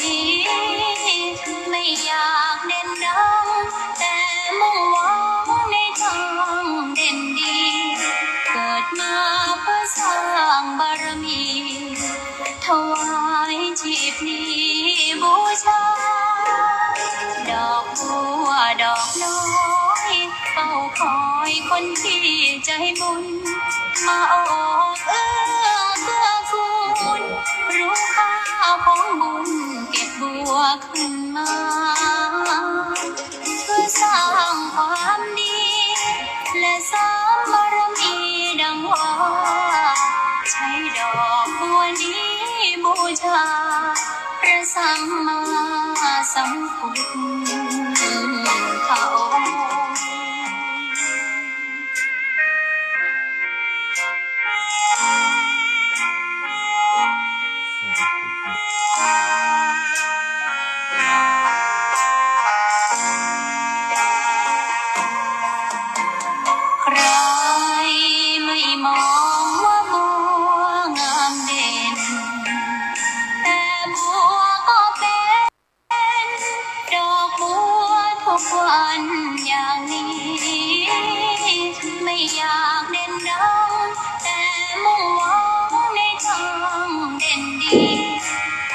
ไม่อยากเด่นดังแต่มุ่งหวังในทางเด่นดีเกิดมาเพื่อสร้างบารมีถวายชีพนี้บูชาดอกบัวดอกน้อยเฝ้าคอยคนที่ใจบุญมาออกเกื้อกูลรู้ค่าของบุญเก็บบัวขึ้นมาเพื่อสร้างความดีและสร้างบารมีดังว่าใช้ดอกบัวนี้บูชาพระสัมมาสัมพุทธาใครไม่มองว่าบัวงามเด่นแต่บัวก็เป็นดอกบัวทุกวันอย่างนี้ไม่อยากเด่นดังแต่มุ่งหวังในทางเด่นดี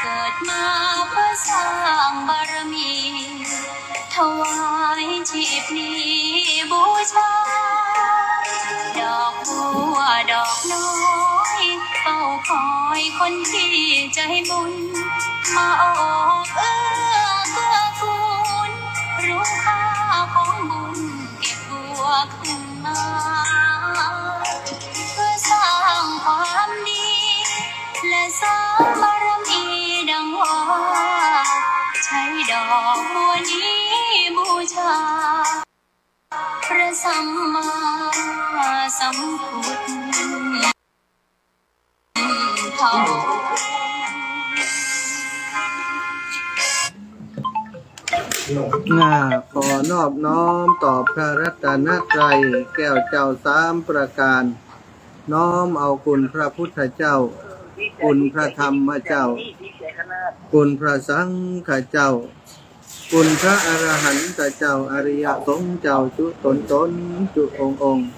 เกิดมาเพื่อสร้างบารมีถวายชีพนี้บูชาดอกบัวดอกน้อยเฝ้าคอยคนที่ใจบุญมาออกเกื้อกูลรู้ค่าของบุญเก็บบัวขึ้นมาเพื่อสร้างความดีและสร้างบารมีดังว่าใช้ดอกบัวนี้บูชาพระสัมมาสัมพุทธาขอนอบน้อมต่อพระรัตนตรัยแก้วเจ้าสามประการน้อมเอาคุณพระพุทธเจ้าคุณพระธรรมเจ้าคุณพระสังฆเจ้าคุณพระอรหันตเจ้าอริยสงฆ์เจ้าจุตนจุองค์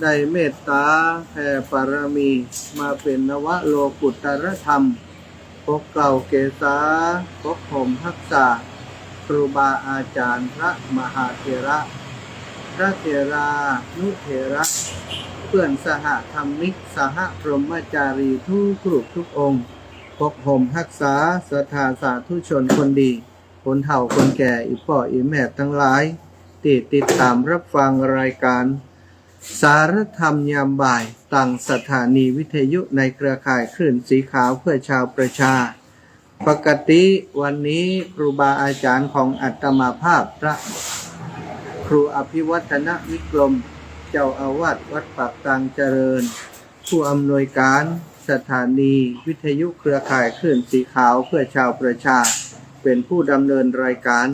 ได้เมตตาแผ่ปารมีมาเป็นนวโลกุตรธรรมปกเกล้าเกษาปกห่มรักษาครูบาอาจารย์พระมหาเถระพระเถรานุเถระเพื่อนสหธรรมิกสหพรหมจารีทุกรูปทุกองค์ปกห่มรักษาศรัทธาสาธุชนคนดีคนเฒ่าคนแก่อีพ่ออีแม่ทั้งหลายติดตามรับฟังรายการสารธรรมยามบ่ายต่างสถานีวิทยุในเครือข่ายคลื่นสีขาวเพื่อชาวประชาปกติวันนี้ครูบาอาจารย์ของอัตมาภาพพระครูอภิวัฒนวิกรมเจ้าอาวาสวัดปากตังเจริญผู้อำนวยการสถานีวิทยุเครือข่ายคลื่นสีขาวเพื่อชาวประชาเป็นผู้ดำเนินรายการ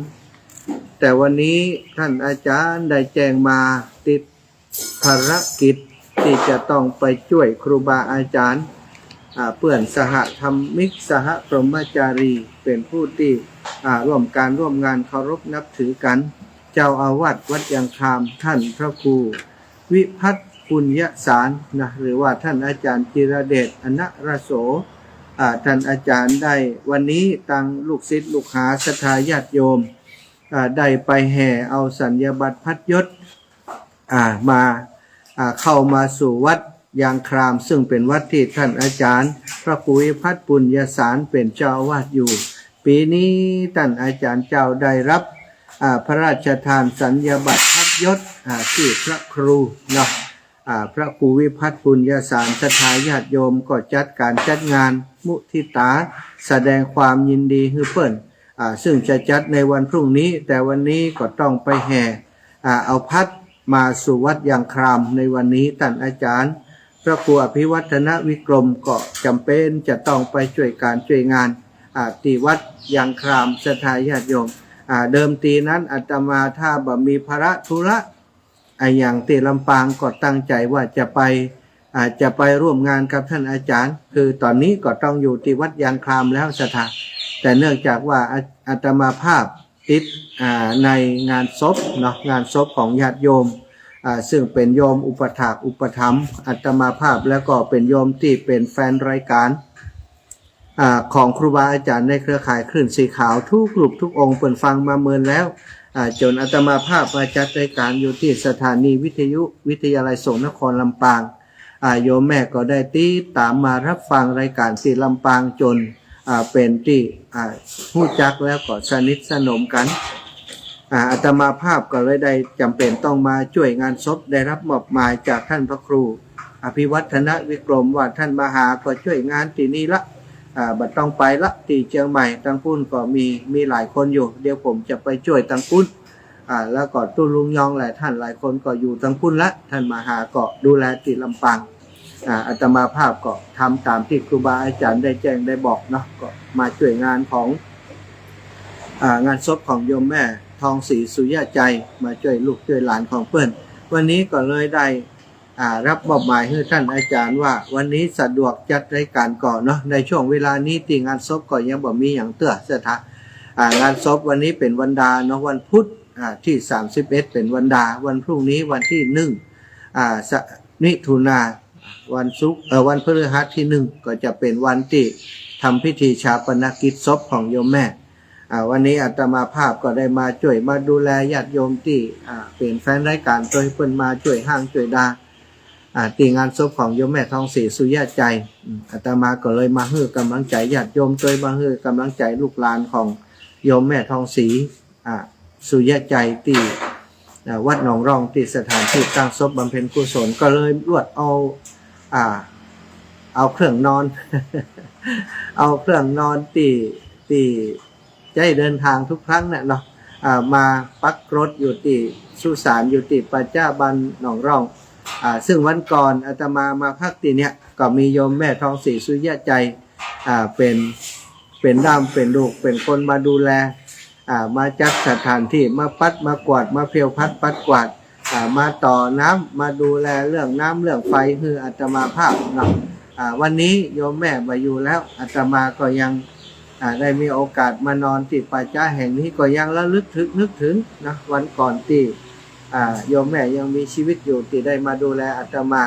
แต่วันนี้ท่านอาจารย์ได้แจ้งมาติดภารกิจที่จะต้องไปช่วยครูบาอาจารย์เพื่อนสหธรรมิกสหพรหมจารีเป็นผู้ที่ร่วมงานเคารพนับถือกันเจ้าอาวาสวัดยางคามท่านพระครูวิพัฒน์ปุญญสารนะหรือว่าท่านอาจารย์จิรเดชอนะระโสท่านอาจารย์ได้วันนี้ตั้งลูกศิษย์ลูกหาศรัทธาญาติโยมได้ไปแห่เอาสัญญาบัตรพัดยศมาเข้ามาสู่วัดยางครามซึ่งเป็นวัดที่ท่านอาจารย์พระครูวิพัฒน์ปุญญสารเป็นเจ้าอาวาสอยู่ปีนี้ท่านอาจารย์เจ้าได้รับพระราชทานสัญญาบัตรพัดยศที่พระครูเนาะพระครูวิพัฒน์ปุญญสารศรัทธาญาติโยมก็จัดงานมุทิตาแสดงความยินดีให้เปิ้นซึ่งจะจัดในวันพรุ่งนี้แต่วันนี้ก็ต้องไปแห่เอาพัดมาสู่วัดยางครามในวันนี้ท่านอาจารย์พระครูอภิวัฒนวิกรมก็จำเป็นจะต้องไปช่วยงานที่วัดยางครามศรัทธาญาติโยมเดิมทีนั้นอาตมาถ้าบ่มีภาระธุระอย่างที่ลำปางก็ตั้งใจว่าจะไปร่วมงานกับท่านอาจารย์คือตอนนี้ก็ต้องอยู่ที่วัดยางครามแล้วสถาน แต่เนื่องจากว่าอาตมาภาพติดในงานศพเนาะงานศพของญาติโยมซึ่งเป็นโยมอุปถากอุปถัมภ์อาตมาภาพแล้วก็เป็นโยมที่เป็นแฟนรายการของครูบาอาจารย์ในเครือข่ายคลื่นสีขาวทุกรูปทุกองค์เปิดฟังมาเมินแล้วจนอาตมาภาพมาจัดรายการอยู่ที่สถานีวิทยาลัยสงฆ์นครลำปางโยมแม่ก็ได้ติดตามมารับฟังรายการที่ลำปางจนเป็นที่หู้จักแล้วก็สนิทสนมกันอาตมาภาพก็เลยได้จำเป็นต้องมาช่วยงานศพได้รับมอบหมายจากท่านพระครูอภิวัฒนวิกรมว่าท่านมหาก็ช่วยงานที่นี่ละบัดต้องไปละที่เชียงใหม่ตังปุ้นก็มีหลายคนอยู่เดี๋ยวผมจะไปช่วยตังปุ้นแล้วก็ตุ้ลุงยองหลายท่านหลายคนก็อยู่ตังปุ้นละท่านมหาก็ดูแลที่ลำปางอาตมาภาพก็ทำตามที่ครูบาอาจารย์ได้แจ้งได้บอกเนาะก็มาช่วยงานของงานศพของโยมแม่ทองศรีสุยะใจมาช่วยลูกช่วยหลานของเพื่อนวันนี้ก็เลยได้รับมอบหมายให้ท่านอาจารย์ว่าวันนี้สะดวกจัดรายการก่อนเนาะในช่วงเวลานี้ที่งานศพก็ยังบ่มีอย่างเตื้อเสถางานศพวันนี้เป็นวันดาเนาะวันพุธที่31เป็นวันดาวันพรุ่งนี้วันที่มิถุนาวันศุกร์วันพฤหัสที่1ก็จะเป็นวันที่ทำพิธีชาปนกิจศพของโยมแม่วันนี้อาตมาภาพก็ได้มาช่วยมาดูแลญาติโยมที่เป็นแฟนรายการโดยเพิ่นมาช่วยห้างช่วยดาตีงานศพของโยมแม่ทองศรีสุยะใจอาตมาก็เลยมาให้กำลังใจญาติโยมโดยมาให้กำลังใจลูกหลานของโยมแม่ทองศรีสุยะใจที่วัดหนองร่องที่สถานที่ตั้งศพบำเพ็ญกุศลก็เลยรวดเอาเครื่องนอน เอาเครื่องนอนที่จะให้เดินทางทุกครั้งเนาะมาปักรถอยู่ที่สุสานอยู่ที่ปัจจาบันหนองร่องซึ่งวันก่อนอาตมาพักที่เนี้ยก็มีโยมแม่ทองศรีสุยะใจเป็นด้ามเป็นลูกเป็นคนมาดูแลมาจัดสถานที่มาปัดมากวาดมาเพียวพัดปัดกวาดมาต่อน้ำมาดูแลเรื่องน้ำเรื่องไฟคืออาตมาภาพเนาะวันนี้โยมแม่มาอยู่แล้วอาตมาก็ยังได้มีโอกาสมานอนที่ป่าช้าแห่งนี้ก็ยังระลึกนึกถึงนะวันก่อนที่โยมแม่ยังมีชีวิตอยู่ที่ได้มาดูแลอาตมา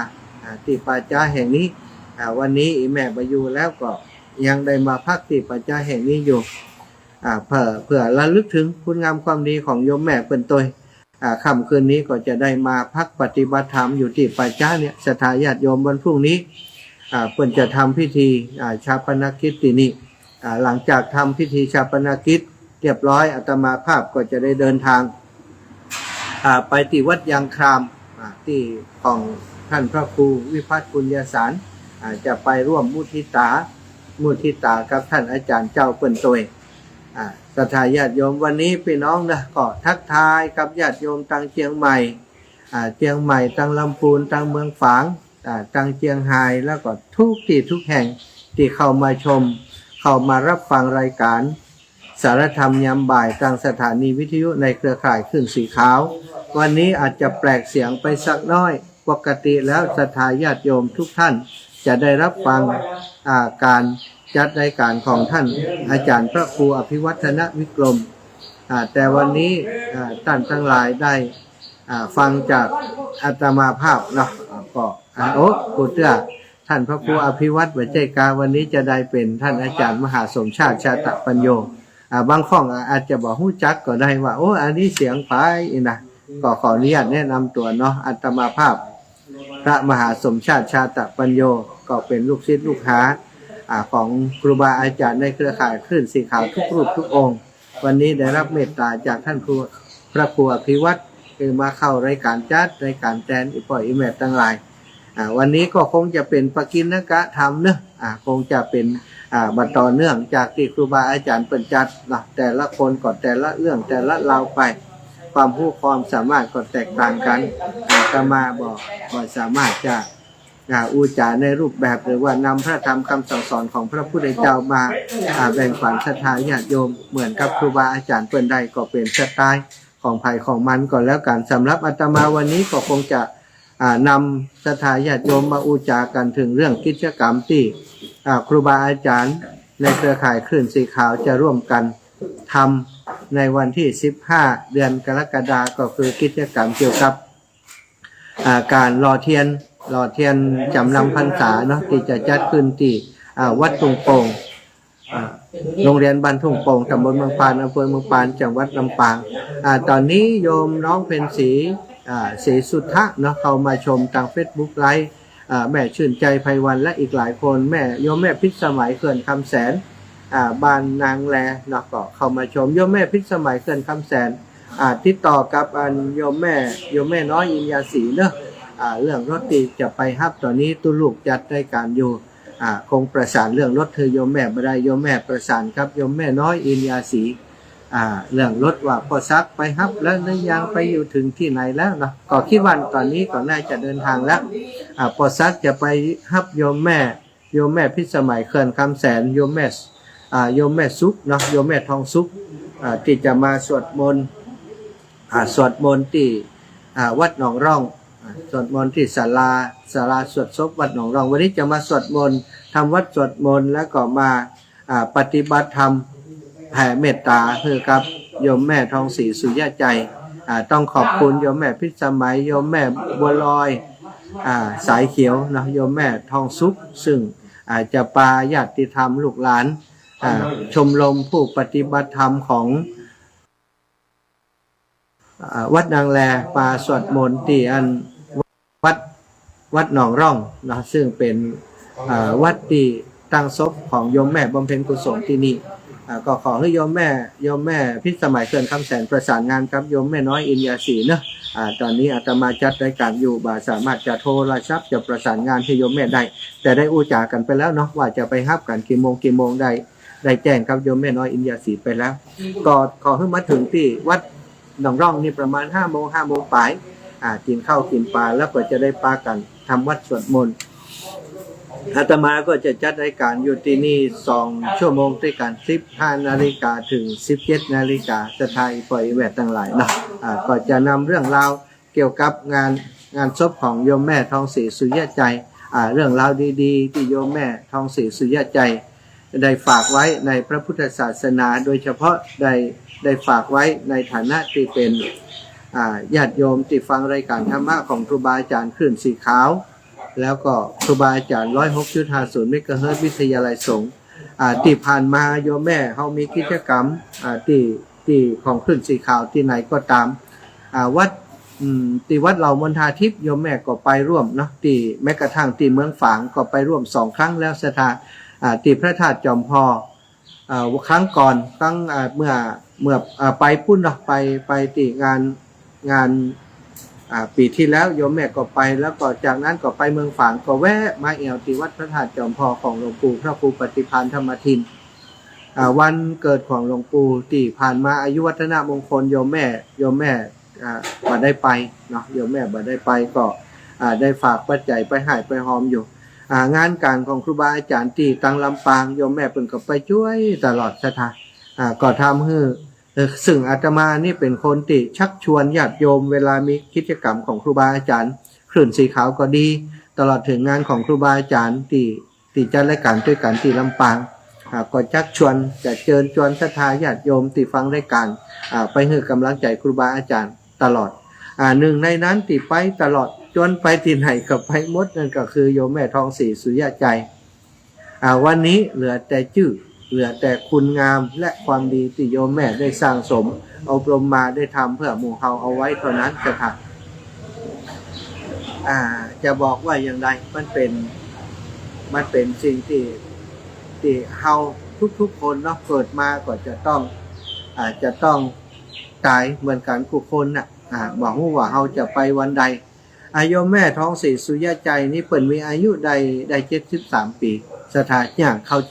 ที่ป่าช้าแห่งนี้วันนี้แม่มาอยู่แล้วก็ยังได้มาพักที่ป่าช้าแห่งนี้อยู่เพื่อระลึกถึงคุณงามความดีของโยมแม่เป็นตัวค่ำคืนนี้ก็จะได้มาพักปฏิบัติธรรมอยู่ที่ป่าช้าเนี่ยศรัทธาญาติโยมวันพรุ่งนี้เพิ่นจะทำพิธีชาปนกิจที่นี่หลังจากทำพิธีชาปนกิจเรียบร้อยอาตมาภาพก็จะได้เดินทางไปที่วัดยางครามที่ของท่านพระครูวิพัฒน์ปุญญสารจะไปร่วมมุทิตากับท่านอาจารย์เจ้าเปิ้นตวยศรัทธาญาติโยมวันนี้พี่น้องนะก็ทักทายกับญาติโยมตั้งเชียงใหม่ตั้งลำพูนตั้งเมืองฝางตั้งเชียงไฮ้แล้วก็ทุกที่ทุกแห่งที่เข้ามาชมเข้ามารับฟังรายการสารธรรมยามบ่ายทางสถานีวิทยุในเครือข่ายคลื่นสีขาววันนี้อาจจะแปลกเสียงไปสักน้อยปกติแล้วศรัทธาญาติโยมทุกท่านจะได้รับฟังการจัดรายการของท่านอาจารย์พระครูอภิวัฒนวิกรมแต่วันนี้ท่านทั้งหลายได้ฟังจากอาตมาภาพเนาะก็กูเตื้อท่านพระครูอภิวัตรวิจัยกาวันนี้จะได้เป็นท่านอาจารย์มหาสมชาติชาตปัญโยบางข้องอาจจะบอกหู้จักก็ได้ว่าอันนี้เสียงไฟนะก็ขออนุญาตแนะนำตัวเนาะอาตมาภาพพระมหาสมชาติชาตปัญโยก็เป็นลูกศิษย์ลูกหาของครูบาอาจารย์ในเครือข่ายคลื่นสีขาวทุกรูปทุกองค์วันนี้ได้รับเมตตาจากท่านพระครูอภิวัตรคือมาเข้ารายการจัดรายการแทนอีปอยอีแมททั้งหลายวันนี้ก็คงจะเป็นปกิณกะธรรมเนอะคงจะเป็นบัดต่อเนื่องจากที่ครูบาอาจารย์เปิดจัดนะแต่ละคนก็แต่ละเรื่องแต่ละเราไปความรู้ความสามารถก็แตกต่างกันจะมาบอกสามารถจะอุจาในรูปแบบหรือว่านำพระธรรมคำสั่งสอนของพระพุทธเจ้ามาแบ่งปันศรัทธาญาติโยมเหมือนกับครูบาอาจารย์เปิดใดก็เป็นสไตล์ของภัยของมันก่อนแล้วกันสำหรับอาตมาวันนี้ก็คงจะนำศรัทธาญาติโยมมาอุจากันถึงเรื่องกิจกรรมที่ครูบาอาจารย์ ในเครือข่ายคลื่นสีขาวจะร่วมกันทำในวันที่15เดือนกรกฎาคมก็คือกิจกรรมเกี่ยวกับการหล่อเทียนจำนำพรรษาเนาะที่จะจัดขึ้นที่วัดทุ่งโป่งโรงเรียนบ้านทุ่งโป่งตำบลเมืองปานอำเภอเมืองปานจังหวัดลำปางตอนนี้โยมน้องเพ็ญศรีสุทธะเนาะเข้ามาชมทาง Facebook ไลฟ์แม่ชื่นใจไพวันและอีกหลายคนโยมแม่พิสมัยเขื่อนคำแสนบ้านนางแลเนาะก็เข้ามาชมโยมแม่พิสมัยเขื่อนคำแสนติดต่อกับโยมแม่น้อยอินยาศรีเนาะเรื่องรถตีจะไปฮับตอนนี้ตุลูกจัดได้การอยู่คงประสานเรื่องรถเธอโยมแม่บ่ได้โยมแม่ประสานครับโยมแม่น้อยอินยาศรีเรื่องรถว่าพอซักไปฮับแล้วหรือยังไปอยู่ถึงที่ไหนแล้วเนาะก็คิดวันตอนนี้ก็น่าจะเดินทางแล้วพอซักจะไปฮับโยมแม่พิสมัยเขื่อนคำแสนโยมแม่ซุกเนาะโยมแม่ทองซุกที่จะมาสวดมนต์ที่วัดหนองร่องสวดมนต์ที่ศาลาสวดศพวัดหนองร่องวันนี้จะมาสวดมนต์ทำวัดสวดมนต์แล้วก็มาปฏิบัติธรรมแผ่เมตตาเพื่อกับโยมแม่ทองศรีสุยะใจต้องขอบคุณโยมแม่พิสมัยโยมแม่บัวลอยสายเขียวนะโยมแม่ทองซุกซึ่งจะปาญาติธรรมลูกหลานชมรมผู้ปฏิบัติธรรมของวัดนางแลปาสวดมนต์ที่วัดหนองร่องนะซึ่งเป็นวัดที่ตั้งศพของโยมแม่บำเพ็ญกุศลที่นี่ก็ขอให้โยมแม่พิสมัยเขื่อนคำแสนประสานงานกับโยมแม่น้อยอินยาศรีเนาะตอนนี้อาตมาจัดรายการอยู่สามารถจะโทรศัพท์จะประสานงานที่โยมแม่ได้แต่ได้อู้จากันไปแล้วเนาะว่าจะไปฮับกันกี่โมงได้แจ้งกับโยมแม่น้อยอินยาศรีไปแล้วก็ขอให้มาถึงที่วัดหนองร่องนี่ประมาณ5 โมงปลายกินข้าวกินปลาแล้วก็จะได้ปากันทำวัดสวดมนต์อาตมาก็จะจัดรายการอยู่ที่นี่2 ชั่วโมงด้วยกัน15 นาฬิกาถึง 17 นาฬิกาจะทายปล่อยแหวดต่างหลายเนาะก็จะนำเรื่องราวเกี่ยวกับงานศพของโยมแม่ทองศรีสุยะใจเรื่องราวดีๆที่โยมแม่ทองศรีสุยะใจได้ฝากไว้ในพระพุทธศาสนาโดยเฉพาะได้ฝากไว้ในฐานะที่เป็นญาติโยมที่ฟังรายการธรรมะของครูบาอาจารย์คลื่นสีขาวแล้วก็ครูบาอาจารย์106.50 เมกะเฮิรตซ์วิทยาลัยสงฆ์ที่ผ่านมาโยมแม่เขามีกิจกรรมที่ของคลื่นสีขาวที่ไหนก็ตามวัดเหล่ามณฑาทิพย์โยมแม่ก็ไปร่วมเนาะที่แม้กระทั่งที่เมืองฝางก็ไปร่วม2 ครั้งแล้วสถานที่พระธาตุจอมพอครั้งก่อนเมื่อไปพุ่นเนาะไปที่งานปีที่แล้วโยมแม่ก็ไปแล้วก็จากนั้นก็ไปเมืองฝางก็แวะมาที่วัดพระธาตุจอมพอของหลวงปู่พระครูปฏิภาณธรรมทินวันเกิดของหลวงปู่ที่ผ่านมาอายุวัฒนมงคลโยมแม่บ่ได้ไปเนาะโยมแม่บ่ได้ไปก็ได้ฝากปัจจัยไปให้ไปหอมอยู่งานการของครูบาอาจารย์ที่ตังลำปางโยมแม่เพิ่นก็ไปช่วยตลอดสถานก็ทำให้ซึ่งอาตมานี่เป็นคนที่ชักชวนญาติโยมเวลามีกิจกรรมของครูบาอาจารย์คลื่นสีขาวก็ดีตลอดถึงงานของครูบาอาจารย์ที่จัดรายการด้วยกันที่ลำปางก็ชักชวนจะเชิญชวนศรัทธาญาติโยมที่ฟังรายการไปให้กำลังใจครูบาอาจารย์ตลอดหนึ่งในนั้นที่ไปตลอดจนไปที่ไหนก็ไปหมดนั่นก็คือโยมแม่ทองศรีสุยะใจวันนี้เหลือแต่ชื่อเหลือแต่คุณงามและความดีที่โยมแม่ได้สร้างสมอบรมมาได้ทำเพื่อหมู่เฮาเอาไว้เท่านั้นจะค่ะจะบอกว่าอย่างไรมันเป็นสิ่งที่เฮาทุกคนเนาะเกิดมาก็จะต้องตายเหมือนกันทุกคนน่ะบอกว่าเฮาจะไปวันใดโยมแม่ทองศรีสุยะใจนี่เปิ่นมีอายุได้73 ปีสถานอย่างเข้า74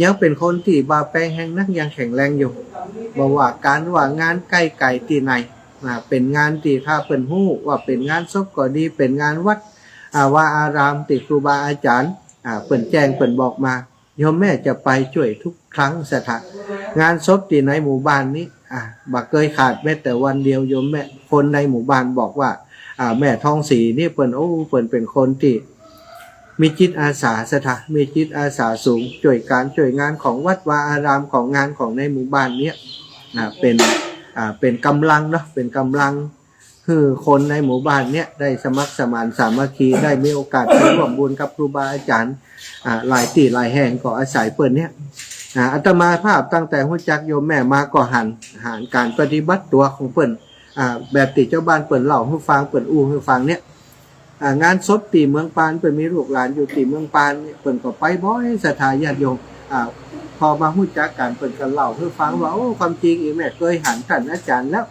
ยังเป็นคนที่บาแปลงแห่งนักยังแข็งแรงอยู่บอกว่างานใกล้ไก่ที่ไหนเป็นงานที่ถ้าเปิ่นฮู้ว่าเป็นงานศพก็ดีเป็นงานวัดว่าอารามติครูบาอาจารย์เปิ่นแจ้งเปิ่นบอกมาโยมแม่จะไปช่วยทุกครั้งสถานงานศพที่ในหมู่บ้านนี้บ่เคยขาดแม้แต่วันเดียวโยมแม่คนในหมู่บ้านบอกว่าแม่ทองศรีนี่เปิ่นเป็นคนที่ มีจิตอาสามีจิตอาสาสูงช่วยการช่วยงานของวัดวาอารามของงานของในหมู่บ้านเนี้ยเป็นกำลังเนาะเป็นกำลังคือคนในหมู่บ้านเนี้ยได้สมัครสมานสามัคคีได้มีโอกาสไปร่วมบุญกับครูบาอาจารย์หลายที่หลายแห่งก็อาศัยเปิดเนี้ยอาตมาภาพตั้งแต่หัวจักโยมแม่มาก็หันการปฏิบัติตัวของเปิ่นแบบติเจ้าบ้านเปิ่นเล่าให้ฟังเปิ่นอู้ให้ฟังเนี้ยงานศพตีเมืองปานเปิ่นมีลูกหลานอยู่ตีเมืองปานเปิ่นก็ไปบ่อยศรัทธาญาติโยมพอมาหู้จักกันเปิ่นก็เล่าให้ฟังว่าโอ้ความจริงอีแม่เคยหันท่านอาจารย์แล้ว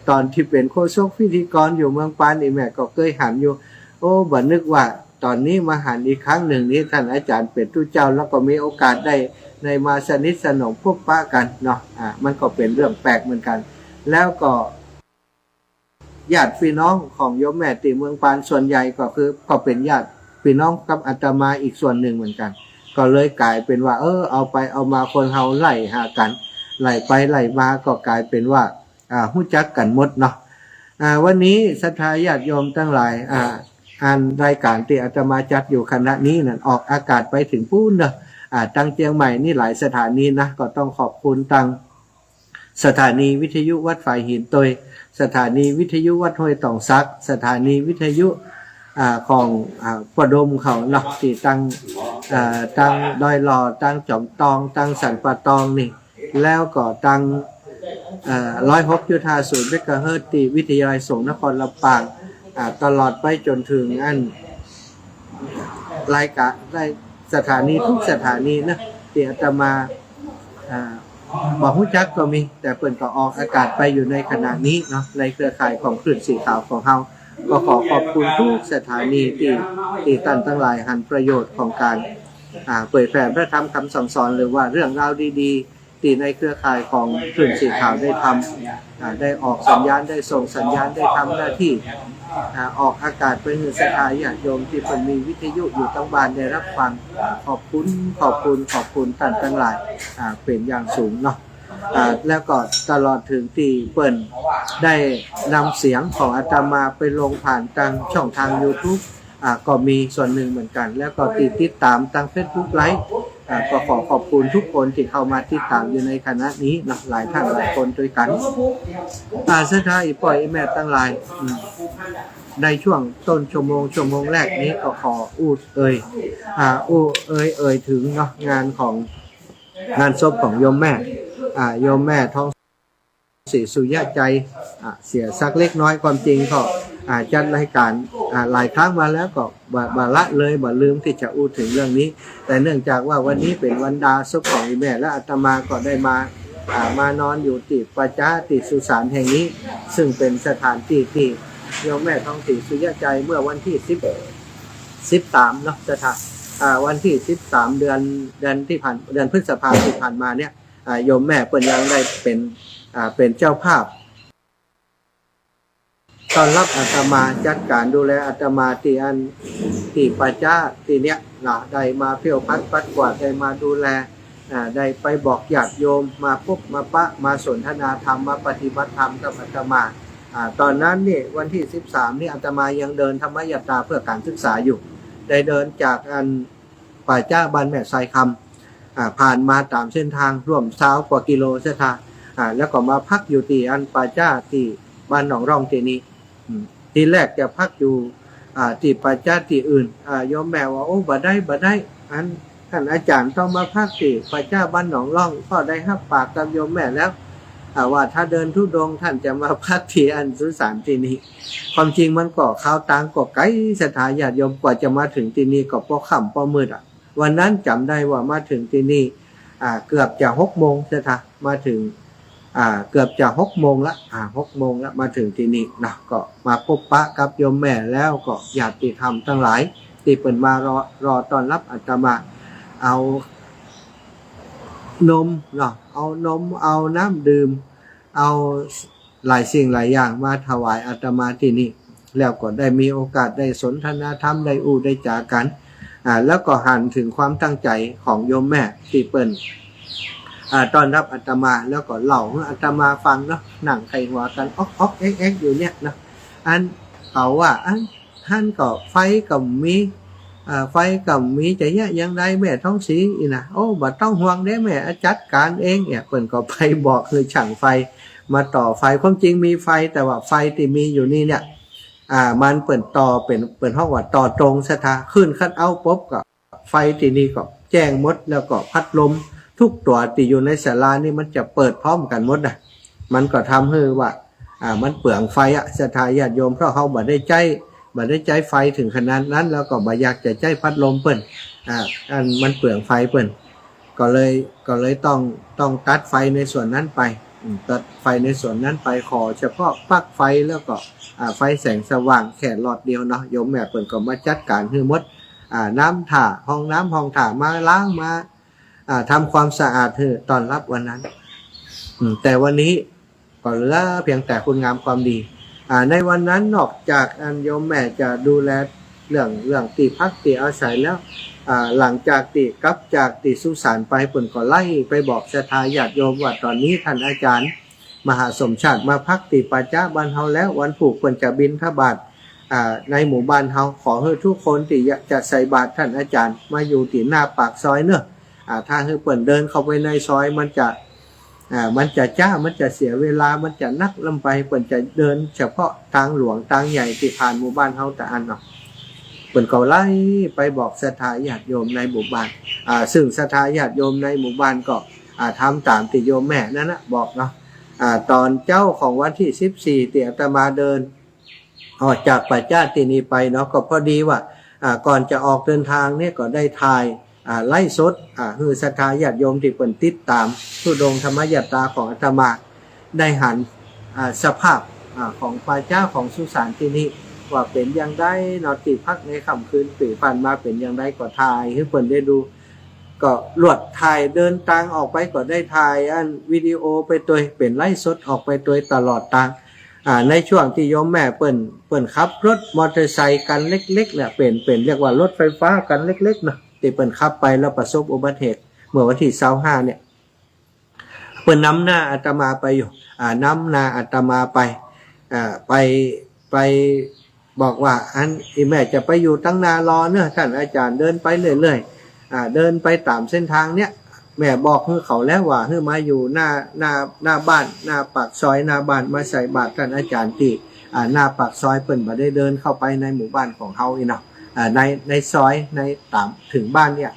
ตอนที่เป็นโฆษกพิธีกรอยู่เมืองปานอีแม่ก็เคยหันอยู่โอ้บ่นึกว่าตอนนี้มาหันอีกครั้งหนึ่งนี้ท่านอาจารย์เป็นผู้เจ้าแล้วก็มีโอกาสได้มาสนิทสนมพบปะกันเนาะมันก็เป็นเรื่องแปลกเหมือนกันแล้วก็ญาติพี่น้องของโยมแม่ตีเมืองปานส่วนใหญ่ก็เป็นญาติพี่น้องกับอาตมาอีกส่วนหนึ่งเหมือนกันก็เลยกลายเป็นว่าเอาไปเอามาคนเฮาไล่หากันไล่ไปไล่มาก็กลายเป็นว่าฮู้จักกันหมดเนาะวันนี้ศรัทธาญาติโยมทั้งหลายรายการที่อาตมาจัดอยู่คณะนี้นั่นออกอากาศไปถึงพูนเนาะตั้งเชียงใหม่นี่หลายสถานีนะก็ต้องขอบคุณตั้งสถานีวิทยุวัดฝ่ายหินตยสถานีวิทยุวัดห้วยตองซักสถานีวิทยุของประดมเขาเนาะที่ตั้งดอยหล่อตั้งจอมตองตั้งสันปะตองนี่แล้วก็ตั้ง106.50 เมกะเฮิรตซ์ที่วิทยาลัยสงฆ์นครลำปางตลอดไปจนถึงรายการได้สถานีทุกสถานีนะที่อาตมาบอกฮู้จักก็มีแต่เปิ่นก็ออกอากาศไปอยู่ในขณะนี้เนาะในเครือข่ายของคลื่นสีขาวของเฮาก็ขอขอบคุณทุกสถานีที่ท่านทั้งหลายหันประโยชน์ของการเผยแผ่พระธรรมคำสั่งสอนหรือว่าเรื่องราวดีๆที่ในเครือข่ายของคลื่นสีขาวได้ทำได้ออกสัญญาณได้ส่งสัญญาณได้ทำหน้าที่ออกอากาศไปให้ศรัทธาญาติโยมที่เพิ่นมีวิทยุอยู่ตั้งบ้านได้รับฟังขอบคุณท่านทั้งหลายเป็นอย่างสูงเนาะแล้วก็ตลอดถึงที่เปิ้นได้นำเสียงของอาตมาไปลงผ่านทางช่องทาง YouTube ก็มีส่วนหนึ่งเหมือนกันแล้วก็ติดตามทาง Facebook ไลฟ์ก็ขอบคุณทุกคนที่เข้ามาติดตามอยู่ในคณะนี้นะหลายท่านหลายคนด้วยกันศรัทธาอีปล่อยแม่ตั้งหลายในช่วงต้นชั่วโมงแรกนี้ก็ขอถึงเนาะงานศพของโยมแม่ท้องศรีสุริยะใจเสียสักเล็กน้อยความจริงก็จัดรายการหลายครั้งมาแล้วก็บ่ละเลยบ่ลืมที่จะอู้ถึงเรื่องนี้แต่เนื่องจากว่าวันนี้เป็นวันดาศพของแม่และอาตมาก็ได้มานอนอยู่ที่ประจาติสุสานแห่งนี้ซึ่งเป็นสถานที่ที่โยมแม่ท้องศรีสุริยะใจเมื่อวันที่13เนาะวันที่13เดือนพฤษภาคมที่ผ่านมาเนี่ยโยมแม่เพิ่นยังได้เป็นเจ้าภาพต้อนรับอาตมาจัดการดูแลอาตมาที่ปัจจาที่เนี้ยได้มาเพียวพัดปัดกวาดได้มาดูแลได้ไปบอกญาติโยมมาพบมาปะมาสนทนาธรรมมาปฏิบัติธรรมกับอาตมาตอนนั้นนี่วันที่13นี่อาตมายังเดินธรรมยตราเพื่อการศึกษาอยู่ได้เดินจากป่าจ้าบ้านแม่ไซคำผ่านมาตามเส้นทางร่วม20 กว่ากิโลเส้นทางแล้วก็มาพักอยู่ที่ป่าจ้าที่บ้านหนองร่องที่นี้ทีแรกจะพักอยู่ที่ป่าจ้าที่อื่นโยมแม่ว่าโอ้บ่ได้ท่านอาจารย์ต้องมาพักที่ป่าจ้าบ้านหนองร่องก็ได้รับปากกับโยมแม่แล้วว่าถ้าเดินธุดงค์ท่านจะมาพักที่สุสานที่นี้ความจริงมันก็ข้าวตังก็ไกลสถานญาติโยมกว่าจะมาถึงที่นี้ก็พอค่ำพอมืดวันนั้นจำได้ว่ามาถึงที่นี่เกือบจะ6 โมงมาถึงเกือบจะ6 โมงละ6 โมงละมาถึงที่นี่นะก็มาพบปะกับโยมแม่แล้วก็ญาติธรรมทั้งหลายที่เปิ่นมารอต้อนรับอาตมาเอานมเนาะเอาน้ำดื่มเอาหลายสิ่งหลายอย่างมาถวายอาตมาที่นี่แล้วก็ได้มีโอกาสได้สนทนาธรรมได้ได้จากันแล้วก็หันถึงความตั้งใจของโยมแม่ที่เปิ่นต้อนรับอาตมาแล้วก็เล่าให้อาตมาฟังเนาะนั่งไขหัวกันอ๊อกเอ็กอยู่เนี่ยนะเขาว่าท่านก็ไฟก็มี ไฟกับมีจะเยอะยังไงแม่ท้องสีอีนะโอ้บ่ต้องห่วงเด้แม่จัดการเองเนี่ยเปิ่นก็ไปบอกคือช่างไฟมาต่อไฟความจริงมีไฟแต่ว่าไฟที่มีอยู่นี่เนี่ยมันเปิ่นต่อเป็นห้องว่าต่อตรงสถาขึ้นคัดเอาปุ๊บก็ไฟที่นี่ก็แจ้งหมดแล้วก็พัดลมทุกตัวที่อยู่ในศาลานี่มันจะเปิดพร้อมกันหมดนะมันก็ทำให้ว่ามันเปลืองไฟศรัทธาญาติโยมเพราะเขาบ่ได้ใจไฟถึงขนาดนั้นแล้วก็บ่อยากจะใจพัดลมเปิ้นอันมันเปลืองไฟเปิ้นก็เลยต้องตัดไฟในส่วนนั้นไปตัดไฟในส่วนนั้นไปขอเฉพาะปลั๊กไฟแล้วก็ไฟแสงสว่างแค่หลอดเดียวเนาะโยมแม่เปิ้นก็มาจัดการให้หมดน้ำถ่าห้องน้ำห้องถ่ามาล้างมาทำความสะอาดให้ตอนรับวันนั้นแต่วันนี้ก็เหลือเพียงแต่คุณงามความดีในวันนั้นนอกจากโยมแม่จะดูแลเรื่องตีพักตีอาศัยแล้วหลังจากตีกลับจากตีสุสานไปเปิ่นก็ไล่ไปบอกศรัทธาญาติโยมว่าตอนนี้ท่านอาจารย์มหาสมชาติมาพักตีปัจจ้าบ้านเฮาแล้ววันผูกเปิ่นจะบิณฑบาตในหมู่บ้านเฮาขอให้ทุกคนที่จะใส่บาตรท่านอาจารย์มาอยู่ที่หน้าปากซอยเนอะถ้าให้เปิ่นเดินเข้าไปในซอยมันจะมันจะเสียเวลามันจะนักลำไปเปิ่นจะเดินเฉพาะทางหลวงทางใหญ่ที่ผ่านหมู่บ้านเฮาแต่อันเนาะเปิ่นก็ไล่ไปบอกศรัทธาญาติโยมในหมู่บ้านซึ่งศรัทธาญาติโยมในหมู่บ้านก็ทำตามที่โยมแม่นั่นนะบอกเนาะตอนเจ้าของวันที่14ที่อาตมาเดินออกจากปัจจ้าที่นี้ไปเนาะก็พอดีว่าก่อนจะออกเดินทางเนี่ยก็ได้ถ่ายไล่สดคือศรัทธาญาติโยมที่เปิ่นติดตามธุดงค์ธรรมยัตราของอาตมาได้หันสภาพของพระเจ้าของสุสานที่นี่ว่าเป็นอย่างไรนอติพักในค่ำคืนปีผ่านมาเป็นอย่างไรก็ถ่ายให้เปิ่นได้ดูก็ลวดถ่ายเดินทางออกไปก็ได้ถ่ายวิดีโอไปตัวเป็นไล่สดออกไปตัวตลอดทางในช่วงที่โยมแม่เปิ่นขับรถมอเตอร์ไซค์กันเล็กๆเนี่ยเป็นเรียกว่ารถไฟฟ้ากันเล็กๆเนาะที่เปิ่นขับไปแล้วประสบอุบัติเหตุเมื่อวันที่25เนี่ยเปิ่นนำหน้าอาตมาไปอยู่นำหน้าอาตมาไปบอกว่าอีแม่จะไปอยู่ตั้งนารอเนอะท่านอาจารย์เดินไปเรื่อยๆเดินไปตามเส้นทางเนี้ยแม่บอกให้เขาแล้วว่าให้มาอยู่หน้าบ้านหน้าปากซอยหน้าบ้านมาใส่บาตรท่านอาจารย์ที่หน้าปากซอยเปิ่นบ่ได้เดินเข้าไปในหมู่บ้านของเฮาอีเนาะในซอยในตามถึงบ้านเนี่ย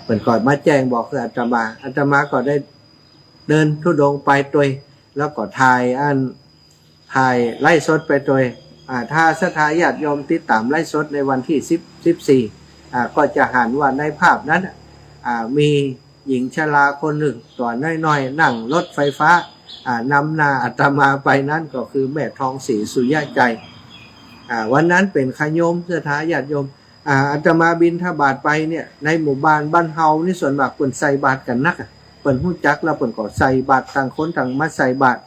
เปิ่นก่อนมาแจ้งบอกคืออาตมาก็ได้เดินธุดงค์ไปตัวแล้วก็ถ่ายไล่สดไปตัวถ้าศรัทธาญาติโยมติดตามไล่สดในวันที่14ก็จะหันว่าในภาพนั้นมีหญิงชราคนหนึ่งตัวน้อยๆนั่งรถไฟฟ้านำหน้าอาตมาไปนั่นก็คือแม่ทองศรีสุยะใจวันนั้นเป็นขโยมศรัทธาญาติโยมอาตมาบิณฑบาตไปเนี่ยในหมู่บ้านบ้านเฮานี่ส่วนมากเปิ่นใส่บาตรกันนักเปิ่นฮู้จักแล้วเปิ่นก็ใส่บาตรต่างคนต่างมาใส่บาตร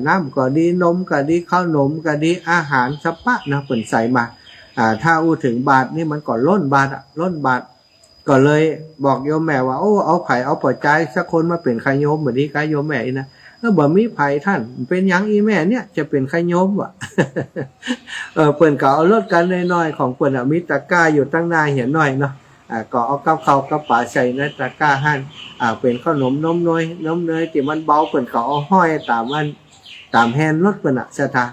น้ำก็ดีนมก็ดีข้าวนมก็ดีอาหารสัพพะนะเปิ่นใส่มาถ้าอู้ถึงบาตรนี่มันก็ล้นบาตรก็เลยบอกโยมแม่ว่าโอ้เอาไผเอาปัจจัยสักคนมาเป็นขโยมแบบนี้ก็โยมแม่อีนะบ่มีไผท่านเป็นหยังอีแม่เนี่ยจะเป็นขโยมวะ เปิ่นก็เอารถกันน้อยๆของเปิ่นมีตะกร้าอยู่ตั้งนานเห็นหน่อยเนาะก็เอากับข้าวกับปลาใส่ในตะกร้าหั่นเป็นขนมนมเนยที่มันเบาเปิ่นก็เอาห้อยตามแฮนด์รถเปิ่นศรัทธา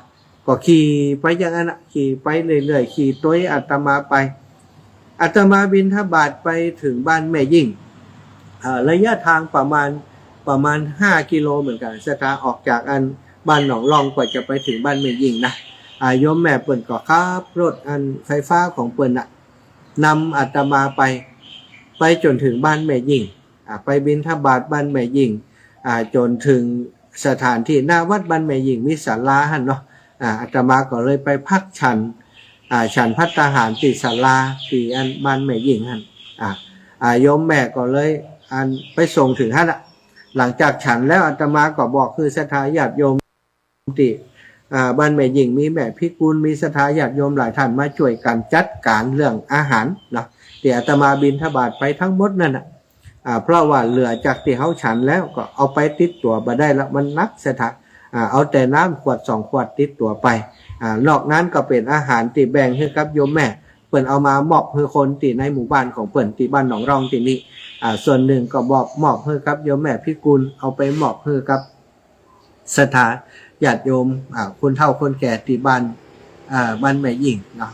ก็ขี่ไปอย่างนั้นขี่ไปเรื่อยๆขี่ตัวอาตมาไปอาตมาบิณฑบาตไปถึงบ้านแม่ยิ่งระยะทางประมาณ5 กิโลเหมือนกันศรัทธาออกจากบ้านหนองรองกว่าจะไปถึงบ้านแม่ยิ่งนะโยมแม่เปิ่นก็ขับรถไฟฟ้าของเปิ่นนำอาตมาไปจนถึงบ้านแม่ยิ่งไปบิณฑบาตบ้านแม่ยิ่งจนถึงสถานที่หน้าวัดบ้านแม่ยิ่งมีศาลาหั่นเนาะอาตมาก็เลยไปพักฉันภัตตาหารที่ศาลาที่บ้านแม่ยิ่งหั่นโยมแม่ก็เลยไปส่งถึงหั่นหลังจากฉันแล้วอาตมาก็บอกคือศรัทธาญาติโยมที่บ้านแม่ยิ่งมีแม่พิกุลมีศรัทธาญาติโยมหลายท่านมาช่วยกันจัดการเรื่องอาหารนะที่อาตมาบิณฑบาตไปทั้งหมดนั่นเพราะว่าเหลือจากที่เขาฉันแล้วก็เอาไปติดตัวมาได้แล้วมันนักศรัทธาเอาแต่น้ำขวด2 ขวดติดตัวไปนอกนั้นก็เป็นอาหารที่แบ่งให้กับโยมแม่ ปิ่นเอามามอบให้คนที่ในหมู่บ้านของเปิ่นที่บ้านหนองร่องที่นี่ส่วนหนึ่งก็มอบให้ครับโยมแม่พิกุลเอาไปมอบให้ครับสถานญาติโยมคนเฒ่าคนแก่ที่บ้านแม่หญิงเนาะ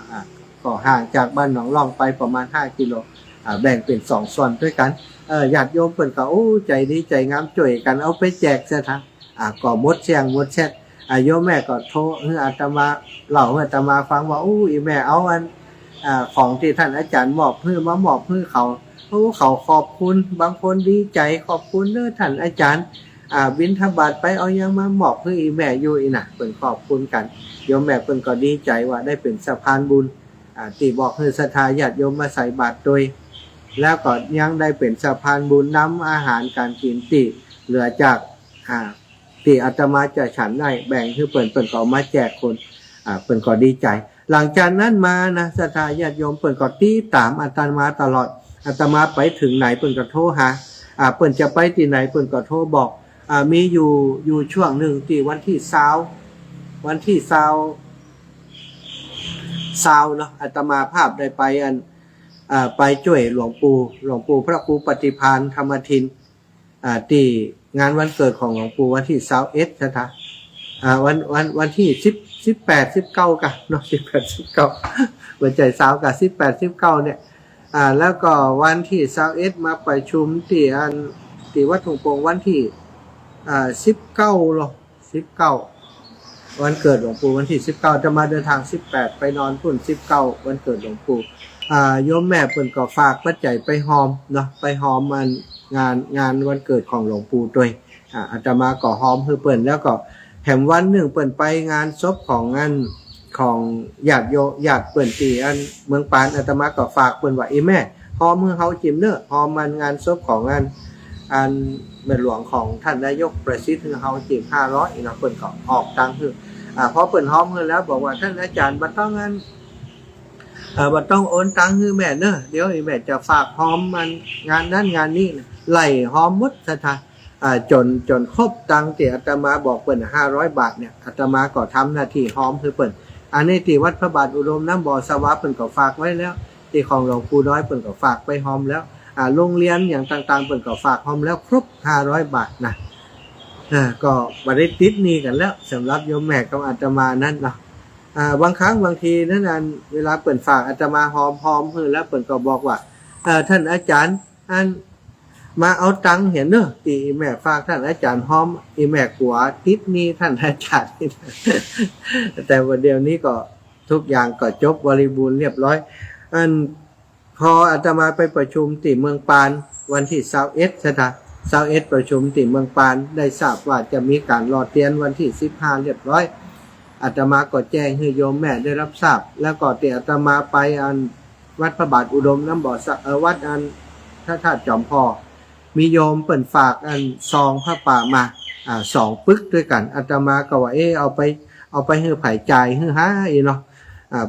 ก็ห่างจากบ้านหนองร่องไปประมาณ5 กิโลแบ่งเป็น2 ส่วนด้วยกันญาติโยมเปิ่นก็ใจดีใจงามช่วยกันเอาไปแจกซะทางก็หมดเสียงหมดแชทโยมแม่ก็โทรให้อาตมาเล่าให้อาตมาฟังว่าอีแม่เอาอันของที่ท่านอาจารย์มอบให้มามอบให้เขาเขาขอบคุณบางคนดีใจขอบคุณเด้อท่านอาจารย์บิณฑบาตไปเอายังมามอบให้อีแม่อยู่อีน่ะเพิ่นขอบคุณกันโยมแม่เพิ่นก็ดีใจว่าได้เป็นสะพานบุญที่บอกให้ศรัทธาญาติโยมมาใส่บาตรโดยแล้วก็ยังได้เป็นสะพานบุญนำอาหารการกินที่เหลือจากที่อาตมาจะฉันได้แบ่งให้เปิ่นก็มาแจกคนเปิ่นก็ดีใจหลังจากนั้นมานะศรัทธาญาติโยมเปิ่นก็ติดตามอาตมาตลอดอาตมาไปถึงไหนเปิ่นก็โทรหาเปิ่นจะไปที่ไหนเปิ่นก็โทรบอกมีอยู่ช่วงหนึ่งที่วันที่20เนาะอาตมาภาพได้ไปไปช่วยหลวงปู่พระครูปฏิภาณธรรมทินที่งานวันเกิดของหลวงปู่วันที่21นะวันที่18 19กันเนาะ18 19วันใจ20กับ18 19เนี่ยแล้วก็วันที่21มาประชุมที่วัดถุงโป่งวันที่19หรอ19วันเกิดหลวงปู่วันที่19จะมาเดินทาง18ไปนอนพุ่น19วันเกิดหลวงปู่โยมแม่เพิ่นก็ฝากปัจจัยไปหอมเนาะไปหอมมันงานวันเกิดของหลวงปู่ด้วยอาตมาก็หอมให้เพิ่นแล้วก็แถมวันหนึ่งเปิ่นไปงานศพของญาติเปิ่นที่เมืองปานอาตมาก็ฝากเปิ่นว่าแม่หอมมือเฮาจิมเนอะหอมมันงานศพของแม่หลวงของท่านนายกประสิทธิ์เฮาจิม500เนาะเปิ่นก็ออกตังค์คือพอเปิ่นหอมให้แล้วบอกว่าท่านอาจารย์บ่ต้องโอนตังค์ให้แม่เนอะเดี๋ยวแม่จะฝากหอมมันงานนั้นงานนี้ไล่หอมหมดซะท่าจนครบตังค์ที่อาตมาบอกเปิ่น500 บาทเนี่ยอาตมาก็ทำหน้าที่หอมคือเปิ่นอันนี้ที่วัดพระบาทอุดมน้ำบ่อสวะเปิ่นก็ฝากไว้แล้วที่ของหลวงปู่น้อยเปิ่นก็ฝากไปหอมแล้วโรงเรียนอย่างต่างๆเปิ่นก็ฝากหอมแล้วครบ500 บาทนะก็บ่ได้ติดหนี้กันแล้วสำหรับโยมแม่กับอาตมานั้นเนาะบางครั้งบางทีนั้นเวลาเปิ่นฝากอาตมาหอมเพิ่นแล้วเปิ่นก็บอกว่าท่านอาจารย์มาเอาตังค์เห็นเนอะที่แม่ฝากท่านอาจารย์หอมแม่กลัวติดหนี้ท่านอาจารย์ แต่วันเดียวนี้ก็ทุกอย่างก็จบบริบูรณ์เรียบร้อยพออาตมาไปประชุมที่เมืองปานวันที่21ประชุมที่เมืองปานได้ทราบว่าจะมีการรอเตียนวันที่15เรียบร้อยอาตมาก็แจ้งให้โยมแม่ได้รับทราบแล้วก็ที่อาตมาไปวัดพระบาทอุดมน้ำบ่อวัดพระธาตุจอมพอมีโยมเปิ่นฝากซองผ้าป่ามา2 ปึกด้วยกันอาตมาก็ว่าเอาไปให้ไผจ่ายให้เนาะ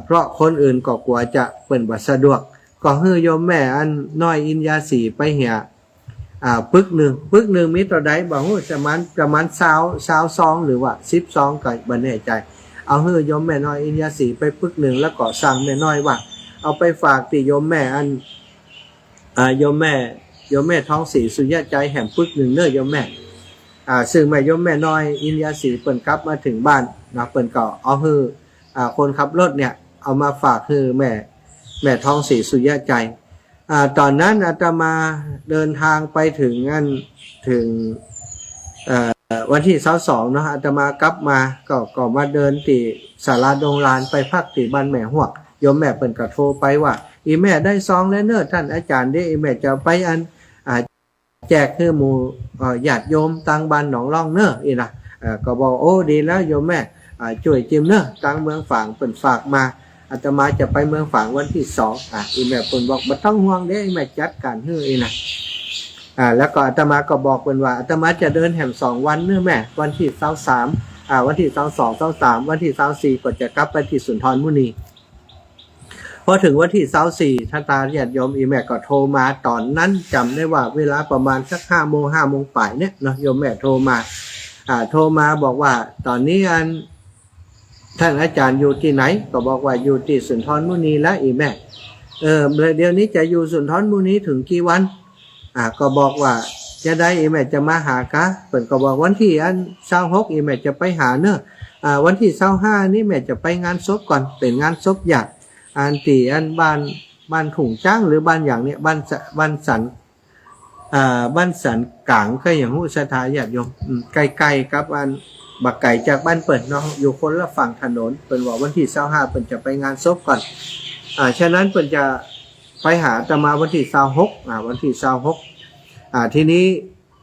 เพราะคนอื่นก็กลัวจะเปิ่นบ่สะดวกก็ให้โยมแม่น้อยอินยาสีไปเหียปึกหนึ่งมีตัวใดบ่ฮู้ประมาณ20ซองหรือว่า10ซองก็บ่แน่ใจเอาให้โยมแม่น้อยอินยาสีไปปึกหนึ่งแล้วก็สั่งแม่น้อยว่าเอาไปฝากที่โยมแม่โยมแม่ท้องสีสุญญาใจแห่งปึกหนึ่งเน้อโยมแม่ซึ่งแม่โยมแม่น้อยอินยาสีเปิ่นกลับมาถึงบ้านนะเปิ่นก็เอาให้คนขับรถเนี่ยเอามาฝากให้แม่ท้องสีสุญญาใจตอนนั้นอาตมาเดินทางไปถึงวันที่22เนาะอาตมากลับมาก็มาเดินที่ศาลาดงลานไปพักที่บ้านแม่หวกโยมแม่เปิ่นก็โทรไปว่าแม่ได้ซองแล้วเนอะท่านอาจารย์ได้แม่จะไปแจกให้หมู่ญาติโยมตังบ้านหนองร่องเนอะนะก็บอกดีแล้วโยมแม่ช่วยจิมเนอะตังเมืองฝางเปิ่นฝากมาอาตมาจะไปเมืองฝางวันที่2แม่เปิ่นบอกบ่ต้องห่วงเด้แม่จัดการให้นะแล้วก็อาตมาก็บอกเปิ่นว่าอาตมาจะเดินแหม2 วันเนอะแม่วันที่23วันที่22 23วันที่24ก็จะกลับไปที่สุนทรมุนีพอถึงวันที่24ท่านตาญาติโยมแม่ก็โทรมาตอนนั้นจำได้ว่าเวลาประมาณสัก5 โมงป่ายเนี่ยเนาะโยมแม่โทรมาบอกว่าตอนนี้ ท่านอาจารย์อยู่ที่ไหนก็บอกว่าอยู่ที่สุนทรมุนีแล้วอีแม่เดี๋ยวนี้จะอยู่สุนทรมุนีถึงกี่วันก็บอกว่าจะได้อีแม่จะมาหากะเปิ่นก็บอกวันที่26อีแม่จะไปหาเนอะวันที่25นี่แม่จะไปงานศพก่อนเป็นงานศพญาติตีบ้านถุงจ้างหรือบ้านอย่างเนี้ยบ้านสันบ้านสันกลางก็อย่างหู้สถาญาติโยมไกลๆกับบักไก่จากบ้านเปิดเนาะอยู่คนละฝั่งถนนเปิ่นว่าวันที่25เปิ่นจะไปงานศพก่อนฉะนั้นเปิ่นจะไปหาอาตมาวันที่26วันที่26ทีนี้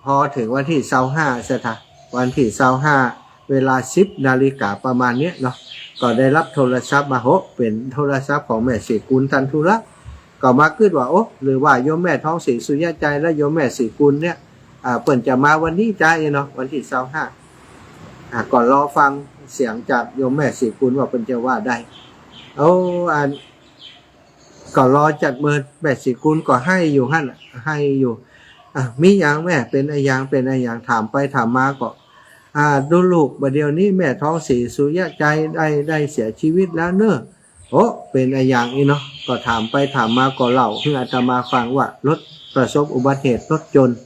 พอถึงวันที่25สถาวันที่25เวลา10 นาฬิกาประมาณเนี้ยเนาะก็ได้รับโทรศัพท์มาเป็นโทรศัพท์ของแม่ศรีกุลทันทุระก็มาคิดว่าหรือว่าโยมแม่ท้องศรีสุริยใจและโยมแม่ศรีกุลเนี่ยเปิ่นจะมาวันนี้จ้าเนาะวันที่25ก่อนรอฟังเสียงจากโยมแม่ศรีกุลว่าเปิ่นจะว่าได้ก็รอจัดเมินแม่ศรีกุลก็ให้อยู่หั่นให้อยู่มีอย่างแม่เป็นอะไรอย่างถามไปถามมาก็ดูลูกบัดเดี๋ยวนี้แม่ท้องศรีสุริยใจได้เสียชีวิตแล้วเนอะเป็นอะไรอย่างนี้เนาะก็ถามไปถามมาก็เล่าให้อาตมาฟังว่ารถประสบอุบัติเหตุรถยนต์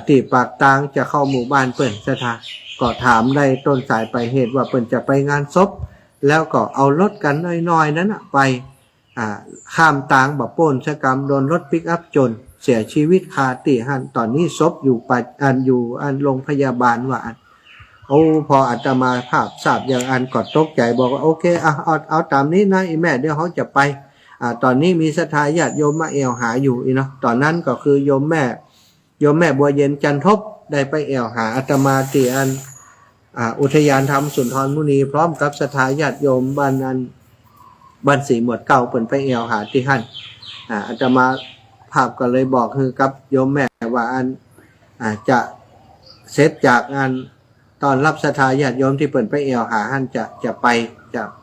ที่ปากตางจะเข้าหมู่บ้านเปิ่นสถาก็ถามได้ต้นสายปลายเหตุว่าเปิ่นจะไปงานศพแล้วก็เอารถกันน้อยๆนั้นไปข้ามตางแบบโป้นชะกรรมโดนรถปิกอัพจนเสียชีวิตคาที่หันตอนนี้ศพอยู่โรงพยาบาลว่าพออาตมาภาพทราบอย่างก็ตกใจบอกว่าโอเคเอาตามนี้นะอีแม่เดี๋ยวเขาจะไปตอนนี้มีศรัทธาญาติโยมมาแอวหาอยู่เนาะตอนนั้นก็คือโยมแม่บัวเย็นจันทบได้ไปแอวหาอาตมาที่อุทยานธรรมสุนทรมุนีพร้อมกับศรัทธาญาติโยมบ้านสีหมวดเก่าเปิ่นไปแอวหาที่หั่นอาตมาภาพก็เลยบอกคือกับโยมแม่ว่าจะเสร็จจากงานตอนรับศรัทธาญาติโยมที่เปิ่นไปแอวหาหั่น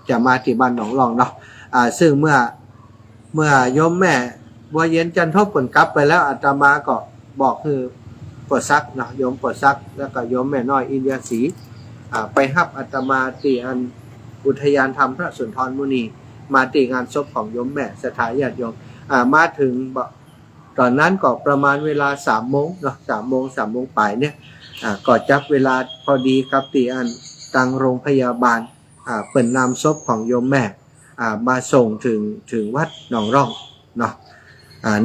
จะมาที่บ้านหนองรองเนาะซึ่งเมื่อโยมแม่บัวเย็นจันทบเปิ่นกลับไปแล้วอาตมาก็บอกคือปวดซักเนาะโยมปวดซักแล้วก็โยมแม่น้อยอินเดียศรีไปรับอาตมาที่อุทยานธรรมพระสุนทรมุนีมาที่งานศพของโยมแม่ศรัทธาญาติโยมมาถึงตอนนั้นก็ประมาณเวลา3 โมงเนาะ3 โมงปลายเนี่ยก็จับเวลาพอดีกับที่ตังโรงพยาบาลเปิ่นนำศพของโยมแม่มาส่งถึงวัดหนองร่องเนาะ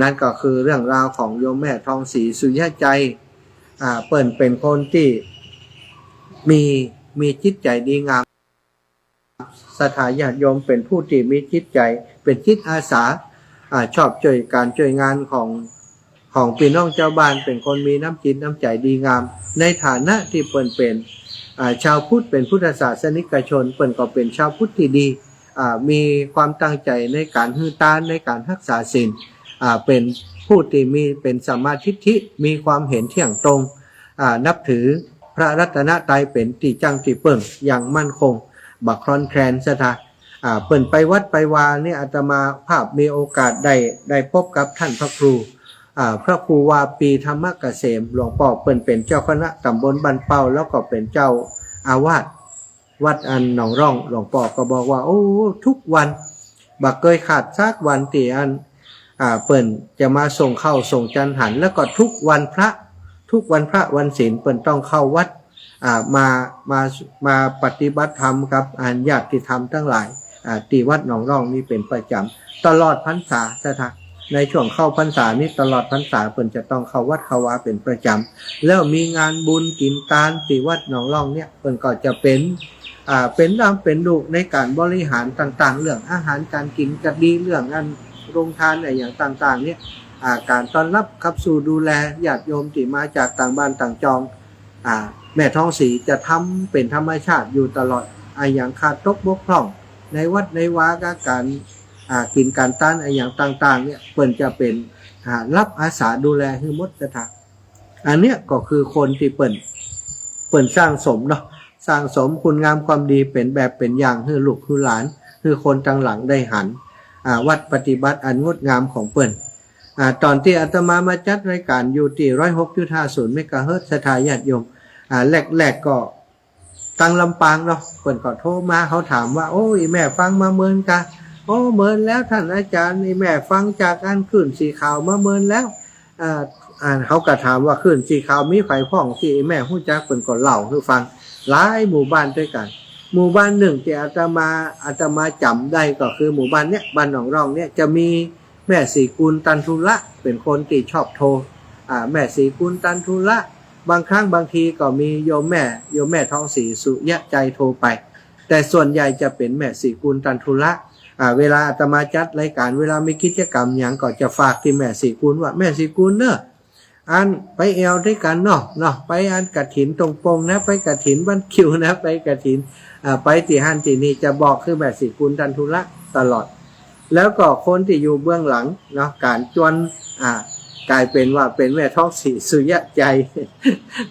นั่นก็คือเรื่องราวของโยมแม่ทองศรีสุริยใจเปิ่นเป็นคนที่มีจิตใจดีงามศรัทธาญาติโยมเป็นผู้ที่มีจิตใจเป็นจิตอาสาชอบช่วยงานของพี่น้องเจ้าบ้านเป็นคนมีน้ำจิตน้ำใจดีงามในฐานะที่เปิ่นเป็นชาวพุทธเป็นพุทธศาสนิกชนเปิ่นก็เป็นชาวพุทธที่ดีมีความตั้งใจในการฮือตานในการรักษาศีลเป็นผู้ที่เป็นสัมมาทิฏฐิมีความเห็นเที่ยงตรงนับถือพระรัตนตรัยเป็นที่จังที่เปิ่นอย่างมั่นคงบักครอนแคลนสถาเปิ่นไปวัดไปวาเนี่ยอาตมาภาพมีโอกาสได้พบกับท่านพระครูพระครูวาปีธรรมเกษมหลวงพ่อเปิ่นเป็นเจ้าคณะตำบลบ้านเป้าแล้วก็เป็นเจ้าอาวาสวัดหนองร่องหลวงพ่อก็บอกว่าทุกวันบักเคยขาดซักวันที่เปิ่นจะมาส่งเข้าส่งจันหันแล้วก็ทุกวันพระวันศีลเปิ่นต้องเข้าวัดมาปฏิบัติธรรมกับญาติธรรมทั้งหลายที่วัดหนองร่องนี่เป็นประจำตลอดพรรษาสถานในช่วงเข้าพรรษานี้ตลอดพรรษาเปิ่นจะต้องเข้าวัดเข้าวาเป็นประจำแล้วมีงานบุญกินตาลที่วัดหนองร่องเนี่ยเปิ่นก็จะเป็นดุในการบริหารต่างๆเรื่องอาหารการกินก็ดีเรื่องงานโรงทานอะไรอย่างต่างๆเนี่ยการต้อนรับขับสู่ดูแลญาติโยมที่มาจากต่างบ้านต่างจองแม่ท้องศรีจะทำเป็นธรรมชาติอยู่ตลอดอย่างขาดตกบกพร่องในวัดในวาการกินการต้านอย่างต่างๆเนี่ยเปิ่นจะเป็นรับอาสาดูแลให้หมดสถานอันเนี้ยก็คือคนที่เปิ่นสร้างสมเนาะสร้างสมคุณงามความดีเป็นแบบเป็นอย่างให้ลูกให้หลานให้คนต่างหลังได้หันวัดปฏิบัติอันงดงามของเปิ่นตอนที่อาตมามาจัดรายการอยู่ที่106.50 เมกะเฮิรตซ์ศรัทธาญาติโยมแรกๆก็ ตังลำปางเนาะเปิ่นก็โทรมาเขาถามว่าโอ้ยแม่ฟังมาเมินกะโอ้เมินแล้วท่านอาจารย์แม่ฟังจากอันขึ้นสีขาวมาเมินแล้วเขาก็ถามว่าขึ้นสีขาวมีไฟพ่องที่แม่ฮู้จักเปิ่นก็เล่าให้ฟังหลายหมู่บ้านด้วยกันหมู่บ้านหนึ่งที่อาตมาจำได้ก็คือหมู่บ้านเนี้ยบ้านหนองร่องเนี่ยจะมีแม่ศรีกุลตันทุระเป็นคนที่ชอบโทรแม่ศรีกุลตันทุระบางครั้งบางทีก็มีโยมแม่ทองศรีสุยะใจโทรไปแต่ส่วนใหญ่จะเป็นแม่ศรีกุลตันทุระเวลาอาตมาจัดรายการเวลามีกิจกรรมอย่างก็จะฝากที่แม่ศรีกุลว่าแม่ศรีกุลเนอะอันไปแอวด้วยกันเนาะไปอันกฐินตรงปงนะไปกฐินบ้านคิวนะไปกฐินไปที่หันที่นี่จะบอกคือแม่ศรีกุลตันทุระตลอดแล้วก็คนที่อยู่เบื้องหลังเนาะการจวนกลายเป็นว่าเป็นแม่ทองศรีสุยะใจ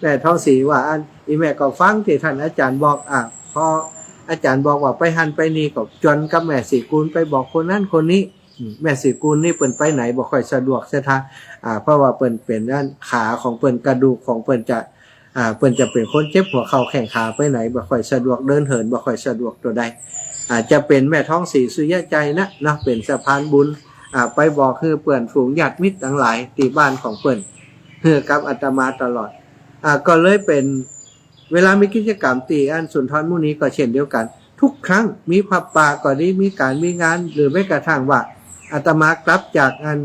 แม่ทองศรีว่าอันอีแม่ก็ฟังที่ท่านอาจารย์บอกพออาจารย์บอกว่าไปหันไปนี่ก็จวนกับแม่ศรีกุลไปบอกคนนั้นคนนี้แม่ศรีกุลนี่เปิ่นไปไหนบ่ค่อยสะดวกเสียท่าเพราะว่าเปิ่นเป็นด้านขาของเปิ่นกระดูกของเปิ่นจะเป็นคนเจ็บหัวเข่าแข้งขาไปไหนบ่ค่อยสะดวกเดินเหินบ่ค่อยสะดวกตัวใดจะเป็นแม่ท้องศรีสุยะใจนะเนาะเป็นสะพานบุญไปบอกคือเปิ่นฝูงญาติมิตรทั้งหลายที่บ้านของเปิ่นเฮือกับอาตมาตลอดก็เลยเป็นเวลามีกิจกรรมตีอันสุนทรมุนีก็เช่นเดียวกันทุกครั้งมีผับป่าก็ดีมีการมีงานหรือแม้กระทั่งว่าอาตมากลับจากอัน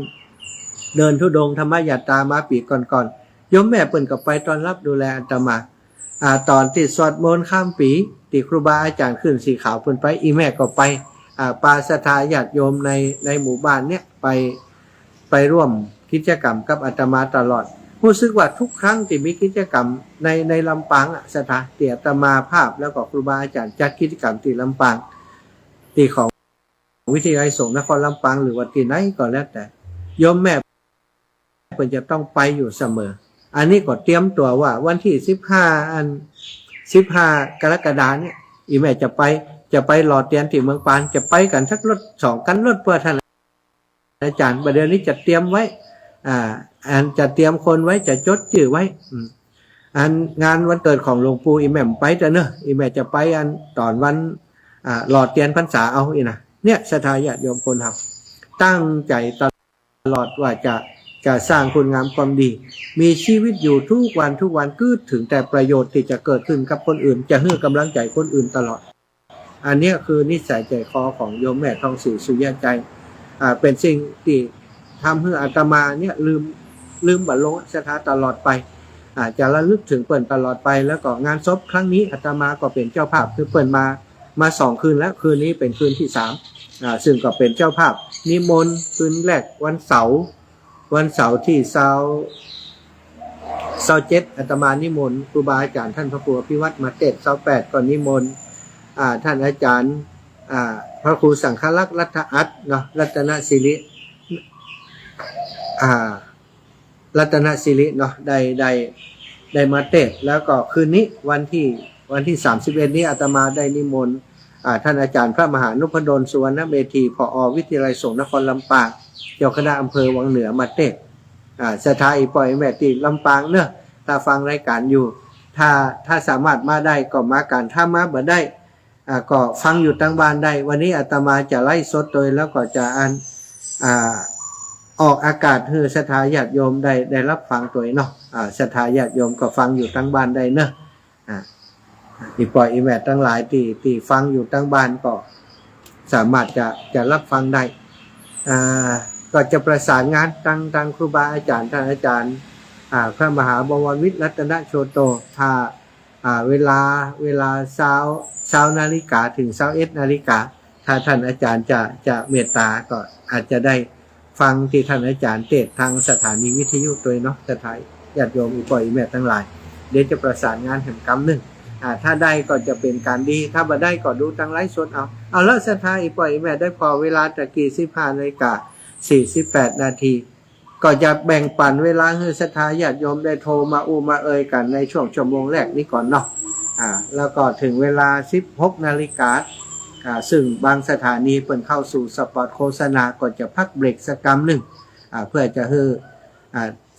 เดินธุดงค์ธรรมยาตรามาปีก่อนโยมแม่เปิ่นก็ไปต้อนรับดูแลอาตมาตอนที่สวดมนต์ข้ามปีที่ครูบาอาจารย์ขึ้นสีขาวเปิ่นไปอีแม่ก็ไปปาศรัทธาญาติโยมในหมู่บ้านเนี่ยไปร่วมกิจกรรมกับอาตมาตลอดรู้สึกว่าทุกครั้งที่มีกิจกรรมในลำปางสถานที่อาตมาภาพแล้วก็ครูบาอาจารย์จัดกิจกรรมที่ลำปางที่ของวิทยาลัยสงฆ์นครลำปางหรือว่าที่ไหนก็แล้วแต่โยมแม่เพิ่นจะต้องไปอยู่เสมออันนี้ก็เตรียมตัวว่าวันที่15กรกฎาคมเนี่ยอีแม่จะไปหล่อเตียนที่เมืองปานจะไปกันสักรถ2กันรถเพื่อท่านอาจารย์ประเดี๋ยวนี้จะเตรียมไว้อันจะเตรียมคนไว้จะจดชื่อไว้อันงานวันเกิดของหลวงปู่อีแม่ไปแต่เนอะอีแม่จะไปอันตอนวันหลอดเตียนพรรษาเอาอีนะเนี่ยศรัทธาญาติโยมคนทำตั้งใจตลอดว่าจะสร้างคุณงามความดีมีชีวิตอยู่ทุกวันก็ถึงแต่ประโยชน์ที่จะเกิดขึ้นกับคนอื่นจะให้กำลังใจคนอื่นตลอดอันนี้คือนิสัยใจคอของโยมแม่ทองศรีสุยะใจเป็นสิ่งที่ทำให้อาตมาเนี่ยลืมบัลลงศรัทธาตลอดไปจะระลึกถึงเปิ่นตลอดไปแล้วก็งานศพครั้งนี้อาตมาก็เป็นเจ้าภาพคือเปิ่นมา2 คืนแล้วคืนนี้เป็นคืนที่3ซึ่งก็เป็นเจ้าภาพนิมนต์คืนแรกวันเสาร์ที่27อาตมานิมนต์ครูบาอาจารย์ท่านพระครูอภิวัตรมาเทศน์28ก็นิมนต์ท่านอาจารย์พระครูสังฆลักษณ์รัตอัตเนาะรัตนศิริรัตนศิริเนาะได้มาเทศน์แล้วก็คืนนี้วันที่31นี้อาตมาได้นิมนต์ท่านอาจารย์พระมหานุพดลสุวรรณเมธีผอ.วิทยาลัยสงฆ์นครลำปางเจ้าคณะอำเภอวังเหนือมาเทศน์สถาอีปล่อยแม่ที่ลำปางเนอะถ้าฟังรายการอยู่ถ้าสามารถมาได้ก็มากันถ้ามาบ่ได้ก็ฟังอยู่ทางบ้านได้วันนี้อาตมาจะไล่สดโดยแล้วก็จะออกอากาศให้ศรัทธาญาติโยมได้รับฟังตัวเนาะศรัทธาญาติโยมก็ฟังอยู่ทางบ้านได้เนอะอีปล่อยอีแม่ทั้งหลายที่ฟังอยู่ทางบ้านก็สามารถจะรับฟังได้ก็จะประสานงานทางครูบาอาจารย์ท่านอาจารย์พระมหาบวรวิทย์รัตนโชโตถ้าเวลา20 นาฬิกาถึง21 นาฬิกาถ้าท่านอาจารย์จะเมตตาก็อาจจะได้ฟังที่ท่านอาจารย์เทศทางสถานีวิทยุตัวเนาะจะถ่ายญาติโยมอีปล่อยอีแม่ทั้งหลายเดี๋ยวจะประสานงานแห่งกรรมหนึ่งถ้าได้ก็จะเป็นการดีถ้าบ่ได้ก็ดูทางไลฟ์สดเอาแล้วศรัทธาอีปล่อยอีแม่ได้พอเวลาตะกี้15 นาฬิกา48 นาทีก็จะแบ่งปันเวลาให้ศรัทธาญาติโยมได้โทรมามาเอ่ยกันในช่วงชั่วโมงแรกนี้ก่อนเนาะแล้วก็ถึงเวลา16 นาฬิกาซึ่งบางสถานีเปิดเข้าสู่สปอตโฆษณาก็จะพักเบรกสักกรรมหนึ่งเพื่อจะให้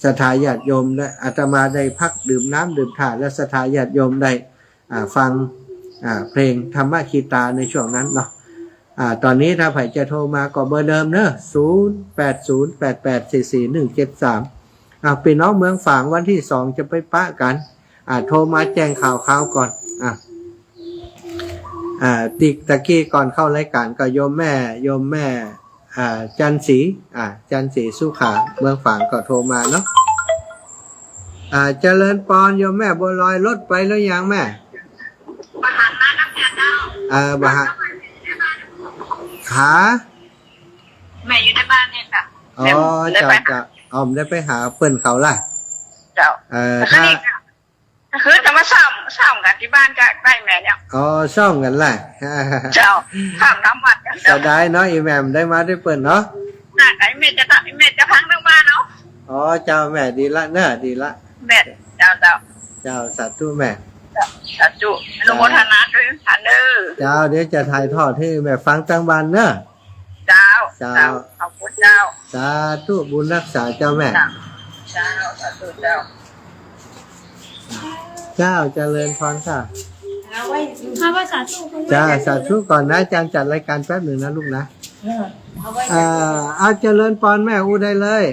ศรัทธาญาติโยมและอาตมาได้พักดื่มน้ำดื่มถ่านและศรัทธาญาติโยมได้ฟัง เพลงธรรมคีตาในช่วงนั้นเนาะตอนนี้ถ้าใครจะโทรมาก็เบอร์เดิมเนอะ0808844173พี่น้องเมืองฝางวันที่2จะไปปะกันโทรมาแจ้งข่าวก่อนติกตะกี้ก่อนเข้ารายการก็โยมแม่จันศรีสุขาเมืองฝางก็โทรมาเนาะเจริญปอนโยมแม่บัวลอยรถไปแล้วยังแม่บาขาแม่อยู่ในบ้านเนี่ยค่ะอ๋อเจ้าได้ไปหาเปิ้นเขาล่ะเจ้าถ้าคือจะมาซ่อมกันที่บ้านจะใกล้แม่เนี่ยอ๋อซ่อมกันแหละเจ้าข้ามน้ำวัดจะได้เนาะอีแม่ได้มาได้เปิ้นเนาะไอ้แม่จะพังทั้งบ้านเนาะอ๋อเจ้าแม่ดีละเนอะดีละแม่เจ้าสาธุแม่สาธุอนุโมทนาด้วยท่านเด้อเจ้าเดี๋ยวจะถ่ายทอดให้แม่ฟังตั้งวันเนอะเจ้าขอบคุณเจ้าสาธุบุญรักษาเจ้าแม่เจ้าสาธุเจ้าเจริญพรค่ะสาธุจ้าสาธุก่อนนะอาจารย์จัดรายการแป๊บหนึ่งนะลูกนะเอาเจริญพรแม่อู้ได้เลย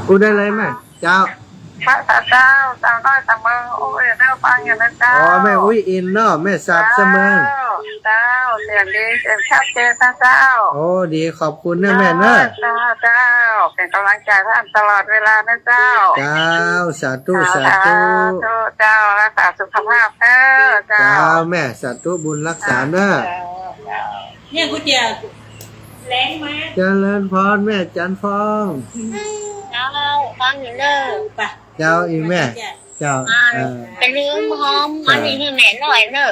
อู้ได้เลยแม่เจ้าพระเจ้าน้อยเสมอโอ้ยเจ้าฟังอย่างนั้นเจ้าแม่อุ้ยอินเนาะแม่สับเสมอเจ้าเสียงดีเสียงชัดเจนเจ้าโอ้ดีขอบคุณนะแม่เนอะเจ้าเป็นกำลังใจท่านตลอดเวลานะเจ้าสาธุเจ้ารักษาสุขภาพเจ้าแม่สาธุบุญรักษาเนอะเนี่ยกูจะแรงมากเจริญพรแม่จันฟองฟังอยู่เด้อเจ้าอีแม่เจ้าเป็นเรื่องหอมอันนี้คือแม่หน่อยเนอะ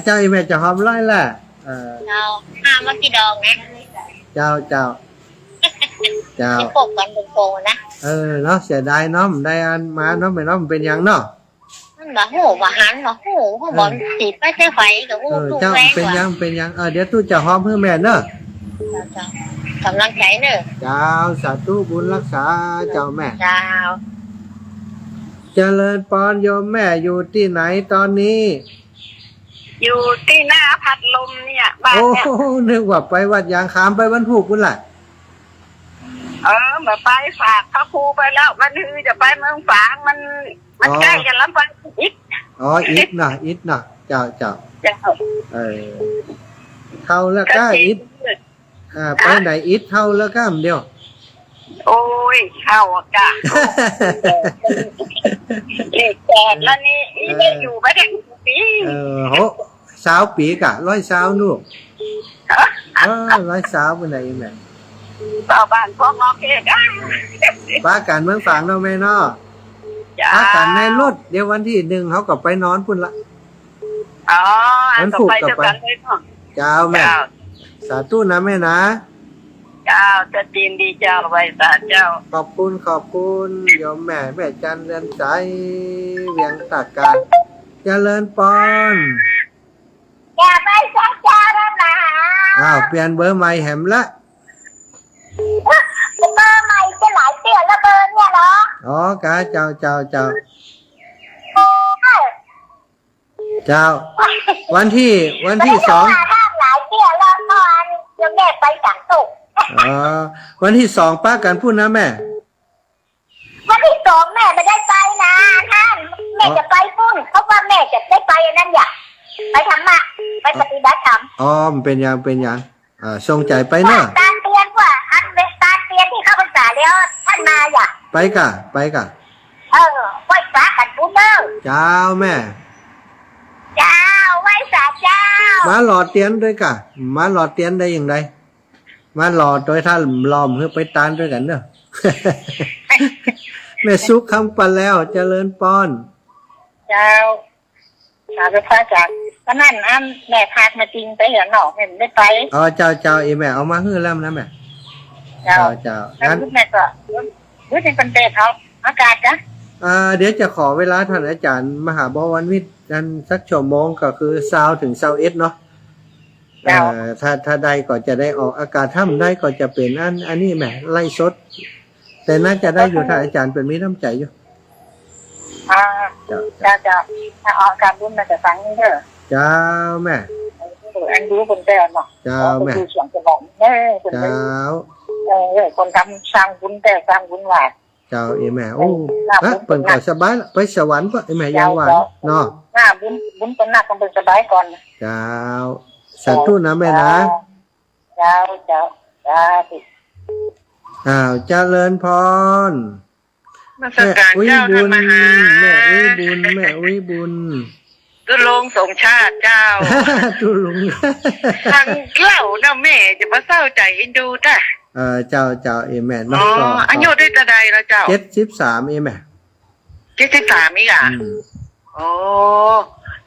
เจ้าอีแม่จะหอมร้อยละเจ้าห้ามากี่ดองนะเจ้าปกกันเป็นโกนะเนาะเสียดายเนาะได้อันมาเนาะไม่เนาะมันเป็นยังเนาะมันบ่หูบ่หันบ่หูเขาบอกสีไปใช้ไฟกับหูตู้แรงเป็นยังเดี๋ยวตู้จะหอมเพื่อแม่เนอะกำลังใจเนอะเจ้าสาธุบุญรักษาเจ้าแม่เจ้าเจริญปอนโยมแม่อยู่ที่ไหนตอนนี้อยู่ที่หน้าพัดลมเนี่ยบ้านเนี่ยนึกว่าไปวัดยางคามไปวันผูกคุณล่ะมาไปฝากพระครูไปแล้ววันนี้จะไปเมืองฝางมันใกล้กันแล้วไปอิดเนาะเจ้าเท่าแล้วก็อิดไปไหนอิดเท่าแล้วก็เดียวโอ้ยเข้ากะเด็กแก่แล้วนี่ได้อยู่ไปได้ปี20 ปีกะ120นู่น120เป็นไหนแม่บ้านพวกน้องเอกป้ากันเมืองฝางเนาะแม่เนาะป้ากันในรถเดี๋ยววันที่1เขาก็ไปนอนพุ่นละมันผูกกับไปเจ้าแม่สาธุนะแม่นะเจ้าจะจีนดีเจ้าไว้สาเจ้าขอบคุณโยมแม่จันเรือนใจเวียงตากการเจริญปอนอย่าไปช้าแล้วนะเปลี่ยนเบอร์ใหม่แหมละเบอร์ใหม่จะหลายเตือนละเบอร์เนี่ยเหรอกะเจ้าวันที่2หลายเตือนแล้วตอนยังแม่ไปสังสุกวันที่2ป้ากันพูดนะแม่วันที่2แม่ไม่ได้ไปนะท่านแม่จะไปพุ่นเพราะว่าแม่จะได้ไปนั่นอยากไปทำไปปฏิบัติธรรมมันเป็นยังทรงใจไปเนอะการเตียนว่าอันเป็นการเตียนที่เข้าพรรษาแล้วท่านมาอยากไปกะไหว้สากันพุ่นเนอะเจ้าแม่เจ้าไหว้สาเจ้ามาหลอดเตียนด้วยกะมาหลอดเตียนได้อย่างไรมาหลอดโดยท่านล้อมเพื่อไปตานด้วยกันเนอะแม่ซุกคำปันแล้วเจริญปอนเจ้าสาธุพระจักรก็นั่นแม่พามาจริงไปเห็นหนอแม่ไม่ไปเจ้าอีแม่เอามาฮื้อแล้วนะแม่เจ้างั้นแม่ก็รู้เป็นคนเตะเขาอากาศจ้ะเดี๋ยวจะขอเวลาท่านอาจารย์มหาบวรวิทย์กันสักชั่วโมงก็คือ20 ถึง 21เนาะถ้าได้ก็จะได้ออกอากาศถ้าได้ก็จะเป็นอันนี้แหมไล่สดแต่น่าจะได้อยู่ถ้าอาจารย์เป็นมีน้ำใจอยู่เจ้า ถ้าออกการบุญมาจะฟังนี่เด้อ เจ้าแม่ อันรู้คนแต่เนาะ เจ้าแม่ คือเสียงจะบอกแม่คน เจ้า คนทำสร้างบุญแต่สร้างบุญว่า เจ้าไอ้แม่โอ้ฮะเปิ่นก็สบายละไปสวรรค์ก็ไอ้แม่ยังหวานเนาะ หน้าบุญเป็นหน้าต้องเป็นสบายก่อน เจ้าสาธุนะแม่นะ เจ้าสิ เจริญพร มาสักการ อุ้ย เจ้า บุ ท่าน ญ มหา แม่อุ้ยบุญแม่อุ้ยบุญ ตุลงสงชาติเจ้า ตุลุง ทางเล่านะแม่จะมาเศร้าใจอินดูจ้ะ เจ้าไอ้แม่ อ๋ เนาะ ออายุได้จะใดแล้วเจ้า 73ไอ้แม่ 73อีกอ่ะ อืม โอ้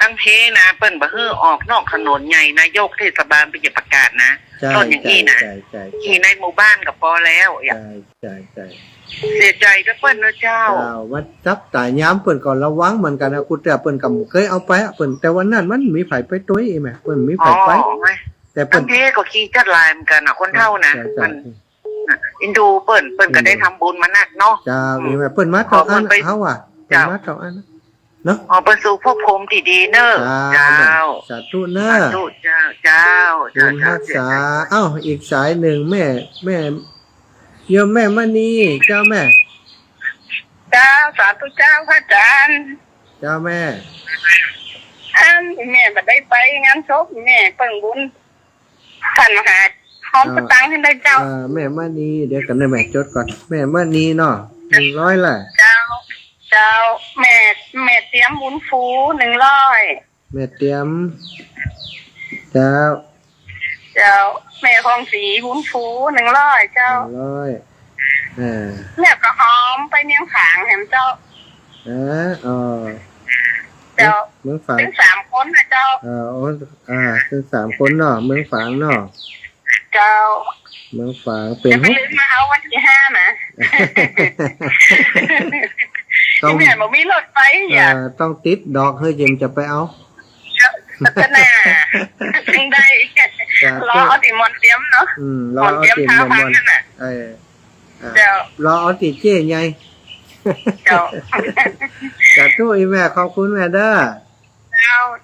ตั้งเพนะเปิ้นบ่ฮื้อออกนอกถนนใหญ่นายกเทศบาลไปจะประกาศนะ ใช่ ต้นอย่างนี้นะ ใช่ ขี่ในหมู่บ้านก็พอแล้วอย่า ใช่ เสียใจด้วยเปิ้นนะเจ้า วัดจับตายย้ำเปิ่นก่อนระวังเหมือนกันนะกูแต่เปิ่นกับเคยเอาไปอะเปิ่นแต่วันนั้นมันมีไผไปตัวอีแม่เปิ่นมีไผ อ๋อ ไป ไง แต่เปิ่ ตั้ น งเพก็ขี่จัดลายเหมือนกันนะคนเท่านะ ใช่ มันอินดูเปิ้นก็ได้ทำบุญมานักเนาะ เจ้านี่แม่เปิ่นมาต่ออัน ไป เฮาอ่ะเปิ่นมาต่ออันเนาะ ออกไปสู่ภพภูมิที่ดีเนอะเจ้า สาธุเนอะ สาธุเจ้าเจ้า บุญรักษาอีกสายหนึ่งแม่โยมแม่มณีเจ้าแม่ เจ้าสาธุเจ้าพระอาจารย์ เจ้าแม่ แม่บัดได้ไปงานศพแม่เพิ่งบุญท่านมหาพร้อมสตังค์ให้ได้เจ้า แม่มณีเดี๋ยวกันนะแม่จดก่อนแม่มณีเนาะ100ล่ะ เจ้าแม่เตรียมบุญฟู100แม่เตรียมเจ้า แม่ของสีบุญฟู100เจ้า 100แม่ก็หอมไปเนียงขางแหมเจ้า เจ้า เมืองฝาง เป็น3คนนะเจ้า เป็น3คนเนาะเมืองฝางเนาะ เจ้า เมืองฝางเป็น จะไปลืมมาเอาวันที่5นะ ต้อง แม่บอกมีรถไปอย่า ต้องติดดอกเฮ้ยเจมจะไปเอา พัฒนาจึงได้รอเอาติมอนเตรียมเนาะ รอเอาติด เท้า แม่ พั บ ง อล นั่นน่ะ เจ้าร อเอาติดเจ๊ไง เจ้า สาธุอีแม่ขอบคุณแม่เด้อ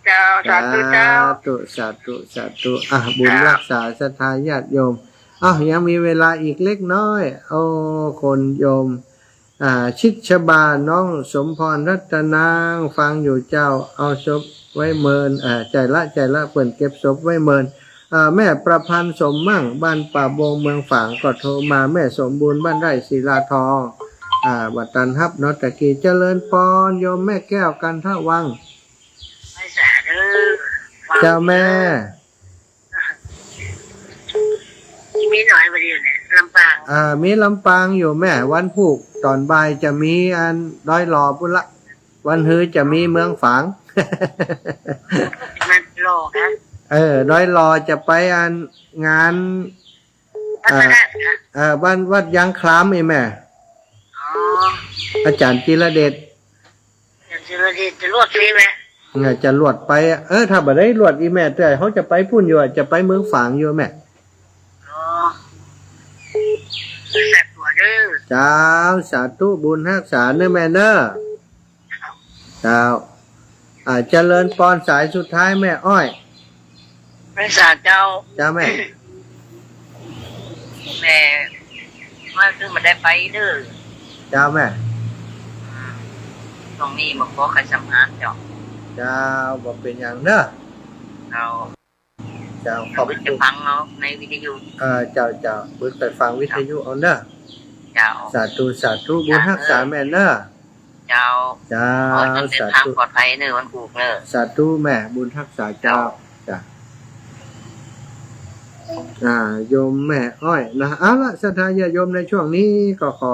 เจ้าสาธุเจ้า สาธุบุญรักษาศรัทธาญาติโยมยังมีเวลาอีกเล็กน้อยคนโยมชิดชบาน้องสมพรรัตนางฟังอยู่เจ้าเอาศพไว้เมินใจละเปิ่นเก็บศพไว้เมินแม่ประพันธ์สมมั่งบ้านป่าบงเมืองฝางก็โทรมาแม่สมบูรณ์บ้านไร่ศิลาทองบัดตันฮับเนาะตะกี้เจริญปอนโยมแม่แก้วกันทวัง ไม่สาเด้อ เจ้าแม่ มีหน่อยมาเดียวเนี่ยลำปาง มีลำปางอยู่แม่วันผูกตอนบ่ายจะมีอันร้อยหล่อพุ่นละวันฮือจะมีเมืองฝาง มันโลกนะ ร้อยหล่อจะไปอันงาน พัฒนาค่ะ บ้านวัดยางคล้ามไอ้แม่ อ๋อ อาจารย์จิรเดช อย่างที่เราจะรวดฟรีไหม จะลวดไปถ้าบ่ได้ลวดอีแม่แต่เขาจะไปพุ่นอยู่จะไปเมืองฝางอยู่แม่ อ๋อแสบหัวเด้อ เจ้าสาธุบุญรักษาเนื้อแม่เน้อเจ้าเจริญปอนสายสุดท้ายแม่อ้อย ไม่สาเจ้า เจ้าแม่ แม่มาคือมาได้ไปเด้อ เจ้าแม่ ตรงนี้มาขอใครสัมภาษณ์เจ้า เจ้าบอกเป็นอย่างเน้อ เรา เจ้าข เขา อบ ไป คุ จะ ณ ฟังเนาะในวิทยุ เจ้าบุญไปฟังวิทยุเอาเน้อ เจ้า สาธุบุญรักษาแม่เน้อ เจ้า เจ้า ขอให้เดิ สาน ทาง ธุ ปลอดภัยเนอะวันผูกเนอะ สาธุแม่บุญรักษาเจ้าจ้ะโยมแม่อ้อยนะเอาละศรัทธาญาติโยมในช่วงนี้ก็ขอ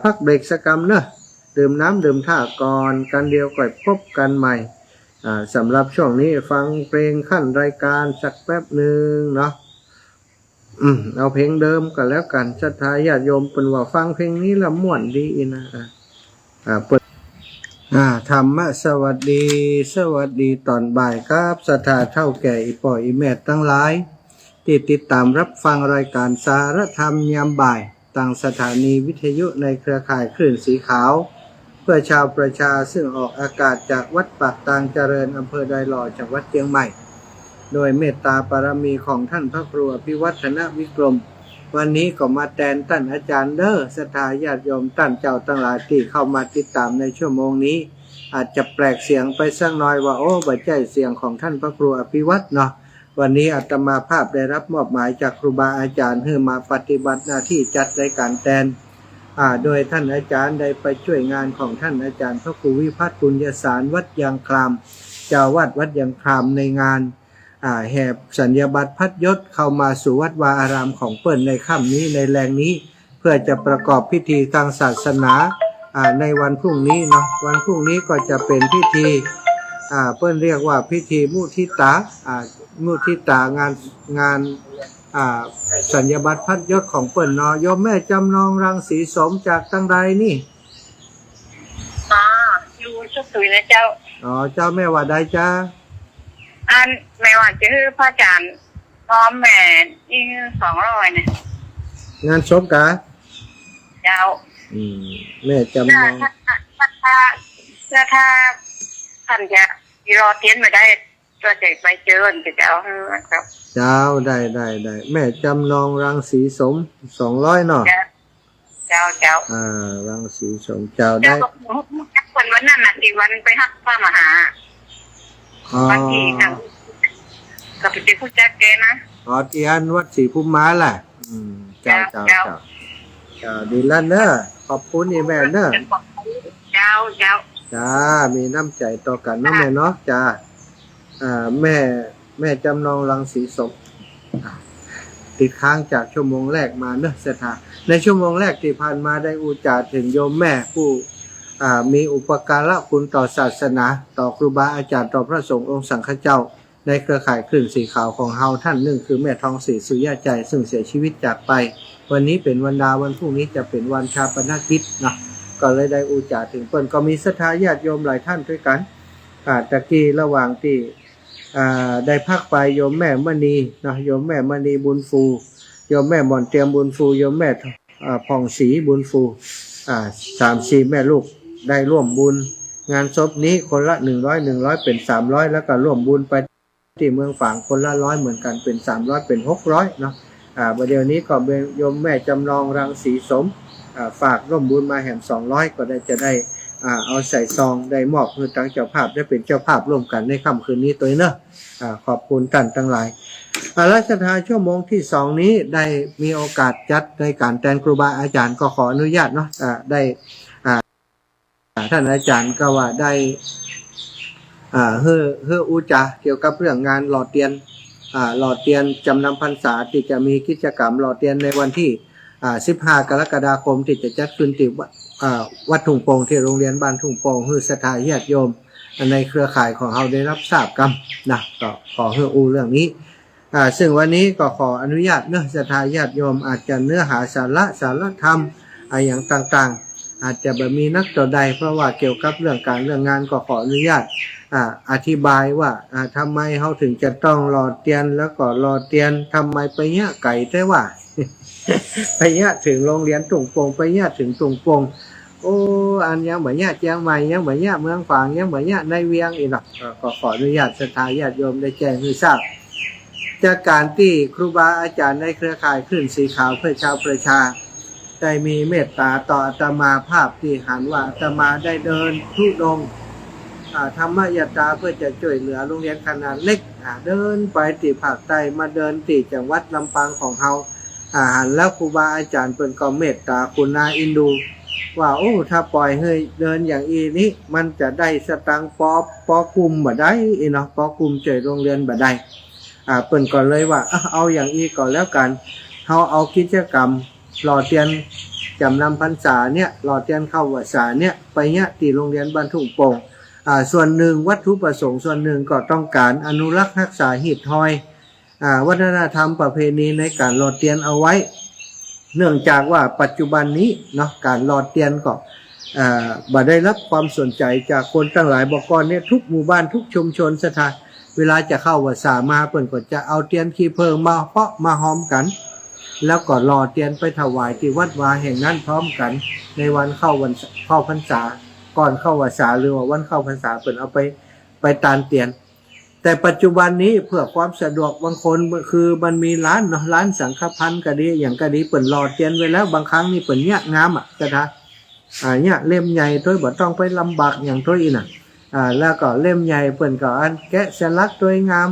พักเบรกสักกรรมเนอะดื่มน้ำดื่มท่าก่อนกันเดียวก่อยพบกันใหม่สำหรับช่วงนี้ฟังเพลงขั้นรายการสักแป๊บหนึ่งเนาะเอาเพลงเดิมก็แล้วกันศรัทธาญาติโยมเป็นว่าฟังเพลงนี้ละม่วนดีนะเปิดธรรมะสวัสดีตอนบ่ายครับศรัทธาเท่าแก่อีป่ออีแม่ทั้งหลายที่ติดตามรับฟังรายการสารธรรมยามบ่ายต่างสถานีวิทยุในเครือข่ายคลื่นสีขาว พื่อชาวประชาซึ่งออกอากาศจากวัดปากตางเจริญอำเภอดอยหล่อจังหวัดเชียงใหม่โดยเมตตาบารมีของท่านพระครูอภิวัฒนวิกรมวันนี้ก็มาแทนท่านอาจารย์เด้อศรัทธาญาติโยมท่านเจ้าทั้งหลายที่เข้ามาติดตามในชั่วโมงนี้อาจจะแปลกเสียงไปสักหน่อยว่าโอ้บ่ใช่เสียงของท่านพระครูอภิวัฒน์เนาะวันนี้อาตมาภาพได้รับมอบหมายจากครูบาอาจารย์ให้มาปฏิบัติหน้าที่จัดรายการแทนโดยท่านอาจารย์ได้ไปช่วยงานของท่านอาจารย์พระครูวิพัฒน์ปุญญสารวัดยางคลามเจ้าวาดวัดยางคลามในงานแห่สัญญาบัตรพัดยศเข้ามาสู่วัดวาอารามของเปิ้นในค่ำนี้ในแรงนี้เพื่อจะประกอบพิธีทางศาสนาในวันพรุ่งนี้เนาะวันพรุ่งนี้ก็จะเป็นพิธีเปิ้นเรียกว่าพิธีมุทิตางานสัญญาบัตรพัดยศของเปิ้นเนาะโยมแม่จำลองรังสีสมจากตั้งใดนี่อยู่สุดตุยนะเจ้าเจ้าแม่ว่าใดจ้าอันแม่ว่าจะคือพระอาจารย์พร้อมแม่อี200เนี่ยงานศพกะเจ้าแม่จำลองถ้าท่านจะรอเทียนมาได้ก็จะไปเจอจะเจ้าครับเจ้าได้แม่จำลองรังสีสม200เนาะเจ้ารังสีสมเจ้าได้คนวันนั้นน่ะที่วันไปฮักพระมหาวันที่นั่งกับพี่ผู้จัดแกนะที่อันวัดศรีภูมิม้าแหละเจ้าดีแล้วเนอะขอบคุณอีแม่เนอะจ้ามีน้ำใจต่อกันเนาะแม่เนาะจ้าแม่จำลองรังสีสมติดค้างจากชั่วโมงแรกมาเนอะสถาในชั่วโมงแรกที่ผ่านมาได้อุจาร์ถึงโยมแม่ผู้มีอุปการะคุณต่อศาสนาต่อครูบาอาจารย์ต่อพระสงฆ์องค์สังฆเจ้าในเครือข่ายคลื่นสีขาวของเฮาท่านหนึ่งคือแม่ทองศรีสุริยะใจซึ่งเสียชีวิตจากไปวันนี้เป็นวันดาวันพรุ่งนี้จะเป็นวันชาปนกิจนะก็เลยได้อุจาร์ถึงเปิ้นก็มีศรัทธาญาติโยมหลายท่านด้วยกันตะกี้ระหว่างที่ได้พักไปโยมแม่มณีนะโยมแม่มณีบุญฟูโยมแม่หม่อนเตรียมบุญฟูโยมแม่ผ่องศรีบุญฟู3-4แม่ลูกได้ร่วมบุญงานศพนี้คนละ100เป็น300แล้วก็ร่วมบุญไปที่เมืองฝางคนละ100เหมือนกันเป็น300เป็น600เนาะประเดี๋ยวนี้ก็เป็นโยมแม่จำลองรังสีสมฝากร่วมบุญมาแห่ง200ก็จะได้เอาใส่ซองได้มอบเพื่อตั้งเจ้าภาพได้เป็นเจ้าภาพร่วมกันในค่ำคืนนี้ตัวเนอะขอบคุณท่านทั้งหลายรัชทานชั่วโมงที่2นี้ได้มีโอกาสจัดในการแทนครูบาอาจารย์ก็ขออนุญาตเนาะได้ท่านอาจารย์ก็ว่าได้เฮืออุจาเกี่ยวกับเรื่องงานหล่อเทียนจำนำพรรษาที่จะมีกิจกรรมหล่อเทียนในวันที่15 กรกฎาคมที่จะจัดขึ้นที่วัดทุ่งโป่งที่โรงเรียนบ้านทุ่งโป่งฮือศรัทธาญาติโยมในเครือข่ายของเราได้รับทราบกันนะก็ขอฮืออูเรื่องนี้ซึ่งวันนี้ก็ขออนุญาตเนื้อศรัทธาญาติโยมอาจจะเนื้อหาสาระธรรมอย่างต่างๆอาจจะแบบมีนักต่อใดเพราะว่าเกี่ยวกับเรื่องงานก็ขออนุญาตอธิบายว่าทำไมเขาถึงจะต้องรอเตียนแล้วก็รอเตียนทำไมไปเนี้ยไก่ได้ว่า ไปเนี้ยถึงโรงเรียนตุ่งโป่งไปเนี้ยถึงตุ่งโป่งโอ้อันยังเหมือนเนี้ยเชียงใหม่ยังเหมือนเนี้ยเมืองฝางยังเหมือนเนี้ยในเวียงอีกหรอกก็ขออนุญาตศรัทธาญาติโยมได้แจ้งให้ทราบจากการที่ครูบาอาจารย์ในเครือข่ายคลื่นสีขาวเพื่อชาวประชาได้มีเมตตาต่ออาตมาภาพที่หันว่าอาตมาได้เดินทุดงธรรมยตราเพื่อจะช่วยเหลือโรงเรียนขนาดเล็กเดินไปที่ภาคใต้มาเดินที่จังหวัดลำปางของเฮาหันแล้วครูบาอาจารย์เป็นก็เมตตาคุณนาอินดูว่าโอ้ถ้าปล่อยให้เดินอย่างอีนี้มันจะได้สตังปอกลุ่มบ่ได้เนาะปอกลุ่มช่วยโรงเรียนบ่ได้เปิ้นก็เลยว่าเอาอย่างอีก่อนแล้วกันเฮาเอากิจกรรมหล่อเทียนจำนำพรรษาเนี่ยหล่อเทียนเข้าพรรษาเนี่ยไปเนี่ยที่โรงเรียนบ้านทุ่งโป่งส่วนหนึ่งวัตถุประสงค์ส่วนหนึ่งก็ต้องการอนุรักษ์รักษาหีบทอยวัฒนธรรมประเพณีในการหล่อเทียนเอาไว้เนื่องจากว่าปัจจุบันนี้เนาะการหล่อเทียนก็บ่ได้รับความสนใจจากคนทั้งหลายบอกก่อนเนี่ยทุกหมู่บ้านทุกชุมชนสถานเวลาจะเข้าพรรษามาเพิ่นก็จะเอาเทียนขี้เพลิงมาเพาะมาหอมกันแล้วก็หล่อเทียนไปถวายที่วัดวาแห่งนั้นพร้อมกันในวันเข้าพรรษา ก่อนเข้าพรรษาหรือว่าวันเข้าพรรษาเปิ่นเอาไปตานเตียนแต่ปัจจุบันนี้เพื่อความสะดวกบางคนคือมันมีร้านเนาะร้านสังฆพันธ์ก็ดีอย่างก็ดีเปิ่นรอเตียนไว้แล้วบางครั้งนี่เปิ่นเนี่ยงามอ่ะก็ได้เนี่ยเล่มใหญ่ตัวบ่ต้องไปลำบากอย่างตัวอีน่ะแล้วก็เล่มใหญ่เปิ่นก็อันแกะสลักตัวงาม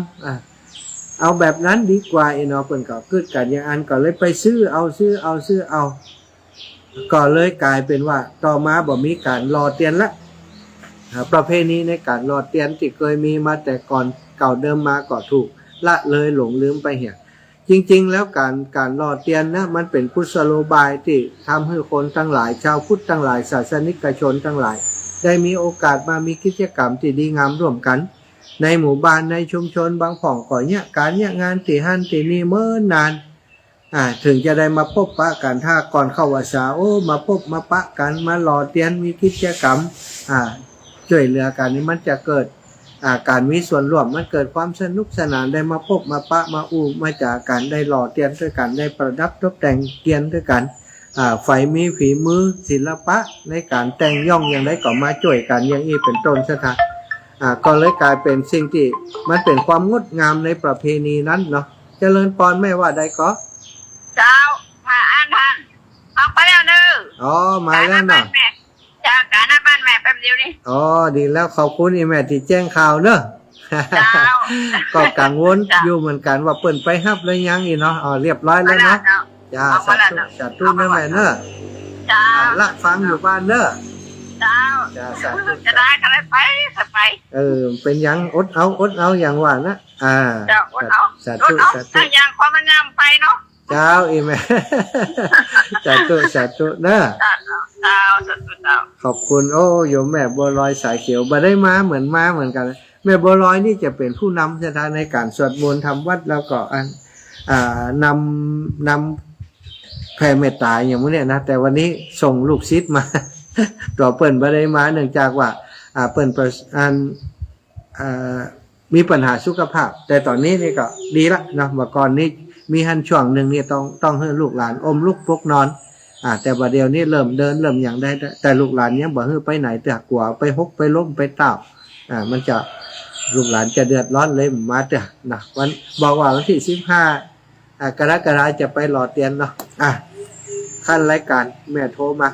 เอาแบบนั้นดีกว่าเนาะเปิ่นก็คิดกันอย่างอันก็เลยไปซื้อเอาก็เลยกลายเป็นว่าต่อมาบ่มีการรอเตียนละประเพณีในการรอเตียนที่เคยมีมาแต่ก่อนเก่าเดิมมาก็ถูกละเลยหลงลืมไปเหี่ยจริงๆแล้วการรอเตียนนะมันเป็นกุศโลบายที่ทำให้คนทั้งหลายชาวพุทธทั้งหลายศาสนิกชนทั้งหลายได้มีโอกาสมามีกิจกรรมที่ดีงามร่วมกันในหมู่บ้านในชุมชนบางผ่องก่อเนี่ยการเนี่ยงานที่ฮั่นที่นี่เมื่อนานถึงจะได้มาพบปะกันถ้าก่อนเข้าพรรษามาพบมาปะกันมาหล่อเตียนมีกิจกรรมช่วยเหลือกันนี่มันจะเกิดการมีส่วนร่วมมันเกิดความสนุกสนานได้มาพบมาปะมามาจากกันได้หล่อเตียนด้วยกันได้ประดับตกแต่งเตียนด้วยกันไฟมีฝีมือศิลปะในการแต่งย่องอย่างไรก็มาช่วยกันอย่างนี้เป็นต้นซะค่ะก็เลยกลายเป็นสิ่งที่มันเป็นความงดงามในประเพณีนั้นเนาะเจริญพรแม่ว่าใดก็เจ้ามาอ่านท่านออกไปแล้วเด้อมาแล้วเนาะจ้าการหน้าบ้านแม่แป๊บเดียวนี่ดีแล้วขอบคุณอีแม่ที่แจ้งข่าวเนอะก็กังวลอยู่เหมือนกันว่าเปิ่นไปฮับเลยยังอีเนาะเรียบร้อยแล้วเนาะจ้าสาธุแม่เนอะจ้าละฟังอยู่บ้านเนอะจ้าจะได้ก็ได้ไปเป็นยังอดเอาอย่างว่านะจ้าอดเอาอย่างความมันงามไปเนาะเจ้าอีแม่สาธุเนอะขอบคุณโยมแม่บัวลอยสายเขียวมาได้มาเหมือนกันแม่บัวลอยนี่จะเป็นผู้นำสถานในการสวดมนต์ทำวัดแล้วก็นำแผ่เมตตาอย่างนี้นะแต่วันนี้ส่งลูกศิษย์มาต่อเปิ่นมาได้มาเนื่องจากว่าเปิ่นมีปัญหาสุขภาพแต่ตอนนี้นี่ก็ดีละนะเมื่อก่อนนี้มีหันช่วงหนึ่งนี่ต้องให้ลูกหลานอมลูกพกนอนแต่บัดเดียวนี้เริ่มเดินเริ่มอย่างได้แต่ลูกหลานเนี้ยบอกให้ไปไหนแต่กลัวไปฮกไปล้มไปเต่ามันจะลูกหลานจะเดือดร้อนเลยมาเถอะนะวันบอกว่าวันที่15กรกฎาคมจะไปหล่อเตียนเนาะขั้นรายการแม่โทรมา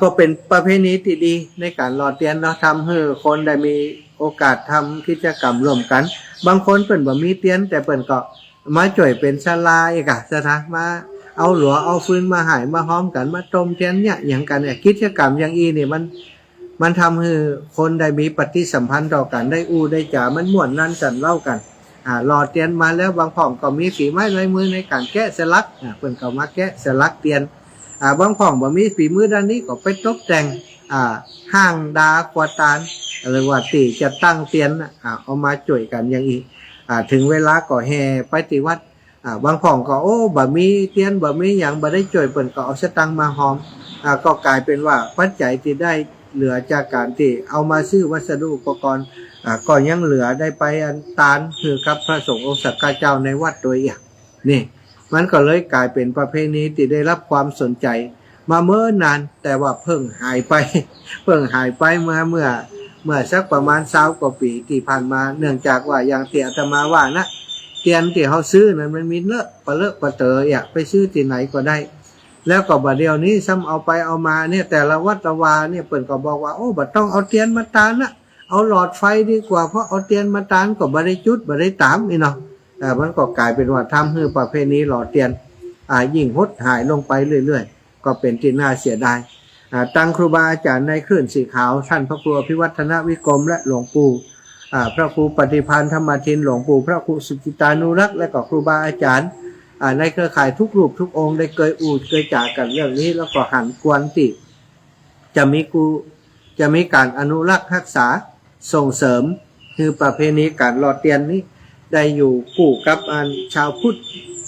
ก็เป็นประเพณีที่ดีในการหล่อเตียนเนาะทำให้คนได้มีโอกาสทำกิจกรรมร่วมกันบางคนเปิ่นบ่มีเตียนแต่เปิ่นก็มาจ่วยเป็นศาลาอีกสถานมาเอาหลัวเอาฟืนมาหายมาห้อมกันมาต้มเทียนเนี่ยอย่างกันเนี่ยกิจกรรมอย่างนี่มันทำให้คนได้มีปฏิสัมพันธ์ต่อกันได้ได้จ่ามันม่วนนั่นสันเล่ากันหล่อเตียนมาแล้วบางผ่องก็มีฝีไม้ลายมือในการแกะสลักเพิ่นก็มาแกะสลักเตียนบางผ่องบ่มีฝีมือด้านนี้ก็ไปตกแต่งห้างดาควาตานหรือว่าตีจะตั้งเตียนเอามาจ่วยกันอย่างอีถึงเวลาก็แห่ไปที่วัดบางผ่องก็บ่มีเตียนบ่มีอย่างบ่ได้จ่วยเปิ่นก็เอาสตังค์มาหอมก็กลายเป็นว่าปัจจัยที่ได้เหลือจากการที่เอามาซื้อวัสดุอุปกรณ์ก็ยังเหลือได้ไปอันตานคือกับพระสงฆ์องค์สักกะเจ้าในวัดโดยอย่างนี่มันก็เลยกลายเป็นประเพณีที่ได้รับความสนใจมาเมื่อนานแต่ว่าเพิ่งหายไปเมื่อสักประมาณ20 กว่าปีที่ผ่านมาเนื่องจากว่าอย่างที่อาตมาว่านะเตียนที่เขาซื้อนั้นมันมีเลอะปะเตอไปซื้อที่ไหนก็ได้แล้วก็บัดเดียวนี้ซ้ำเอาไปเอามาเนี่ยแต่ละวัดละวาเนี่ยเปิ่นก็บอกว่าบัดต้องเอาเตียนมาตานนะเอาหลอดไฟดีกว่าเพราะเอาเตียนมาตานก็บ่ได้จุดบ่ได้ตามนี่เนาะมันก็กลายเป็นว่าทำให้ประเพณีหล่อเตียนยิ่งหดหายลงไปเรื่อยๆก็เป็นที่น่าเสียดายตั้งครูบาอาจารย์ในคลื่นสีขาวท่านพระครูอภิวัฒนวิกรมและหลวงปู่พระครูปฏิพันธ์ธรรมทินหลวงปู่พระครูสุจิตานุรักษ์และก็ครูบาอาจารย์ในเครือข่ายทุกรูปทุกองค์ได้เคยจ่ากันเรื่องนี้แล้วก็หันกวนติจะมีการอนุรักษ์รักษาส่งเสริมคือประเพณีการหล่อเตียนนี้ได้อยู่คู่กับชาวพุทธ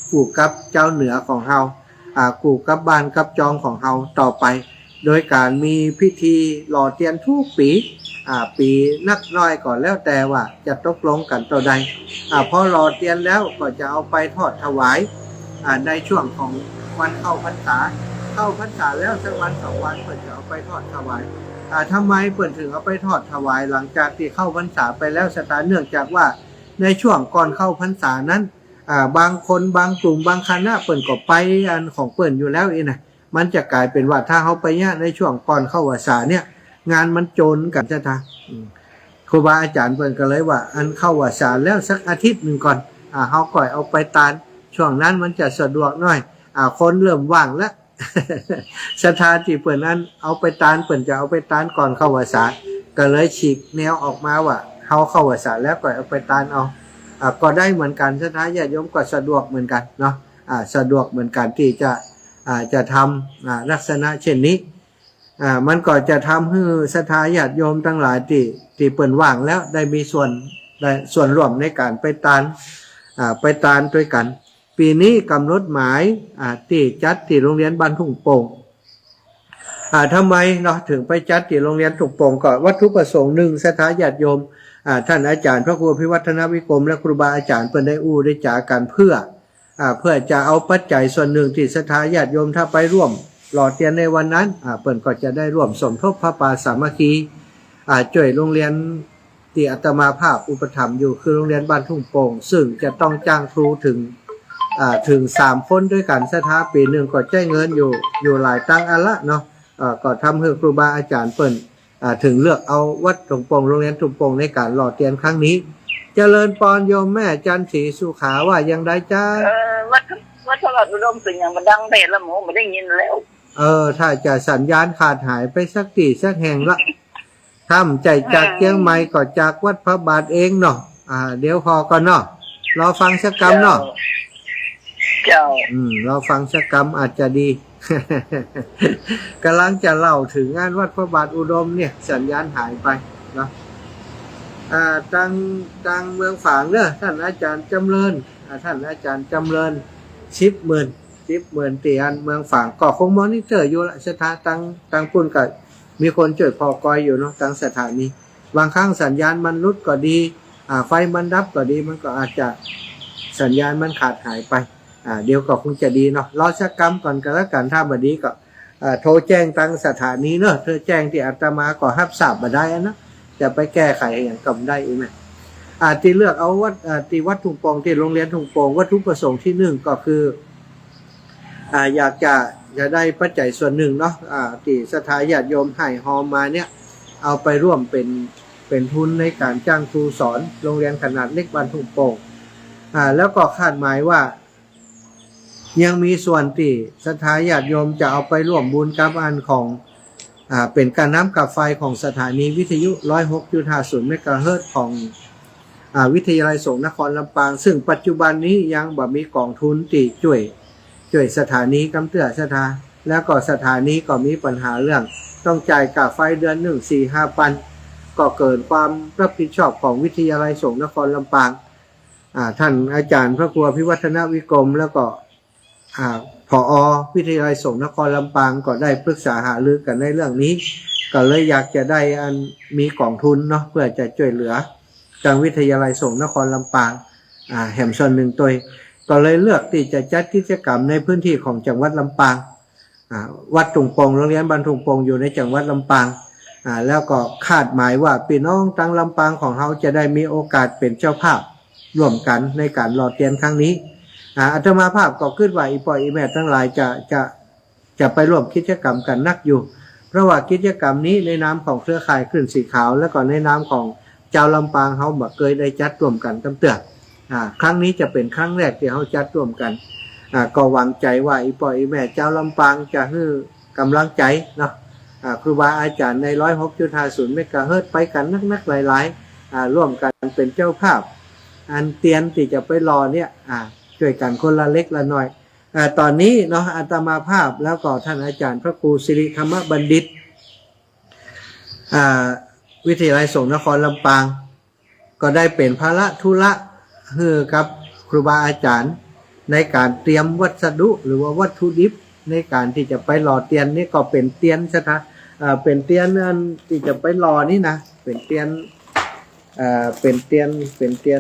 คู่กับเจ้าเหนือของเฮาคู่กับบ้านกับจองของเฮาต่อไปโดยการมีพิธีหล่อเตียนทุกปีนักน้อยก่อนแล้วแต่ว่าจะตกลงกันต่อใดพอหล่อเตียนแล้วก็จะเอาไปทอดถวายในช่วงของวันเข้าพรรษาแล้วสักวัน2 วันก็จะเอาไปทอดถวาย ทำไมเปิดถึงเอาไปทอดถวายหลังจากที่เข้าพรรษาไปแล้วสถานเนื่องจากว่าในช่วงก่อนเข้าพรรษานั้นบางคนบางกลุ่มบางคณะเปิ่นก็ไปอันของเปิ่นอยู่แล้วนะมันจะกลายเป็นว่าถ้าเขาไปเนี่ยในช่วงก่อนเข้าพรรษาเนี่ยงานมันโจรกันจะทาครูบาอาจารย์เปิ่นก็เลยว่าอันเข้าพรรษาแล้วสักอาทิตย์หนึ่งก่อนเขาก่อยเอาไปตานช่วงนั้นมันจะสะดวกหน่อยคนเริ่มว่างแล้ว ศรัทธาที่เปิ่นนั้นเอาไปตานเปิ่นจะเอาไปตานก่อนเข้าพรรษาก็เลยฉีกแนวออกมาว่าเขาเข้าพรรษาแล้วก่อยเอาไปตานเอาก็ได้เหมือนกันศรัทธาญาติโยมก็สะดวกเหมือนกันเนาะสะดวกเหมือนกันที่จะทำลักษณะเช่นนี้มันก็จะทำให้ศรัทธาญาติโยมทั้งหลายที่เปิ่นว่างแล้วได้มีส่วนร่วมในการไปตานด้วยกันปีนี้กำหนดหมายที่จัดที่โรงเรียนบ้านทุ่งโป่งทำไมเนาะถึงไปจัดที่โรงเรียนทุ่งโป่งก็วัตถุประสงค์หนึ่งศรัทธาญาติโยมท่านอาจารย์พระครูพิวัฒนวิกรมและครูบาอาจารย์เพิ่นได้ได้จากันเพื่อจะเอาปัจจัยส่วนหนึ่งที่ศรัทธาญาติโยมถ้าไปร่วมหล่อเทียนในวันนั้นเพิ่นก็จะได้ร่วมสมทบพระป่าสามัคคีช่วยโรงเรียนที่อาตมาภาพอุปถัมภ์อยู่คือโรงเรียนบ้านทุ่งโป่งซึ่งจะต้องจ้างครูถึง3คนด้วยกันศรัทธาปีหนึ่งก็ใช้เงินอยู่หลายตังค์อันละเนาะก็ทำให้ครูบาอาจารย์เปิ้นถึงเลือกเอาวัดทุ่งโป่งโรงเรียนทุ่งโป่งในการหล่อเทียนครั้งนี้เจริญปอนโยมแม่จันทร์ศรีสุขาว่ายังได้จ้าวัดพระบาทอุดมสิ่งอย่างมันดังเพศแล้วหมูไม่ได้ยินแล้วถ้าจะสัญญาณขาดหายไปสักทีสักแห่งละทำใจจากเชียงใหม่ก็จากวัดพระบาทเองเนาะเดี๋ยวพอก่อนเนาะรอฟังสักกรรมเนาะเราฟังสักกรรมอาจจะดี กำลังจะเล่าถึงงานวัดพระบาทอุดมเนี่ยสัญญาณหายไปเนาะตังเมืองฝางเนี่ยท่านอาจารย์จำเริญท่านอาจารย์จำเริญ10,000เตียนเมืองฝางก็คงมอนิเตอร์อยู่ละสถาตังปุ่นก็มีคนช่วยพอกอยอยู่เนาะตังสถานีบางครั้งสัญญาณมันรุดก็ดีไฟมันดับก็ดีมันก็อาจจะสัญญาณมันขาดหายไปเดี๋ยวก็คงจะดีเนาะรอสักกรรมก่อนก็แล้วกันถ้าบดีก็โทรแจ้งตังสถานีเนาะเธอแจ้งที่อาตมาก็รับทราบมาได้นะจะไปแก้ไขอย่างกำได้อีกไหมที่เลือกเอาวัดทุ่งโป่งที่โรงเรียนทุ่งโป่งวัตถุประสงค์ที่1ก็คืออยากจะได้ปัจจัยส่วนหนึ่งเนาะที่ศรัทธาญาติโยมให้ฮอมมาเนี่ยเอาไปร่วมเป็นทุนในการจ้างครูสอนโรงเรียนขนาดเล็กบ้านทุ่งโป่งแล้วก็คาดหมายว่ายังมีส่วนที่ศรัทธาญาติโยมจะเอาไปร่วมบุญกับอันของเป็นการน้ำกับไฟของสถานีวิทยุ 106.50 เมกะเฮิรตซ์ของวิทยาลัยสงฆ์นครลำปางซึ่งปัจจุบันนี้ยังบ่มีกองทุนที่ช่วยสถานีกำเตื้อศรัทธาแล้วก็สถานีก็มีปัญหาเรื่องต้องจ่ายค่าไฟเดือน1-4-5 ปันก็เกิดความรับผิดชอบของวิทยาลัยสงฆ์นครลำปางท่านอาจารย์พระครูพิวัฒนวิกรมแล้วก็ผอ.วิทยาลัยสงฆ์นครลำปางก็ได้ปรึกษาหารือกันในเรื่องนี้ก็เลยอยากจะได้มีกองทุนเนาะเพื่อจะช่วยเหลือทางวิทยาลัยสงฆ์นครลำปางแห่งส่วนหนึ่งตัวก็เลยเลือกที่จะจัดกิจกรรมในพื้นที่ของจังหวัดลำปางวัดทุ่งโป่งโรงเรียนบ้านทุ่งโป่งอยู่ในจังหวัดลำปางแล้วก็คาดหมายว่าพี่น้องทางลำปางของเราจะได้มีโอกาสเป็นเจ้าภาพร่วมกันในการหล่อเทียนครั้งนี้อาตมาภาพก็คิดว่าอีปอยอีแม่ทั้งหลายจะไปร่วมกิจกรรมกันนักอยู่เพราะว่ากิจกรรมนี้ในนามของเครือข่ายคลื่นสีขาวและก็ในนามของเจ้าลำปางเขาบ่เคยได้จัดร่วมกันตั้งแต่ครั้งนี้จะเป็นครั้งแรกที่เขาจัดร่วมกันก็หวังใจว่าอีปอยอีแม่เจ้าลำปางจะให้กำลังใจเนาะครูบาอาจารย์ใน 106.50 เมกะเฮิรตซ์ไปกันนักๆหลายๆร่วมกันเป็นเจ้าภาพอันเตียนที่จะไปรอเนี่ยช่วยกันคนละเล็กละน้อยตอนนี้เนาะอาตมาภาพแล้วก็ท่านอาจารย์พระครูสิริธรรมบัณฑิตวิทยาลัยสงฆ์นครลำปางก็ได้เป็นภาระธุระให้กับครูบาอาจารย์ในการเตรียมวัสดุหรือว่าวัตถุดิบในการที่จะไปหล่อเตียนนี่ก็เป็นเตียนใช่ไหมเป็นเตียนนั่นที่จะไปหล่อนี่นะเป็นเตียน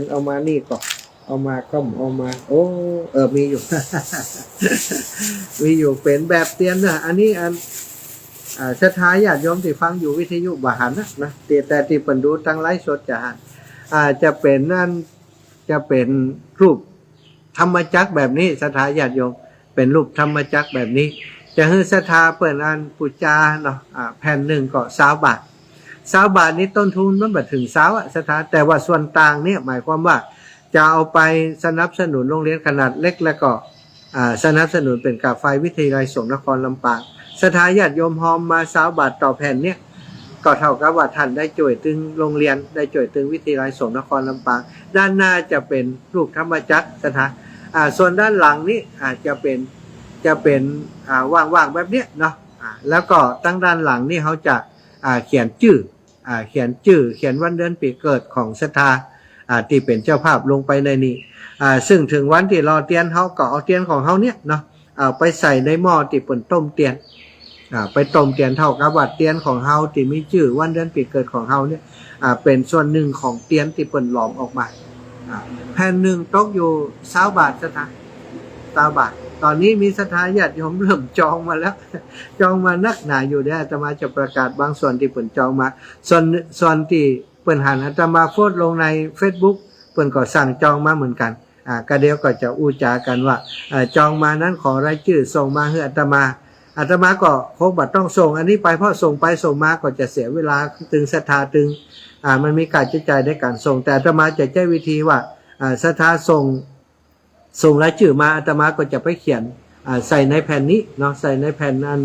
เอามานี่ก็เอามาโอ้มีอยู่ มีอยู่เป็นแบบเตียนนะอันนี้ ศรัทธาญาติโยมที่ฟังอยู่วิทยุบ่หันนะแต่ที่เปิ่นดูตั้งไลฟ์สดจะหันจะเป็นนั่นจะเป็นรูปธรรมจักรแบบนี้ศรัทธาญาติโยมเป็นรูปธรรมจักรแบบนี้จะให้ศรัทธาเปิ่นอันปุจจาเนาะแผ่นหนึ่งก็20 บาท20 บาทนี้ต้นทุนมันบ่ถึง20ศรัทธาแต่ว่าส่วนต่างเนี่ยหมายความว่าจะเอาไปสนับสนุนโรงเรียนขนาดเล็กแล้วก็สนับสนุนเป็นกาไฟวิทยาลัยสงฆ์นครลำปางศรัทธาญาติโยมหอมมา20 บาทต่อแผ่นเนี่ยก็เท่ากับว่าท่านได้ช่วยถึงโรงเรียนได้ช่วยถึงวิทยาลัยสงฆ์นครลำปางด้านหน้าจะเป็นรูปธรรมจักรศรัทธาส่วนด้านหลังนี้จะเป็นว่างๆแบบเนี้ยเนาะแล้วก็ตั้งด้านหลังนี่เขาจะเขียนชื่อเขียนวันเดือนปีเกิดของศรัทธาที่เป็นเจ้าภาพลงไปในนี้ซึ่งถึงวันที่รอเตียนเขาก็เอาเตียนของเขาเนี่ยเนาะไปใส่ในหม้อที่เปิ่นต้มเตียนไปต้มเตียนเท่ากับว่าเตียนของเขาที่มีชื่อวันเดือนปีเกิดของเขาเนี่ยเป็นส่วนหนึ่งของเตียนที่เปิ่นหลอมออกมาแผ่นหนึ่งตกอยู่20 บาทศรัทธา20 บาทตอนนี้มีศรัทธาญาติโยมเริ่มจองมาแล้วจองมานักหนาอยู่ได้อาตมาจะประกาศบางส่วนที่เปิ่นจองมาส่วนที่เปิ่นหันอาตมาโพสต์ลงใน Facebook เปิ่นก็สั่งจองมาเหมือนกันก็เดี๋ยวก็จะอู้จากันว่าจองมานั้นขอรายชื่อส่งมาให้อาตมาก็คงบ่ต้องส่งอันนี้ไปเพราะส่งไปส่งมาก็จะเสียเวลาตึงศรัทธาตึงมันมีการใช้จ่ายในการส่งแต่อาตมาจะใช้วิธีว่าศรัทธาส่งรายชื่อมาอาตมาก็จะไปเขียนใส่ในแผ่นนี้เนาะใส่ในแผ่นอัน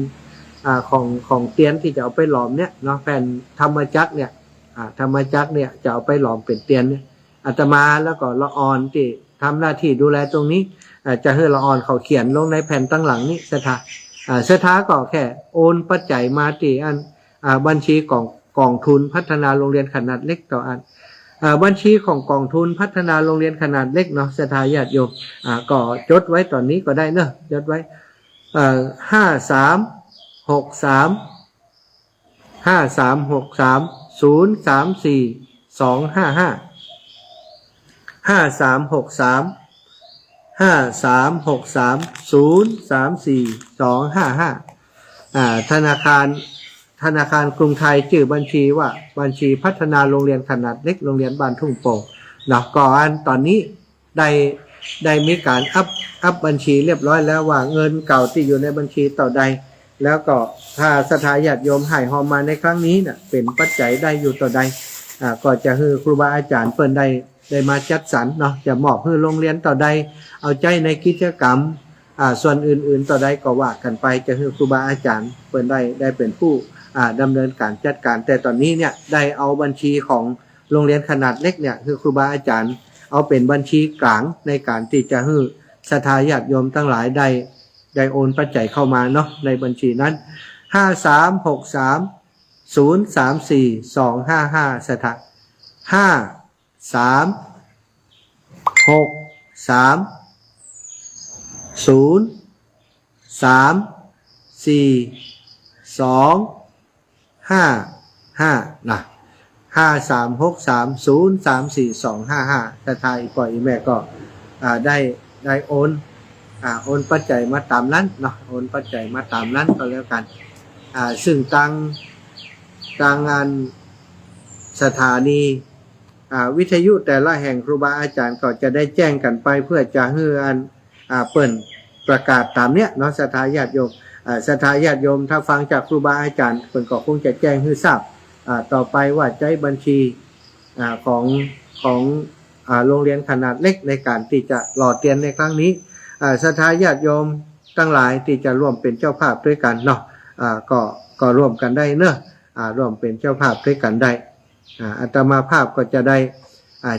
ของเตียนที่จะเอาไปหลอมเนี่ยเนาะแผ่นธรรมจักรเนี่ยธรรมจักรเนี่ยจะเอาไปหลอมเป็นเตียนเนี่ยอาตมาแล้วก็ละออนที่ทำหน้าที่ดูแลตรงนี้จะให้ละออนเขาเขียนลงในแผ่นตั้งหลังนี้ศรัทธาก็แค่โอนปัจจัยมาที่อันบัญชีของกองทุนพัฒนาโรงเรียนขนาดเล็กต่ออันบัญชีของกองทุนพัฒนาโรงเรียนขนาดเล็กเนาะศรัทธาญาติโยมก็จดไว้ตอนนี้ก็ได้เนอะจดไว้ธนาคารกรุงไทยชื่อบัญชีว่าบัญชีพัฒนาโรงเรียนขนาดเล็กโรงเรียนบ้านทุ่งโป่งเนาะก่อนตอนนี้ได้มีการอัพบัญชีเรียบร้อยแล้วว่าเงินเก่าที่อยู่ในบัญชีต่อใดแล้วก็ถ้าศรัทธาญาติโยมให้หอมมาในครั้งนี้เนี่ยเป็นปัจจัยได้อยู่ต่อใดก็จะให้ครูบาอาจารย์เปิ้นได้มาจัดสรรเนาะจะมอบให้โรงเรียนต่อใดเอาใจในกิจกรรมส่วนอื่นๆต่อใดก็ว่ากันไปจะให้ครูบาอาจารย์เปิ้นได้เป็นผู้ดำเนินการจัดการแต่ตอนนี้เนี่ยได้เอาบัญชีของโรงเรียนขนาดเล็กเนี่ยคือครูบาอาจารย์เอาเป็นบัญชีกลางในการที่จะให้ศรัทธาญาติโยมทั้งหลายได้โอนปัจจัยเข้ามาเนาะในบัญชีนั้น5363034255ศรัทธา53630425นะ5363034255ศรัทธาอีกปล่อยอีแม่ก็ได้โอนปัจจัยมาตามนั้นเนาะโอนปัจจัยมาตามนั้นก็แล้วกันซึ่งทางงานสถานีวิทยุแต่ละแห่งครูบาอาจารย์ก็จะได้แจ้งกันไปเพื่อจะให้เปิ่นประกาศตามเนี้ยเนาะศรัทธาญาติโยมศรัทธาญาติโยมถ้าฟังจากครูบาอาจารย์เปิ่นก็คงจะแจ้งให้ทราบต่อไปว่าใช้บัญชีของโรงเรียนขนาดเล็กในการที่จะหล่อเตียนในครั้งนี้ศรัทธาญาติโยมทั้งหลายที่จะร่วมเป็นเจ้าภาพด้วยกันเนาะก็ร่วมกันได้เนอะร่วมเป็นเจ้าภาพด้วยกันได้อาตมาภาพก็จะได้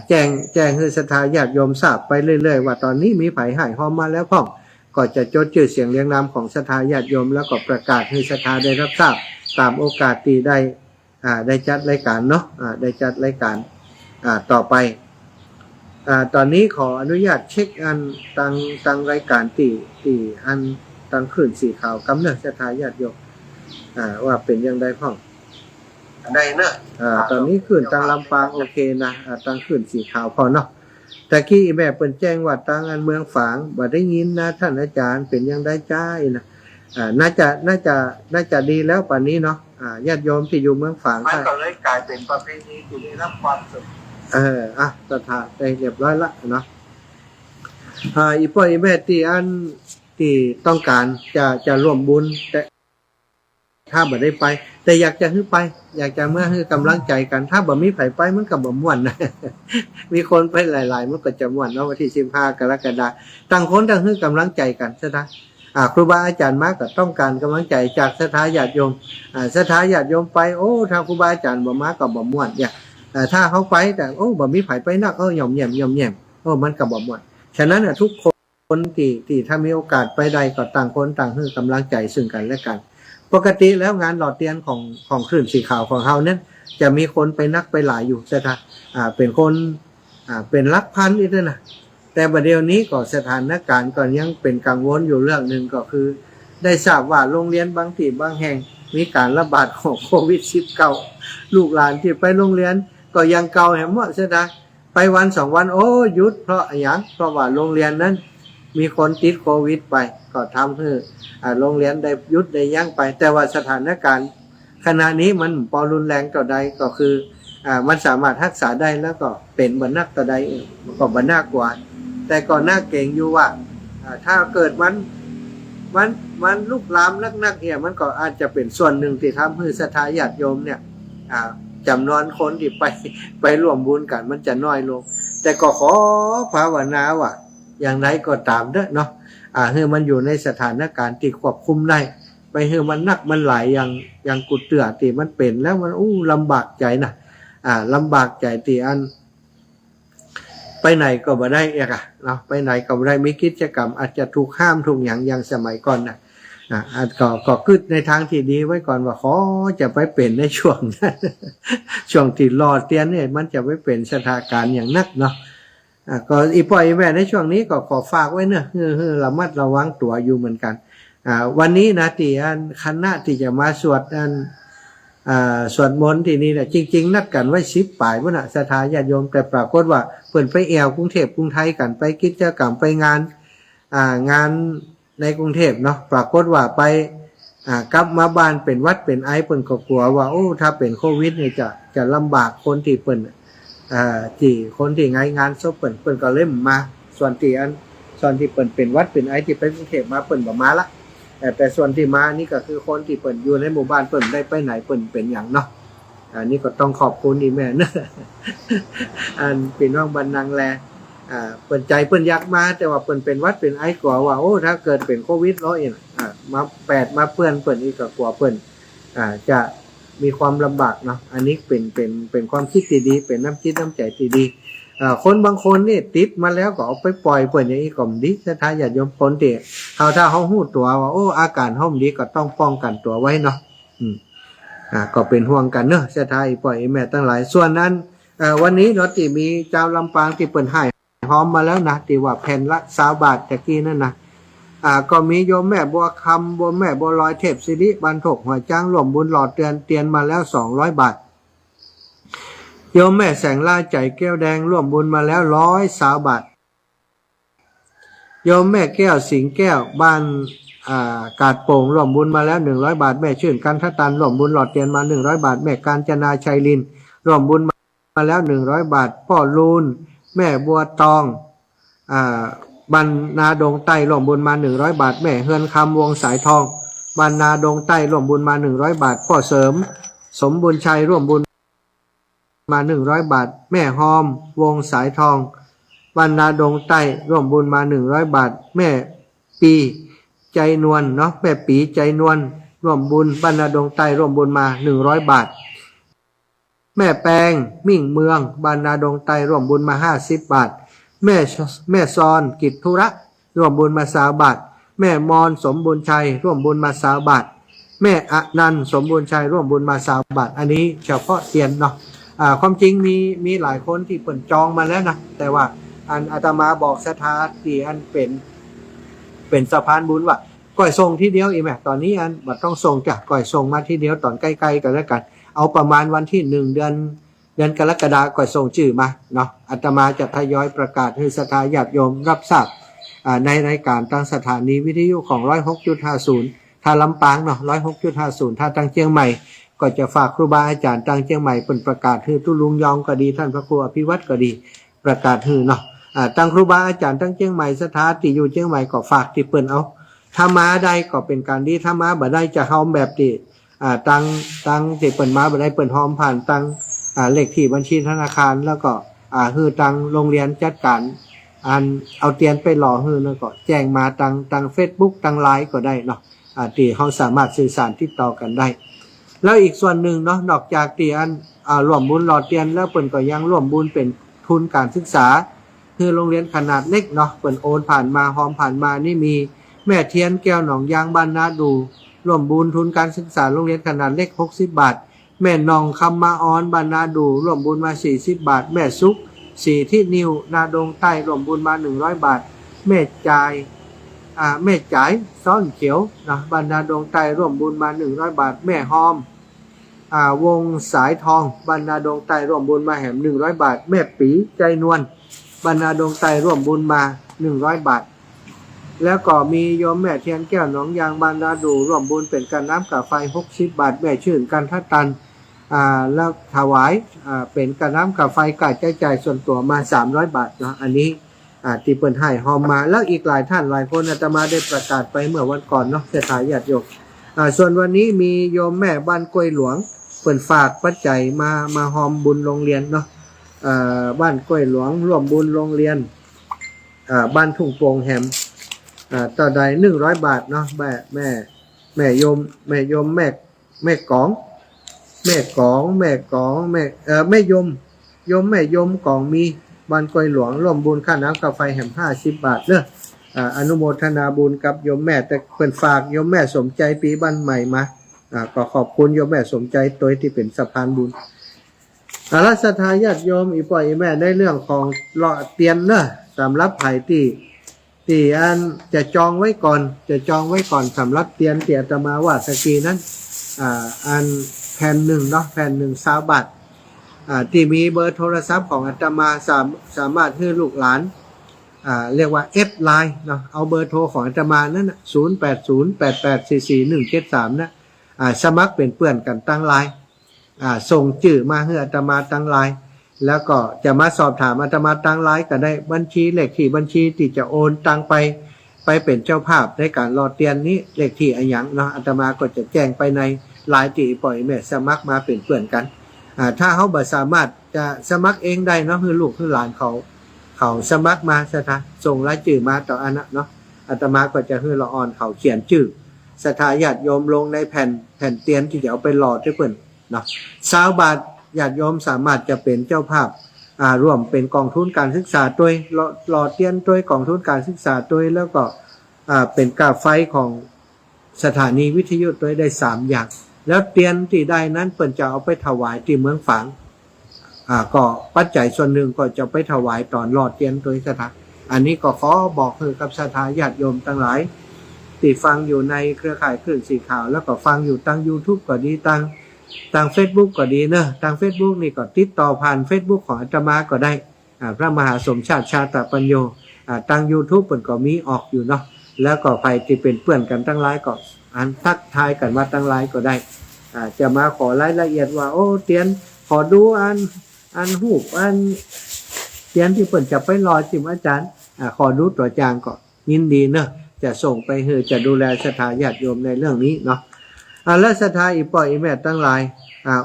แจ้งให้ศรัทธาญาติโยมทราบไปเรื่อยๆว่าตอนนี้มีไผให้หอมมาแล้วพ่อก็จะจดชื่อเสียงเรียงนามของศรัทธาญาติโยมแล้วก็ประกาศให้ศรัทธาได้รับทราบตามโอกาสที่ได้จัดรายการเนาะได้จัดรายการต่อไปตอนนี้ขออนุญาตเช็คอันตังรายการที่อันตังคลื่นสีขาวกำเนิดศรัทธาญาติโยมว่าเป็นยังไงพ่อได้เนอะตอนนี้คลื่นตังลำปางโอเคนะตังคลื่นสีขาวพอเนาะแต่กี้แม่เปิ้นแจ้งว่าตังอันเมืองฝางบ่ได้ยินนะท่านอาจารย์เป็นยังได้จ้ายนะ น่าจะดีแล้วป่านนี้เนาะญาติโยมที่อยู่เมืองฝางมันก็เลยกลายเป็นประเพณีที่ได้รับความสุขสถานได้เรียบร้อยละเนาะอีพ่ออีแม่ที่ต้องการจะร่วมบุญแต่ถ้าบ่ได้ไปแต่อยากจะให้ไปอยากจะเมื่อให้กำลังใจกันถ้าบ่มีไผไปมันก็บ่ม่วนนะ มีคนไปหลายๆมันก็จะม่วนเนาะวันที่15กรกฎาคมต่างคนต่างให้กำลังใจกันซะนะครูบาอาจารย์มาก็ต้องการกำลังใจจากศรัทธาญาติโยมศรัทธาญาติโยมไปโอ้ถ้าครูบาอาจารย์บ่มาก็บ่ม่วนเนี่ยถ้าเขาไปแต่โอ้บ่มีไผไปนักหย่อมแหย่มมันก็บ่ม่วนฉะนั้นทุกคนที่ถ้ามีโอกาสไปใดก็ต่างคนต่างให้กำลังใจซึ่งกันและกันปกติแล้วงานหล่อเทียนของคลื่นสีขาวของเฮานั้นจะมีคนไปนักไปหลายอยู่ใช่ไหมเป็นคนเป็นหลักพันอีกด้วยนะแต่ประเดี๋ยวนี้ก็สถานการณ์ก็ยังเป็นกังวลอยู่เรื่องหนึ่งก็คือได้ทราบว่าโรงเรียนบางที่บางแห่งมีการระบาดของโควิด-19 ลูกหลานที่ไปโรงเรียนก็ยังเก่าแหมว่าใช่ไหมไปวัน2 วันโอ้หยุดเพราะอย่างเพราะว่าโรงเรียนนั้นมีคนติดโควิดไปก็ทำให้โรงเรียนได้ยุดได้ยั้งไปแต่ว่าสถานการณ์ขณะนี้มันพอรุนแรงต่อใดก็คือมันสามารถรักษาได้แล้วก็เป็นบรรณักต่อใดก็บรรณากกว่าแต่ก่อนหน้าเก่งอยู่ว่าถ้าเกิดมันลุกลามนักเนี่ยมันก็อาจจะเป็นส่วนหนึ่งที่ทำให้ศรัทธาญาติโยมเนี่ยจำนวนคนที่ไปร่วมบุญกันมันจะน้อยลงแต่ก็ขอภาวนาว่าอย่างไรก็ตามเด้อเนาะให้มันอยู่ในสถานการณ์ที่ควบคุมได้ไปให้มันนักมันหลายอย่างกุเตือที่มันเป็นแล้วมันลำบากใจนะลำบากใจที่อันไปไหนก็บ่ได้เนาะไปไหนก็บ่ได้มีกิจกรรมอาจจะถูกห้ามถูกอย่างสมัยก่อนนะก็คิดในทางที่ดีไว้ก่อนว่าขอจะไปเป็นในช่วงนั้น ช่วงที่รอเตียนเนี่ยมันจะไปเป็นสถานการณ์อย่างนักเนาะก็อีพ่ออีแม่ในช่วงนี้ก็ขอฝากไว้เนอะระมัดระวังตัวอยู่เหมือนกันวันนี้นะที่คณะที่จะมาสวดมนต์ที่นี่เนี่ยจริงๆนัดกันไว้10 ป่ายพุ่นน่ะศรัทธาญาติโยมแต่ปรากฏว่าเพิ่นไปแอวกรุงเทพกรุงไทยกันไปกิจกรรมไปงานในกรุงเทพเนาะปรากฏว่าไปกลับมาบ้านเป็นวัดเป็นไอเพิ่นก็กลัวว่าโอ้ถ้าเป็นโควิดเนี่ยจะลำบากคนที่เพิ่นที่คนที่งานศพเปิ้นก็เล่มมาส่วนที่เปิ้นเป็นวัดเป็นไอที่ไปกรุงเทพมาเปิ้นบ่มาละแต่ส่วนที่มานี่ก็คือคนที่เปิ้นอยู่ในหมู่บ้านเปิ้นได้ไปไหนเปิ้นเป็นอย่างเนาะนี่ก็ต้องขอบคุณอีแม่นะพี่น้องบ้านนางแลเปิ้นใจเปิ้นอยากมาแต่ว่าเปิ้นเป็นวัดเป็นไอกลัวว่าโอ้ถ้าเกิดเป็นโควิดมามาเปื้อนเปิ้นอีกก็กลัวเปิ้นจะมีความลำบากเนาะอันนี้เป็นความคิดที่ดีเป็นน้ำคิดน้ำใจที่ดีคนบางคนนี่ติดมาแล้วก็เอาไปปล่อยเปิดอย่างนี้ก็ดีศรัทธาญาติโยมคนที่ถ้าเขาหู้ตัวว่าโอ้อาการห้อมดีก็ต้องป้องกันตัวไว้เนาะก็เป็นห่วงกันเนอะศรัทธาอีปล่อยแม่ตั้งหลายส่วนนั้นวันนี้เนาะที่มีเจ้าลำปางที่เปิดให้หอมมาแล้วนะที่ว่าแผ่นละ20 บาทตะกี้นั่นนะก็มีโยมแม่บัวคำแม่บัวลอยเทพศิริบรรทกหัวจ้างร่วมบุญหลอดเตียนมาแล้ว200 บาทโยมแม่แสงล่าใจแก้วแดงร่วมบุญมาแล้ว120 บาทโยมแม่แก้วสิงแก้วบ้านกาดโป่งร่วมบุญมาแล้ว100 บาทแม่ชื่นกันทตันร่วมบุญหลอดเตียนมา100 บาทแม่กาญจนาชัยลินร่วมบุญมาแล้ว100 บาทพ่อลูนแม่บัวตองบรรนาดงใต้ร่วมบุญมา100 บาทแม่เฮือนคำวงสายทองบรรนาดงใต้ร่วมบุญมา100 บาทพ่อเสริมสมบุญชัยร่วมบุญมา100 บาทแม่หอมวงสายทองบรรนาดงใต้ร่วมบุญมา100 บาทแม่ปีใจนวลเนาะแม่ปีใจนวลร่วมบุญบรรนาดงใต้ร่วมบุญมา100 บาทแม่แปงมิ่งเมืองบรรนาดงใต้ร่วมบุญมา50 บาทแม่ซอนกิจธุระร่วมบุญมา20 บาทแม่มอนสมบุญชัยร่วมบุญมา20 บาทแม่อนันต์สมบุญชัยร่วมบุญมา20 บาทอันนี้เฉพาะเตียนเนาะความจริงมีหลายคนที่เปิดจองมาแล้วนะแต่ว่าอาตมาบอกศรัทธาที่เป็นสะพานบุญว่าก่อยส่งทีเดียวอีแม่ตอนนี้บัดต้องส่งจ้ะก่อยส่งมาทีเดียวตอนใกล้ๆกันแล้วกันเอาประมาณวันที่1 เดือนกรกฎาคมก่อยส่งชื่อมาเนาะอาตมาจะทยอยประกาศให้ศรัทธาญาติโยมรับทราบในรายการทางสถานีวิทยุของ106.50 ถ้าลำปางเนาะ106.50ถ้าทางเชียงใหม่ก็จะฝากครูบาอาจารย์ทางเชียงใหม่เป็นประกาศฮือตุลุงยองก็ดีท่านพระครูอภิวัตรก็ดีประกาศฮือเนาะทางครูบาอาจารย์ทางเชียงใหม่สถานที่อยู่เชียงใหม่ก็ฝากที่เปิ้นเอาถ้ามาได้ก็เป็นการดีถ้ามาบ่ได้จะเฮาแบบที่ตั้งที่เปิ้นมาบ่ได้เปิ้นฮอมผ่านตั้งเลขที่บัญชีธนาคารแล้วก็ฮือตั้งโรงเรียนจัดการเอาเตียนไปหล่อฮือแล้วก็แจ้งมาตั้ง Facebook ตั้ง LINE ก็ได้เนาะที่เฮาสามารถสื่อสารติดต่อกันได้แล้วอีกส่วนหนึ่งเนาะนอกจากที่ร่วมบุญหล่อเตียนแล้วเปิ้นก็ยังร่วมบุญเป็นทุนการศึกษาคือโรงเรียนขนาดเล็กเนาะเปิ้นโอนผ่านมาหอมผ่านมานี่มีแม่เทียนแก้วหนองยางบ้านนาดูร่วมบุญทุนการศึกษาโรงเรียนขนาดเล็ก60 บาทแม่นองคำมาออนบ้านนาดูร่วมบุญมา40 บาทแม่ซุกสีที่นิวนาดงใต้ร่วมบุญมา100 บาทแม่จ่ายซ้อนเขียวนะบ้านนาดงใต้ร่วมบุญมา100 บาทแม่หอมวงสายทองบ้านนาดงใต้ร่วมบุญมาแหม100 บาทแม่ปีใจนวลบ้านนาดงใต้ร่วมบุญมา100 บาทแล้วก็มีโยมแม่เทียนแก้วหนองยางบ้านนาดูร่วมบุญเป็นการน้ำกับไฟ60 บาทแม่ชื่นกันทัดตันแล้วถวายเป็นการน้ำกับไฟกาใช้จ่ายส่วนตัวมา300 บาทเนาะอันนี้ที่เปิ้นให้หอมมาแล้วอีกหลายท่านหลายคนอาตมาได้ประกาศไปเมื่อวันก่อนเนาะสถาญาติโยมส่วนวันนี้มีโยมแม่บ้านกล้วยหลวงเปิ้นฝากปัจจัยมาหอมบุญโรงเรียนเนาะบ้านกล้วยหลวงร่วมบุญโรงเรียนบ้านทุ่งโป่งแหมต่อใด100 บาทเนาะแม่โยมแม่กองแม่ยมแม่ยมกองมีบ้านกล้วยหลวงร่วมบุญค่าน้ำกาแฟแหม50 บาทเด้ออนุโมทนาบุญกับโยมแม่แต่เพิ่นฝากโยมแม่สมใจปีบ้านใหม่มาก็ขอบคุณโยมแม่สมใจตัวที่เป็นสะพานบุญรัศทายาติโยมอีป่อยอีแม่ได้เรื่องของเลาะเตียนเนอะสำหรับไผ่ที่จะจองไว้ก่อนสำหรับเตียนที่อาตมาว่าสกีนั้นแผ่นหนึ่งเนาะแผ่นหนึ่ง20 บาทที่มีเบอร์โทรศัพท์ของอาตมาสามารถให้ลูกหลานเรียกว่า F Line เนาะเอาเบอร์โทรของอาตมานั่นนะ0808844173นะสมัครเป็นเพื่อนกันตั้งไลน์ส่งชื่อมาให้อาตมาตั้งไลน์แล้วก็จะมาสอบถามอาตมาตั้งไลน์ก็ได้บัญชีเลขที่บัญชีที่จะโอนตังไปเป็นเจ้าภาพในการรอเตียนนี้เลขที่อะไรอย่างเนาะอาตมาก็จะแจ้งไปในไลน์ที่ปล่อยแม่สมัครมาเป็นเพื่อนกันถ้าเขาบ่สามารถจะสมัครเองได้เนาะคือลูกคือหลานเขาสมัครมาส่งรายชื่อมาต่ออันนะเนาะอาตมาก็จะให้ละออนเขาเขียนชื่อศรัทธาญาติโยมลงในแผ่นเตียนที่จะเอาไปหล่อให้เพิ่นเนาะ20 บาทญาติโยมสามารถจะเป็นเจ้าภาพร่วมเป็นกองทุนการศึกษาด้วยหล่อเตียนด้วยกองทุนการศึกษาด้วยแล้วก็เป็นกาไฟของสถานีวิทยุด้วยได้3 อย่างแล้วเตียนที่ได้นั้นเปิ้นจะเอาไปถวายที่เมืองฝางก็ปัจจัยส่วนหนึ่งก็จะไปถวายตอนหล่อเตียนโดยสถานอันนี้ก็ขอบอกคือกับศรัทธาญาติโยมทั้งหลายที่ฟังอยู่ในเครือข่ายคลื่นสีขาวแล้วก็ฟังอยู่ทาง YouTube ก็ดีทาง Facebook ก็ดีเนอะทาง Facebook นี่ก็ติดต่อผ่าน Facebook ของอาตมาก็ได้พระมหาสมชาติชาตปัญโยทาง YouTube เปิ้นก็มีออกอยู่เนาะแล้วก็ไปที่เป็นเพื่อนกันทั้งหลายก็ทักทายกันมาทั้งหลายก็ได้จะมาขอรายละเอียดว่าโอ้เตียนขอดูหูปเตียนที่เปิ้นจะไปรอจิมอาจารย์ขอดูตัวจางก็ยินดีเนอะจะส่งไปให้จะดูแลศรัทธาญาติโยมในเรื่องนี้เนาะและศรัทธาอีป่อยอีแม่ทั้งหลาย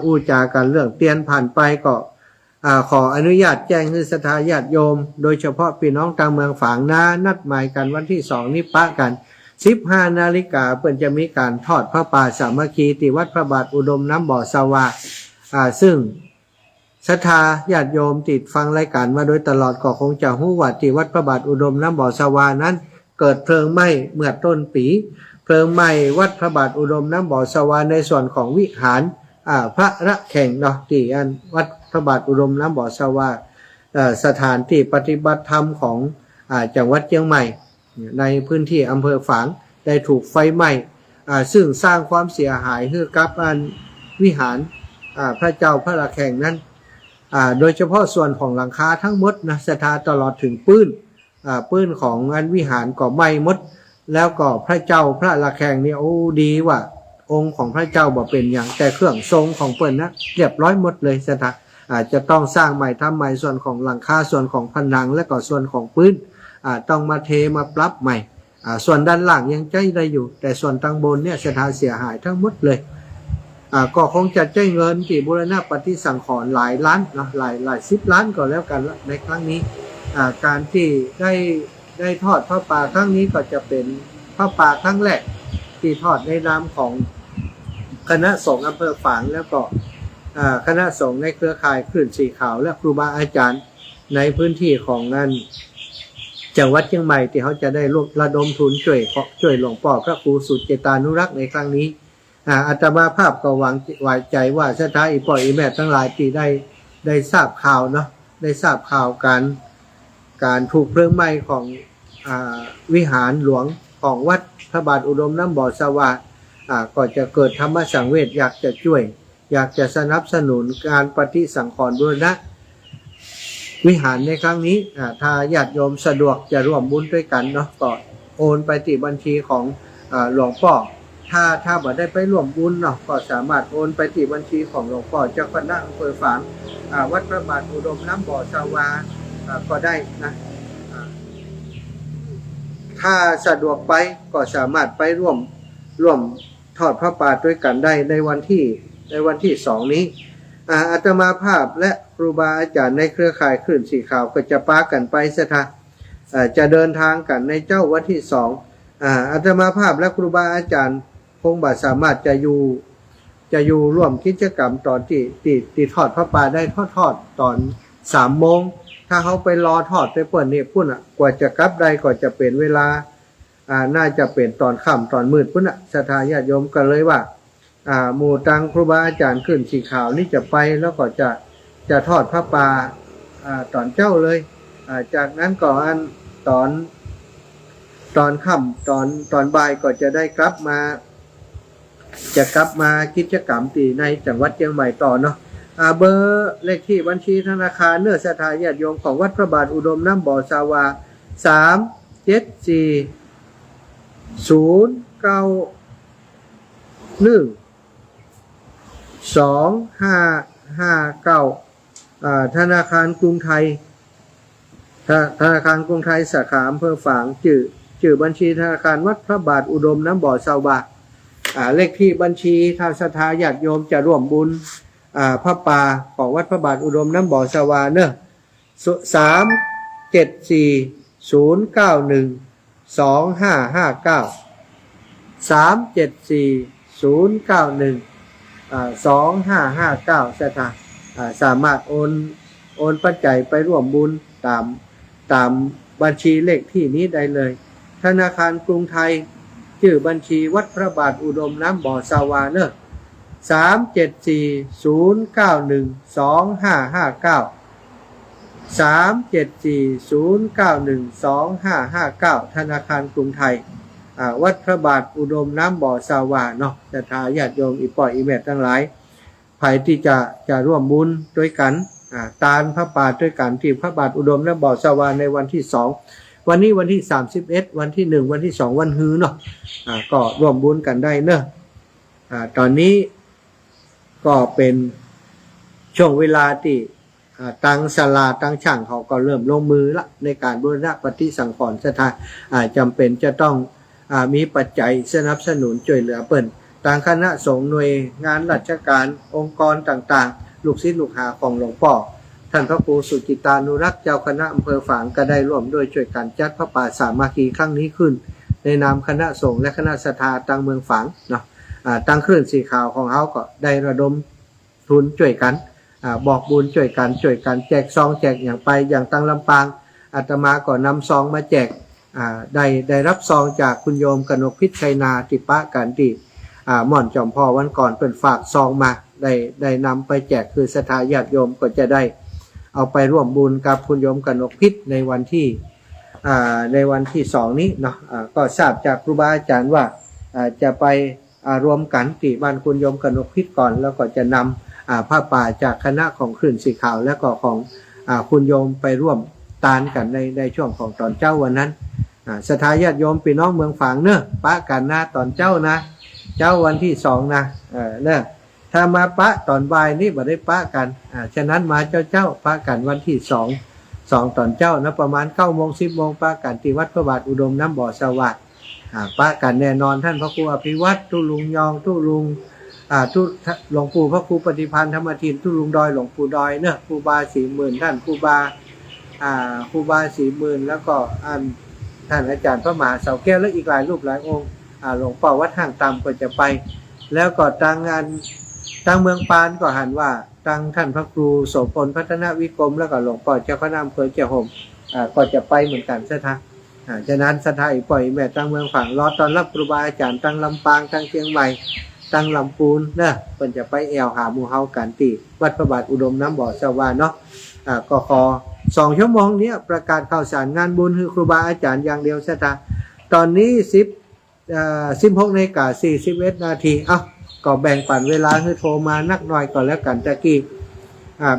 อู้จากันเรื่องเตียนผ่านไปก็ขออนุญาตแจ้งให้ศรัทธาญาติโยมโดยเฉพาะพี่น้องทางเมืองฝางนะนัดหมายกันวันที่2นี้ปะกัน15 นาฬิกาเปิ้นจะมีการทอดพระป่าสามัคคีที่วัดพระบาทอุดมน้ำบ่อสวาซึ่งศรัทธาญาติโยมติดฟังรายการมาโดยตลอดก็คงจะรู้ว่าที่วัดพระบาทอุดมน้ำบ่อสวานั้นเกิดเพลิงไหม้เมื่อต้นปีเพลิงไหม้วัดพระบาทอุดมน้ำบ่อสวาในส่วนของวิหารพระระแข่งเนาะที่วัดพระบาทอุดมน้ำบ่อสวาสถานที่ปฏิบัติธรรมของจังหวัดเชียงใหม่ในพื้นที่อำเภอฝางได้ถูกไฟไหม้ซึ่งสร้างความเสียหายให้กับวิหารพระเจ้าพระระแข่งนั้นโดยเฉพาะส่วนของหลังคาทั้งหมดนะศรัทธาตลอดถึงปื้นของวิหารก็ไหม้หมด แล้วก็พระเจ้าพระละแคงเนี่ยโอ้ดีว่าองค์ของพระเจ้าบ่เป็นอย่างแต่เครื่องทรงของเปิ้นนะเรียบร้อยหมดเลยสถาอาจจะต้องสร้างใหม่ทำใหม่ส่วนของหลังคาส่วนของผนังและก็ส่วนของพื้นต้องมาเทมาปรับใหม่ส่วนด้านล่างยังใช้ได้อยู่แต่ส่วนทางบนเนี่ยสถานเสียหายทั้งหมดเลยก็คงจะใช้เงินที่บูรณะปฏิสังขรณ์หลายล้านนะหลาย10 ล้านก็แล้วกันละในครั้งนี้การที่ได้ทอดพระป่าครั้งนี้ก็จะเป็นพระป่าครั้งแรกที่ทอดในนามของคณะสงฆ์อำเภอฝางแล้วก็คณะสงฆ์ในเครือข่ายคลื่นสีขาวและครูบาอาจารย์ในพื้นที่ของงานจังหวัดเชียงใหม่ที่เขาจะได้ระดมทุนช่วยหลวงพ่อพระครูสุเจตานุรักษ์ในครั้งนี้อาตมาภาพก็หวังไว้ใจว่าสถานอีป่อยอีแม่ทั้งหลายที่ได้ทราบข่าวเนาะได้ทราบข่าวการถูกเพลิงไหม้ของวิหารหลวงของวัดพระบาทอุดมน้ำบ่อสวาก็จะเกิดธรรมสังเวชอยากจะช่วยอยากจะสนับสนุนการปฏิสังขรณ์บูรณะวิหารในครั้งนี้ถ้าญาติโยมสะดวกจะร่วมบุญด้วยกันเนาะก็โอนไปที่บัญชีของหลวงพ่อถ้าบ่ได้ไปร่วมบุญเนาะก็สามารถโอนไปที่บัญชีของหลวงพ่อเจ้าคณะอำเภอฝางวัดพระบาทอุดมน้ำบ่อสวาก็ได้นะถ้าสะดวกไปก็สามารถไปร่วมทอดพระป่าด้วยกันได้ในวันที่2นี้อาตมาภาพและครูบาอาจารย์ในเครือข่ายคลื่นสีขาวก็จะปากันไปสถาจะเดินทางกันในเจ้าวันที่2อาตมาภาพและครูบาอาจารย์คงบ่สามารถจะอยู่ร่วมกิจกรรมตอนที่ทอดพระป่าได้ทอดตอน3 โมงถ้าเขาไปรอทอดไปเปิดเนี่ยพุ่นกว่าจะกลับได้ก็จะเป็นเวลาน่าจะเป็นตอนค่ำตอนมืดพุ่นศรัทธาญาติโยมกันเลยว่าหมู่ตังครูบาอาจารย์ขึ้นสีขาวนี่จะไปแล้วก็จะทอดพระป่าตอนเจ้าเลยจากนั้นก็ตอนค่ำตอนบ่ายก็จะได้กลับมากิจกรรมที่ในจังหวัดเชียงใหม่ต่อเนาะเบอร์เลขที่บัญชีธนาคารเนื้อศรัทธาญาติโยมของวัดพระบาทอุดมน้ำบ่อสาวา374-091-2559ธนาคารกรุงไทยสาขาอำเภอฝางชื่อบัญชีธนาคารวัดพระบาทอุดมน้ำบ่อสาวาเลขที่บัญชีทางศรัทธาญาติโยมจะร่วมบุญพระป่าของวัดพระบาทอุดมน้ำบ่อสวาเนอะ374-091-2559สถาสามารถโอนปัจจัยไปร่วมบุญตามบัญชีเลขที่นี้ได้เลยธนาคารกรุงไทยชื่อบัญชีวัดพระบาทอุดมน้ำบ่อสาวาเนอะ374-091-2559ธนาคารกรุงไทยวัดพระบาทอุดมน้ำบ่อสาวาเนาะศรัทธาญาติโยมอีป่อยอีแม่ทั้งหลายใครที่จะร่วมบุญด้วยกันตานพระป่าด้วยกันที่พระบาทอุดมน้ำบ่อสาวาในวันที่2วันนี้วันที่31วันที่1วันที่2วันฮือเนาะก็ร่วมบุญกันได้เนอะตอนนี้ก็เป็นช่วงเวลาที่ตังศาลาตังช่างเขาก็เริ่มลงมือละในการบูรณะปฏิสังขรณ์สถานจำเป็นจะต้องมีปัจจัยสนับสนุนช่วยเหลือเปิ้นทางคณะสงฆ์หน่วยงานราชการองค์กรต่างๆลูกศิษย์ลูกหาของหลวงพ่อท่านพระครูสุจิตานุรักษ์เจ้าคณะอำเภอฝางก็ได้ร่วมด้วยช่วยกันจัดพระป่าสามัคคีครั้งนี้ขึ้นในนามคณะสงฆ์และคณะศรัทธาตังเมืองฝางเนาะตั้งคลื่นสีขาวของเขาก็ได้ระดมทุนช่วยกันบอกบุญช่วยกันแจกซองแจกอย่างไปอย่างตั้งลำปางอาตมาก็นำซองมาแจกได้รับซองจากคุณโยมกนกพิษชัยนาติปะกันติม่อนจอมพ่อวันก่อนเป็นฝากซองมาได้นำไปแจกคือศรัทธาญาติโยมก็จะได้เอาไปร่วมบุญกับคุณโยมกนกพิษในวันที่2นี้เนาะก็ทราบจากครูบาอาจารย์ว่าจะไปรวมกันที่บ้านคุณโยมกนกพิษก่อนแล้วก็จะนำผ้าป่าจากคณะของคลื่นสีขาวและก็ของคุณโยมไปร่วมตานกันในช่วงของตอนเจ้าวันนั้น ศรัทธาญาติโยมพี่น้องเมืองฝางเนอะปะกันนะตอนเจ้านะเจ้าวันที่2นะเนอะถ้ามาปะตอนบ่ายนี่บ่ได้ปะกันฉะนั้นมาเจ้าปะกันวันที่2ตอนเจ้านะประมาณ9 โมง 10 โมงปะกันที่วัดพระบาทอุดมน้ำบ่อสวัสดิ์ปะกันแน่นอนท่านพระครูอภิวัตรทุลุงยองทุลุงทุหลวงปู่พระครูปฏิพันธ์ธรรมทินทุลุงดอยหลวงปู่ดอยเนอะครูบา40,000ท่านครูบา40,000แล้วก็ท่านอาจารย์พระมหาเสาแก้วและอีกหลายรูปหลายองค์หลวงพ่อวัดห้างตำก็จะไปแล้วก็ตั้งเมืองปานก็หันว่าตั้งท่านพระครูโสพลพัฒนวิกรมแล้วก็หลวงพ่อเจ้าคณะอำเภอเจ้าห่มก็จะไปเหมือนกันซะท่าฉะนั้นสถานปล่อยแม่ตั้งเมืองฝั่งรอตอนรับครูบาอาจารย์ตั้งลำปางตั้งเชียงใหม่ตั้งลำพูนเนอะเพิ่นจะไปแอวหาหมู่เฮากันที่วัดพระบาทอุดมน้ำบ่อสว่างเนาะก็ขอ2 ชั่วโมงนี้ประกาศข่าวสารงานบุญคือครูบาอาจารย์อย่างเดียวซะท่าตอนนี้16:41 นาทีก็แบ่งปันเวลาให้โทรมานักหน่อยก่อนแล้วกันตะกี้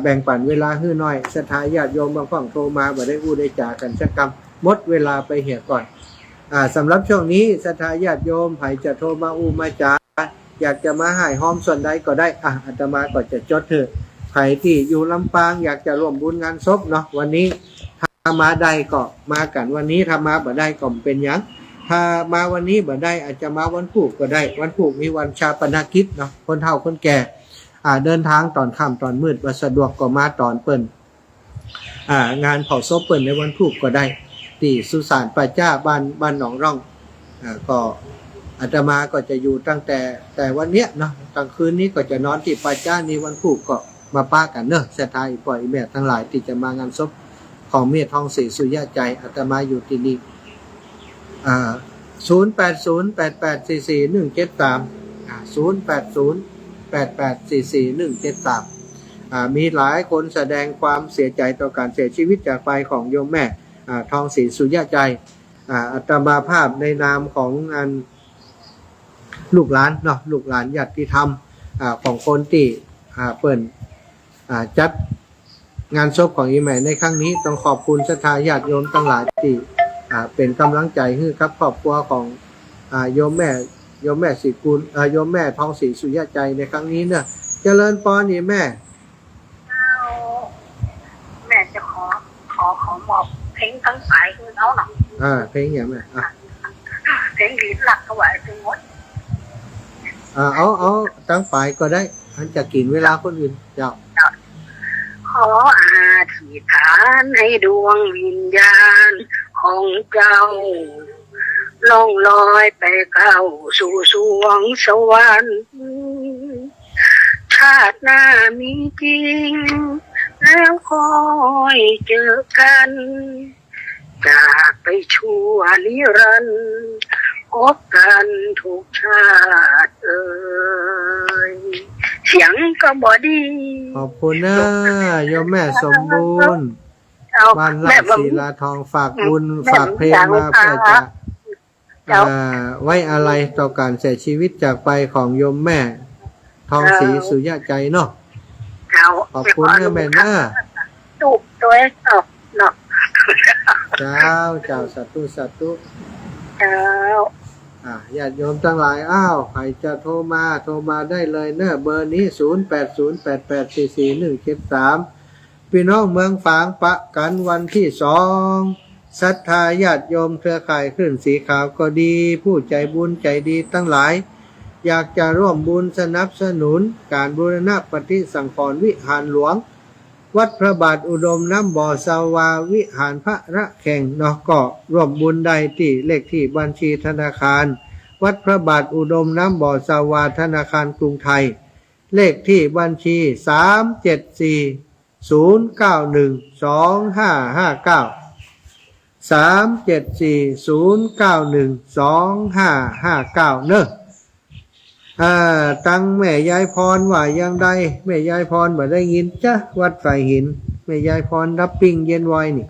แบ่งปันเวลาให้หน่อยศรัทธาญาติโยมบางฝั่งโทรมาบ่ได้อู้ได้จากันสักคำหมดเวลาไปเหี่ยก่อนสำหรับช่วงนี้ศรัทธาญาติโยมไผจะโทรมาอู้มาจาอยากจะมาหายหอมส่วนใดก็ได้อาตมาก็จะจดเถอะไผที่อยู่ลำปางอยากจะร่วมบุญงานศพเนาะวันนี้ถ้ามาได้ก็มากันวันนี้ถ้ามาบ่ได้ก็เป็นหยังถ้ามาวันนี้บ่ได้อาจจะมาวันพุธก็ได้วันพุธมีวันชาปนกิจเนาะคนเฒ่าคนแก่เดินทางตอนค่ำตอนมืดบ่สะดวกก็มาตอนเปิ้นงานเผาศพเปิ้นในวันพุธก็ได้ที่สุสานป่าจ้าบ้านหนองร่องก็อาตมาก็จะอยู่ตั้งแต่วันเนี้ยเนาะกลางคืนนี้ก็จะนอนที่ป่าจ้านี่วันพุธก็มาป้ากันเนอะศรัทธาปล่อยแม่ทั้งหลายที่จะมางานศพของเมียทองศรีสุริยะใจอาตมาอยู่ที่นี่0808844173 มีหลายคนแสดงความเสียใจต่อการเสียชีวิตจากไปของโยมแม่ทองศรีสุริยะใจอาตมาภาพในนามของลูกหลานเนาะลูกหลานญาติธรรมของคนที่เปิ่นจัดงานศพของอีแม่ในครั้งนี้ต้องขอบคุณศรัทธาญาติโยมทั้งหลายที่เป็นกำลังใจให้กับครอบครัวของโยมแม่ศรีกุลโยมแม่ทองศรีสุริยะใจในครั้งนี้เนี่ยเจริญพรนี่แม่จะขอมอบเพลงทั้งสายคือเขาหน่อยเพลงอย่างแม่เพลงลิ้นหลักถวายถึงหมดเอาตั้งฝ่ายก็ได้มันจะกินเวลาคนอื่นเจ้าขออธิษฐานให้ดวงวิญญาณของเจ้าล่องลอยไปเข้าสู่สวงสวรรค์ชาติหน้ามีจริงแล้วคอยเจอกันจากไปชั่วนิรันดร์พบกันทุกชาติเสียงก็บอดีขอบคุณนะโยมแม่สมบูรณ์บ้านลาดศิลาทองฝากบุญฝากเพลงมาเพื่อจะไว้อะไรต่อการเสียชีวิตจากไปของโยมแม่ทองศรีสุริยะใจเนาะขอบคุณนะแม่นะตุกตัวตบเนาะเจ้าสาธุญาติโยมทั้งหลายใครจะโทรมาได้เลยเนอะเบอร์นี้0808844173พี่น้องเมืองฝางปะกันวันที่2ศรัทธาญาติโยมเครือข่ายคลื่นสีขาวก็ดีผู้ใจบุญใจดีทั้งหลายอยากจะร่วมบุญสนับสนุนการบูรณะปฏิสังขรณ์วิหารหลวงวัดพระบาทอุดมน้ำบ่อสวาวิหารพระระแข่งเนาะก็ร่วมบุญได้ที่เลขที่บัญชีธนาคารวัดพระบาทอุดมน้ำบ่อสวาธนาคารกรุงไทยเลขที่บัญชี3740912559เนอะตังแม่ยายพรว่ายังได้แม่ยายพรบ่ได้ยินจ้ะวัดไฟหินแม่ยายพรรับปิ้งเย็นไวนี่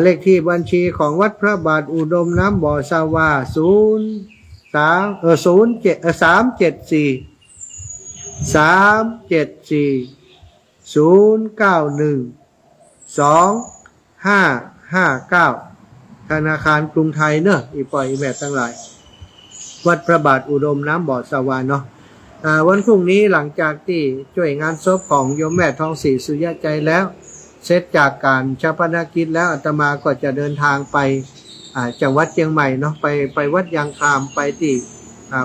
เลขที่บัญชีของวัดพระบาทอุดมน้ำบ่อสวา374 091 2559 ธนาคารกรุงไทยเนอะอีปอยอีแม่ทั้งหลายวัดพระบาทอุดมน้ำบ่อสวานเนาะวันพรุ่งนี้หลังจากที่ช่วยงานศพของโยมแม่ทองศรีสุริยใจแล้วเสร็จจากการชาปนกิจแล้วอาตมาก็จะเดินทางไปจังหวัดเชียงใหม่เนาะไปวัดยางคามไปที่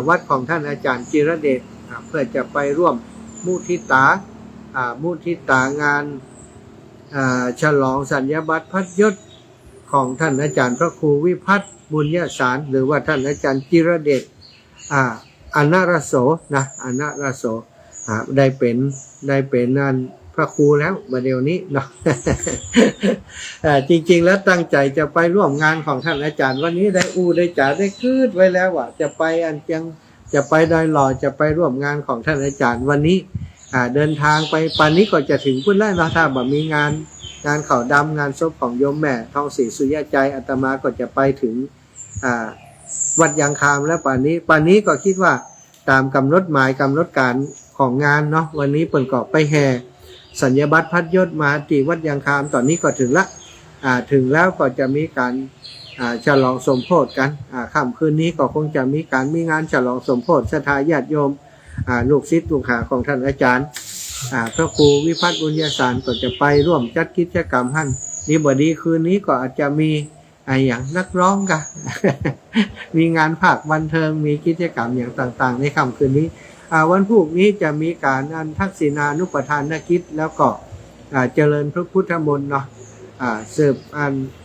วัดของท่านอาจารย์จิรเดชเพื่อจะไปร่วมมุทิตางานฉลองสัญญบัตรพัดยศของท่านอาจารย์พระครูวิพัฒน์บุญญสารหรือว่าท่านอาจารย์จิรเดชอนาราโสนะอนาราโสได้เป็นนั่นพระครูแล้วบัดเดี๋ยวนี้เนาะ จริงๆแล้วตั้งใจจะไปร่วมงานของท่านอาจารย์วันนี้ได้จ่าได้คืดไว้แล้วว่าจะไปอันเจียงจะไปดอยหล่อจะไปร่วมงานของท่านอาจารย์วันนี้เดินทางไปป่านนี้ก็จะถึงพุ่นแล้วเนาะถ้าบ่มีงานเขาดำงานศพของโยมแม่ทองศรีสุริยใจอาตมาก็จะไปถึงวัดยางคามแล้วป่านนี้ก็คิดว่าตามกำหนดหมายกำหนดการของงานเนาะวันนี้เปิ่นก็ไปแห่สัญญบัตรพัดยศมาที่วัดยางคามตอนนี้ก็ถึงละถึงแล้วก็จะมีการฉลองสมโภชกันค่ำคืนนี้ก็คงจะมีงานฉลองสมโภชศรัทธาญาติโยมลูกศิษย์ลูกหาของท่านอาจารย์พระครูวิพัฒน์บุญญสารก็จะไปร่วมจัดกิจกรรมหั่นนี่บ่ดีคืนนี้ก็อาจจะมีอย่างนักร้องกัน มีงานภาคบันเทิงมีกิจกรรมอย่างต่างๆในค่ำคืนนี้วันพรุ่งนี้จะมีการทักษิณานุปทานกิจแล้วก็เจริญพระพุทธมนต์เนาะสืบ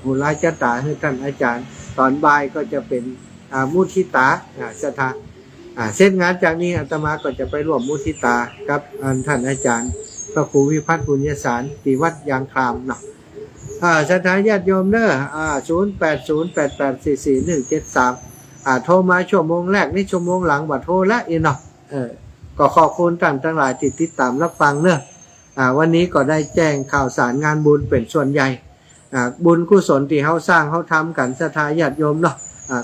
หุลาจตาให้ท่านอาจารย์ตอนบ่ายก็จะเป็นมุทิตาสถาเสร็จงานจากนี้อาตมาก็จะไปร่วมมุทิตากับท่านอาจารย์พระครูวิพัฒน์บุญญสารที่วัดยางคามเนาะสถานญาติโยมเด้อ0808844173โทรมาชั่วโมงแรกนี่ชั่วโมงหลังบ่โทรละอีเนาะก็ขอบคุณท่านทั้งหลายที่ติดตามรับฟังเนอะวันนี้ก็ได้แจ้งข่าวสารงานบุญเป็นส่วนใหญ่บุญกุศลที่เฮาสร้างเฮาทำกันศรัทธาญาติโยมเนาะ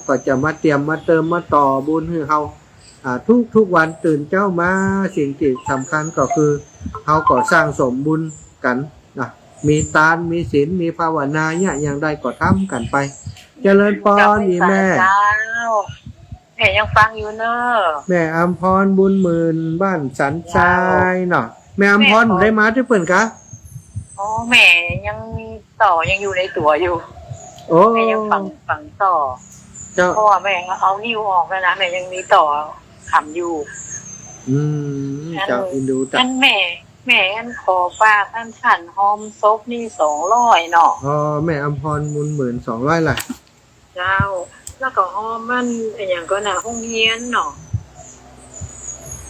ก็จะมาเตรียมมาเติมมาต่อบุญให้เฮาทุกวันตื่นเจ้ามาสิ่งที่สำคัญก็คือเฮาก็สร้างสมบุญกันนะมีทานมีศีลมีภาวนาเนี่ยอย่างใดก็ทำกันไปเจริญพรอีแม่แม่ยังฟังอยู่เนอะแม่อำพรบุญหมื่นบ้านสันทรายเนาะแม่อำพรได้มาที่เปิ่นคะแม่ยังต่อยังอยู่ในตัวอยู่แม่ยังฝังต่อเพราะว่าแม่เอานิ้วออกแล้วนะแม่ยังมีต่อขำอยู่เจ้าอินดูอันแม่อันขอฝากอันฉันหอมซบนี่200เนาะแม่อำพรบุญหมื่น200ล่ะเจ้าแล้วก็หอมมันอย่างก็น่ะห้องเฮียนเนาะ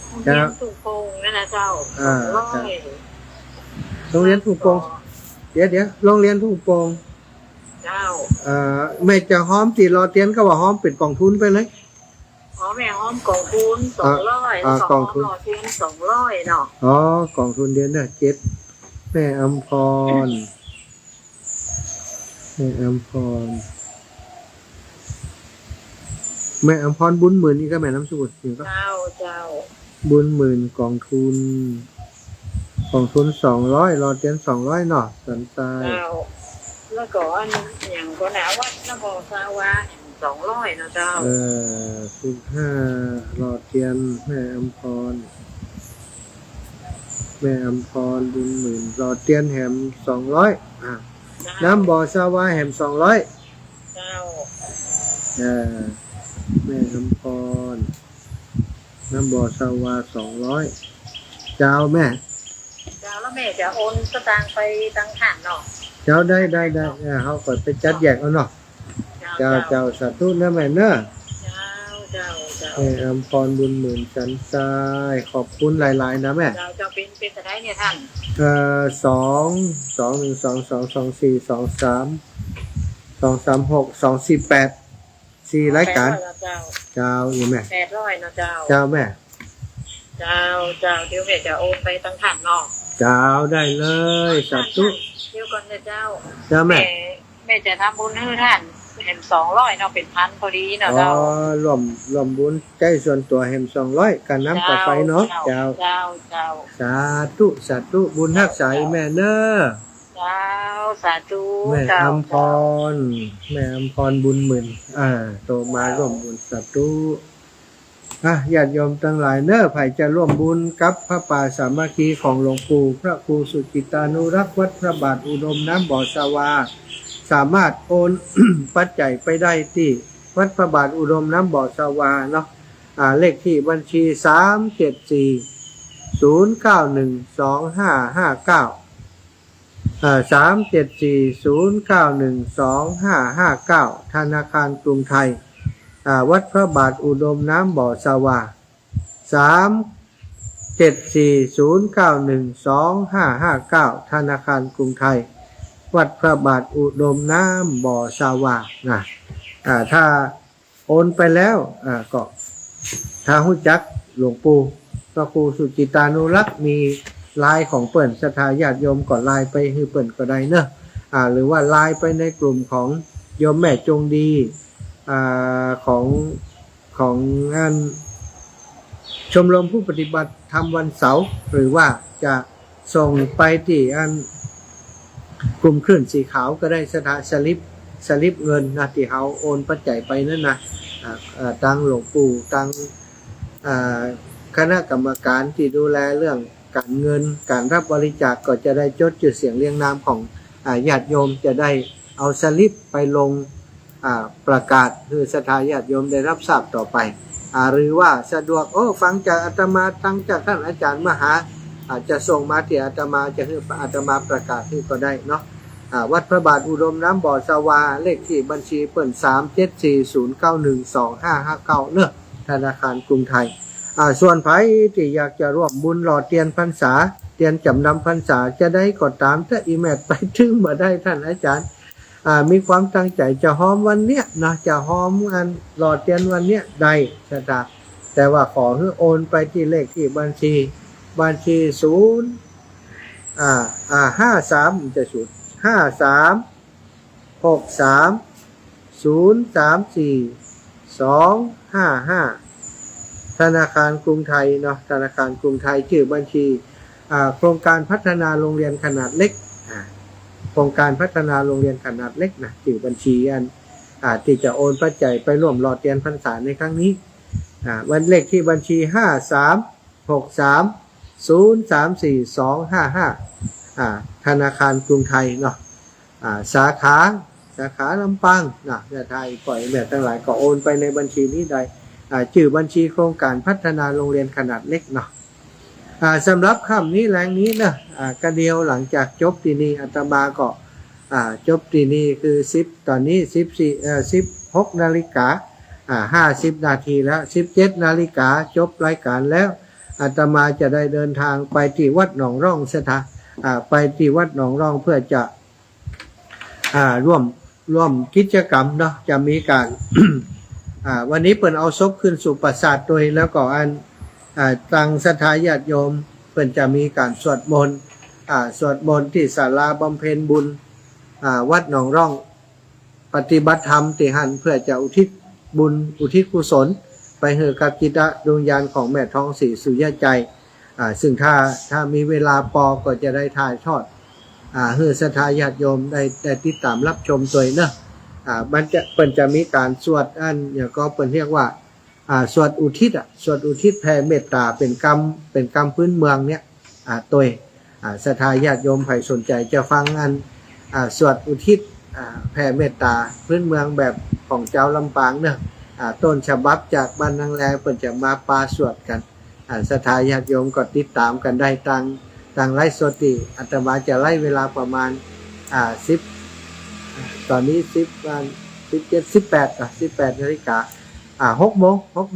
ห้องเฮียนถูกโปงนั่นนะเจ้าโรงเรียนถูกโปงเดี๋ยวโรงเรียนถูกโปงเจ้าแม่จะหอมตีรอเตียนก็ว่าหอมเป็นกองทุนไปเลยแม่หอมกองทุน200กองทุนรอเตียน200เนาะกองทุนเดือนน่ะ7แม่อำพรแม่อำพรบุญหมื่นนี่ก็แม่น้ำสมุทรจริงก็เจ้าบุญหมื่นกองทุน200รอเตียน200เนาะสันทรายแล้วก็อันอย่างก็นะวัดนบสาวา200นะเจ้า15รอเตียนแม่อำพรบุญหมื่นรอเตียนแหม200น้ำบ่อสาวาแหม200เจ้าแม่อำพรน้ำบ่อสาวา200เจ้าแม่แล้วแม่จะโอนสตางค์ไปตังหันเนาะเจ้าได้เขาก็ไปจัดแยกเอาเนาะเจ้าสาธุนะแม่เนอะเจ้าอำพรบุญหมื่นสันทรายขอบคุณหลายๆนะแม่เจ้าเป็นจะได้เนี่ยท่าน4รายการเจ้าอยู่แม่800นะเจ้าแม่เจ้าเดี๋ยวแม่จะโอนไปตังหันเนาะเจ้าได้เลยสาธุเดี๋ยวก่อนนะเจ้าแม่จะทำบุญให้ท่านเห็น200เนาะเป็นพันพอดีเนาะเจ้ารวมบุญใจส่วนตัวเห็น200กันน้ำกับไฟเนาะเจ้าสาธุบุญรักษาแม่เนอะเจ้า สาธุ แม่ เจ้า อำพรแม่อำพรบุญหมื่นโตมาร่วมบุญสาธุญาติโยมทั้งหลายเนอะไผ่จะร่วมบุญกับพระป่าสามัคคีของหลวงปู่พระครูสุจิตานุรักษ์วัดพระบาทอุดมน้ำบ่อสวาสามารถโอน ปัจจัยไปได้ที่วัดพระบาทอุดมน้ำบ่อสวาเนาะเลขที่บัญชี37409137409125559ธนาคารกรุงไทยวัดพระบาทอุดมน้ำบ่อสวา37409125559ธนาคารกรุงไทยวัดพระบาทอุดมน้ำบ่อสวานะถ้าโอนไปแล้วก็ถ้าหู้จักหลวงปู่พระครูสุจิตานุรักษ์มีไลน์ของเปิ่นศรัทธาญาติโยมก็ไลน์ไปให้เปิ่นก็ได้เนอะหรือว่าไลน์ไปในกลุ่มของโยมแม่จงดีของงานชมรมผู้ปฏิบัติธรรมวันเสาร์หรือว่าจะส่งไปที่กลุ่มคลื่นสีขาวก็ได้สลิปเงินนะที่เขาโอนปัจจัยไปนั่นนะตังหลวงปู่ตังคณะกรรมการที่ดูแลเรื่องการเงินการรับบริจาคก็จะได้จดชื่อเสียงเรียงนามของญาติโยมจะได้เอาสลิปไปลงประกาศคือศรัทธาญาติโยมได้รับทราบต่อไปหรือว่าสะดวกฟังจากอาตมาตั้งจากท่านอาจารย์มหาอาจจะส่งมาที่อาตมาจะให้อาตมาประกาศที่ก็ได้เนาะวัดพระบาทอุดมน้ำบ่อสวาเลขที่บัญชีเปิ่น37409125559เนอะธนาคารกรุงไทยส่วนไผที่อยากจะร่วมบุญหล่อเทียนพรรษาเทียนจำนำพรรษาจะได้ก็ตามถ้าอีเมลไปถึงมาได้ท่านอาจารย์มีความตั้งใจจะหอมวันเนี้ยนะจะหอมงานหล่อเทียนวันเนี้ยได้ชะตาแต่ว่าขอให้โอนไปที่เลขที่บัญชี53จะสุด5363403425ธนาคารกรุงไทยเนาะธนาคารกรุงไทยชื่อบัญชีโครงการพัฒนาโรงเรียนขนาดเล็กโครงการพัฒนาโรงเรียนขนาดเล็กนะชื่อบัญชีที่จะโอนปัจจัยไปร่วมหล่อเทียนพรรษาในครั้งนี้วันเลขที่บัญชี5363034255ธนาคารกรุงไทยเนาะสาขาลำปางนะญาติไทยปล่อยแบบทั้งหลายก็โอนไปในบัญชีนี้ได้ชื่อบัญชีโครงการพัฒนาโรงเรียนขนาดเล็กเนาะสำหรับค่ำนี้แรงนี้นะกระเดียวหลังจากจบที่นี่อาตมาก็จบที่นี่คือตอนนี้16 นาฬิกา50 นาทีแล้ว17 นาฬิกาจบรายการแล้วอาตมาจะได้เดินทางไปที่วัดหนองร่องไปที่วัดหนองร่องเพื่อจะร่วมกิจกรรมเนาะจะมีการ วันนี้เปิ่นเอาศพขึ้นสู่ปราสาทโดยแล้วก็ตังศรัทธาญาติโยมเปิ่นจะมีการสวดมนต์ที่ศาลาบำเพ็ญบุญวัดหนองร่องปฏิบัติธรรมที่หันเพื่อจะอุทิศบุญอุทิศกุศลไปให้กับจิตดวงวิญญาณของแม่ทองศรีสุริยใจซึ่งถ้ามีเวลาก็จะได้ถ่ายทอดให้ศรัทธาญาติโยมได้ติดตามรับชมตัวเนอะเปิ้นจะมีการสวดอย่างก็เปิ้นเรียกว่าสวดอุทิศแผ่เมตตาเป็นกรรมพื้นเมืองเนี่ยตัวศรัทธาญาติโยมใครสนใจจะฟังสวดอุทิศแผ่เมตตาพื้นเมืองแบบของเจ้าลำปางเนอะต้นฉบับจากบ้านนางแลเปิ้นจะมาปาสวดกันศรัทธาญาติโยมก็ติดตามกันได้ทางไลฟ์สดที่อาตมาจะไล่เวลาประมาณ10ตอนนี้18 นาฬิกา6 โ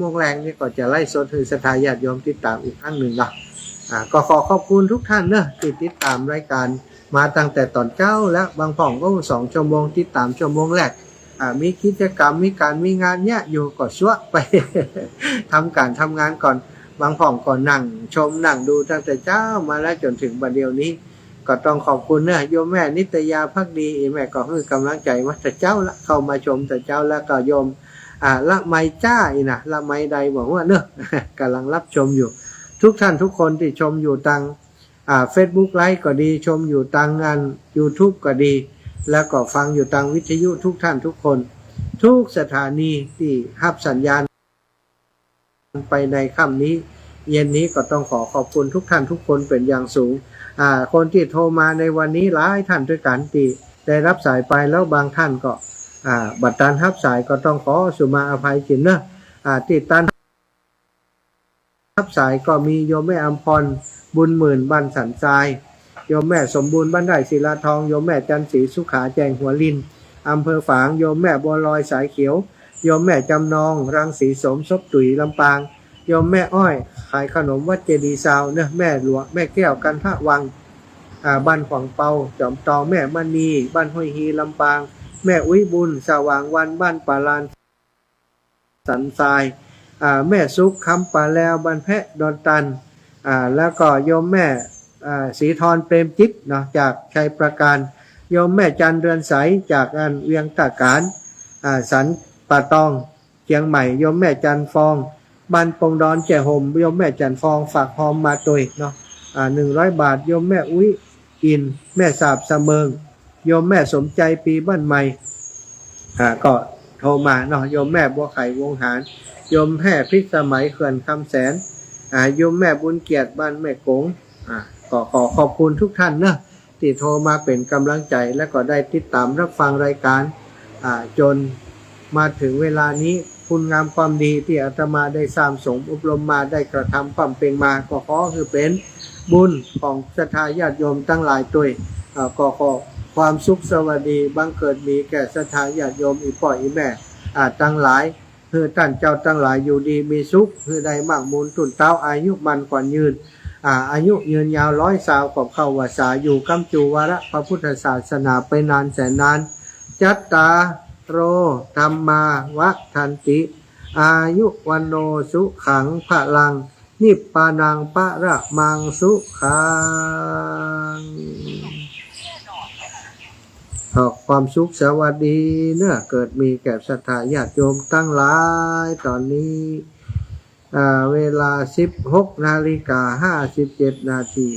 มงแรงนี่ก็จะไล่สดให้ศรัทธาญาติโยมติดตามอีกครั้งหนึ่งเนาะก็ขอขอบคุณทุกท่านเนอะที่ติดตามรายการมาตั้งแต่ตอนเช้าและบางผ่องก็2 ชั่วโมงติดตามชั่วโมงแรกมีกิจกรรมมีงานเนี่ยอยู่ก็ชั่วไป ทำงานก่อนบางผ่องก่อนนั่งดูตั้งแต่เช้ามาแล้วจนถึงบัดเดี๋ยวนี้ก็ต้องขอบคุณเนอะโยมแม่นิตยาภักดีแม่ก็ให้กำลังใจว่าแต่เจ้าละเข้ามาชมแต่เจ้าแล้วก็โยมละไมจ้านะละไมใดบอกว่าเนอะ กำลังรับชมอยู่ทุกท่านทุกคนที่ชมอยู่ Facebook ไลฟ์ก็ดีชมอยู่ทางงาน YouTube ก็ดีแล้วก็ฟังอยู่ทางวิทยุทุกท่านทุกคนทุกสถานีที่รับสัญญาณไปในค่ำนี้เย็นนี้ก็ต้องขอบคุณทุกท่านทุกคนเป็นอย่างสูงคนที่โทรมาในวันนี้หลายท่านด้วยกันที่ได้รับสายไปแล้วบางท่านก็บัตรการรับสายก็ต้องขอสุมาอภัยจินนะติดตันรับสายก็มีโยมแม่อำพรบุญหมื่นบ้านสันทรายโยมแม่สมบูรณ์บ้านไร่ศิลาทองโยมแม่จันศรีสุขาแจงหัวลินอำเภอฝางโยมแม่บัวลอยสายเขียวโยมแม่จำนองรังสีสมซบตุ๋ยลำปางโยมแม่อ้อยขายขนมวัดเจดีย์ซาวเนะแม่หลวงแม่แก้วกันทะวังบ้านขวางเปาจอมตองแม่มณีบ้านห้วยฮีลำปางแม่อุ้ยบุญสว่างวันบ้านป่าลานสันทรายแม่ซุกคำป่าแล้วบ้านแพะดอนตันแล้วก็โยมแม่ศรีธรเปรมจิตเนาะจากชัยประการโยมแม่จันเรือนใสจากเวียงตะการสันป่าตองเชียงใหม่โยมแม่จันฟองบ้านปงดอนแจ่ห่มโยมแม่จันฟองฝากหอมมาตุยเนาะ100 บาทโยมแม่อุ้ยอินแม่สาบเสมิงโยมแม่สมใจปีบ้านใหม่ก็โทรมาเนาะโยมแม่บัวไข่วงหารโยมแม่พิสมัยเขื่อนคำแสนโยมแม่บุญเกียรติบ้านแม่กงก็ขอบคุณทุกท่านนะที่โทรมาเป็นกำลังใจและก็ได้ติดตามรับฟังรายการจนมาถึงเวลานี้คุณงามความดีที่อาตมาได้สร้างสมอบรมมาได้กระทำความเป็นมาก็ขอคือเป็นบุญของศรัทธาญาติโยมทั้งหลายด้วยก็ขอความสุขสวัสดีบังเกิดมีแก่ศรัทธาญาติโยมอีพ่ออีแม่ทั้งหลายเพื่อท่านเจ้าทั้งหลายอยู่ดีมีสุขเพื่อได้มั่งมูลตุนเต้าอายุมันกว่ายืนอายุยืนยาว100 สาวกับเข้าวาสาอยู่กัมจูวาระพระพุทธศาสนาไปนานแสนนานจัตตาโรธรรมาวะทันติอายุวันโนสุขังพลังนิพพานังปะระมังสุขังขอความสุขสวัสดีเนื้อเกิดมีแก่ศรัทธาญาติโยมตั้งหลายตอนนี้เวลา 16:57 นาที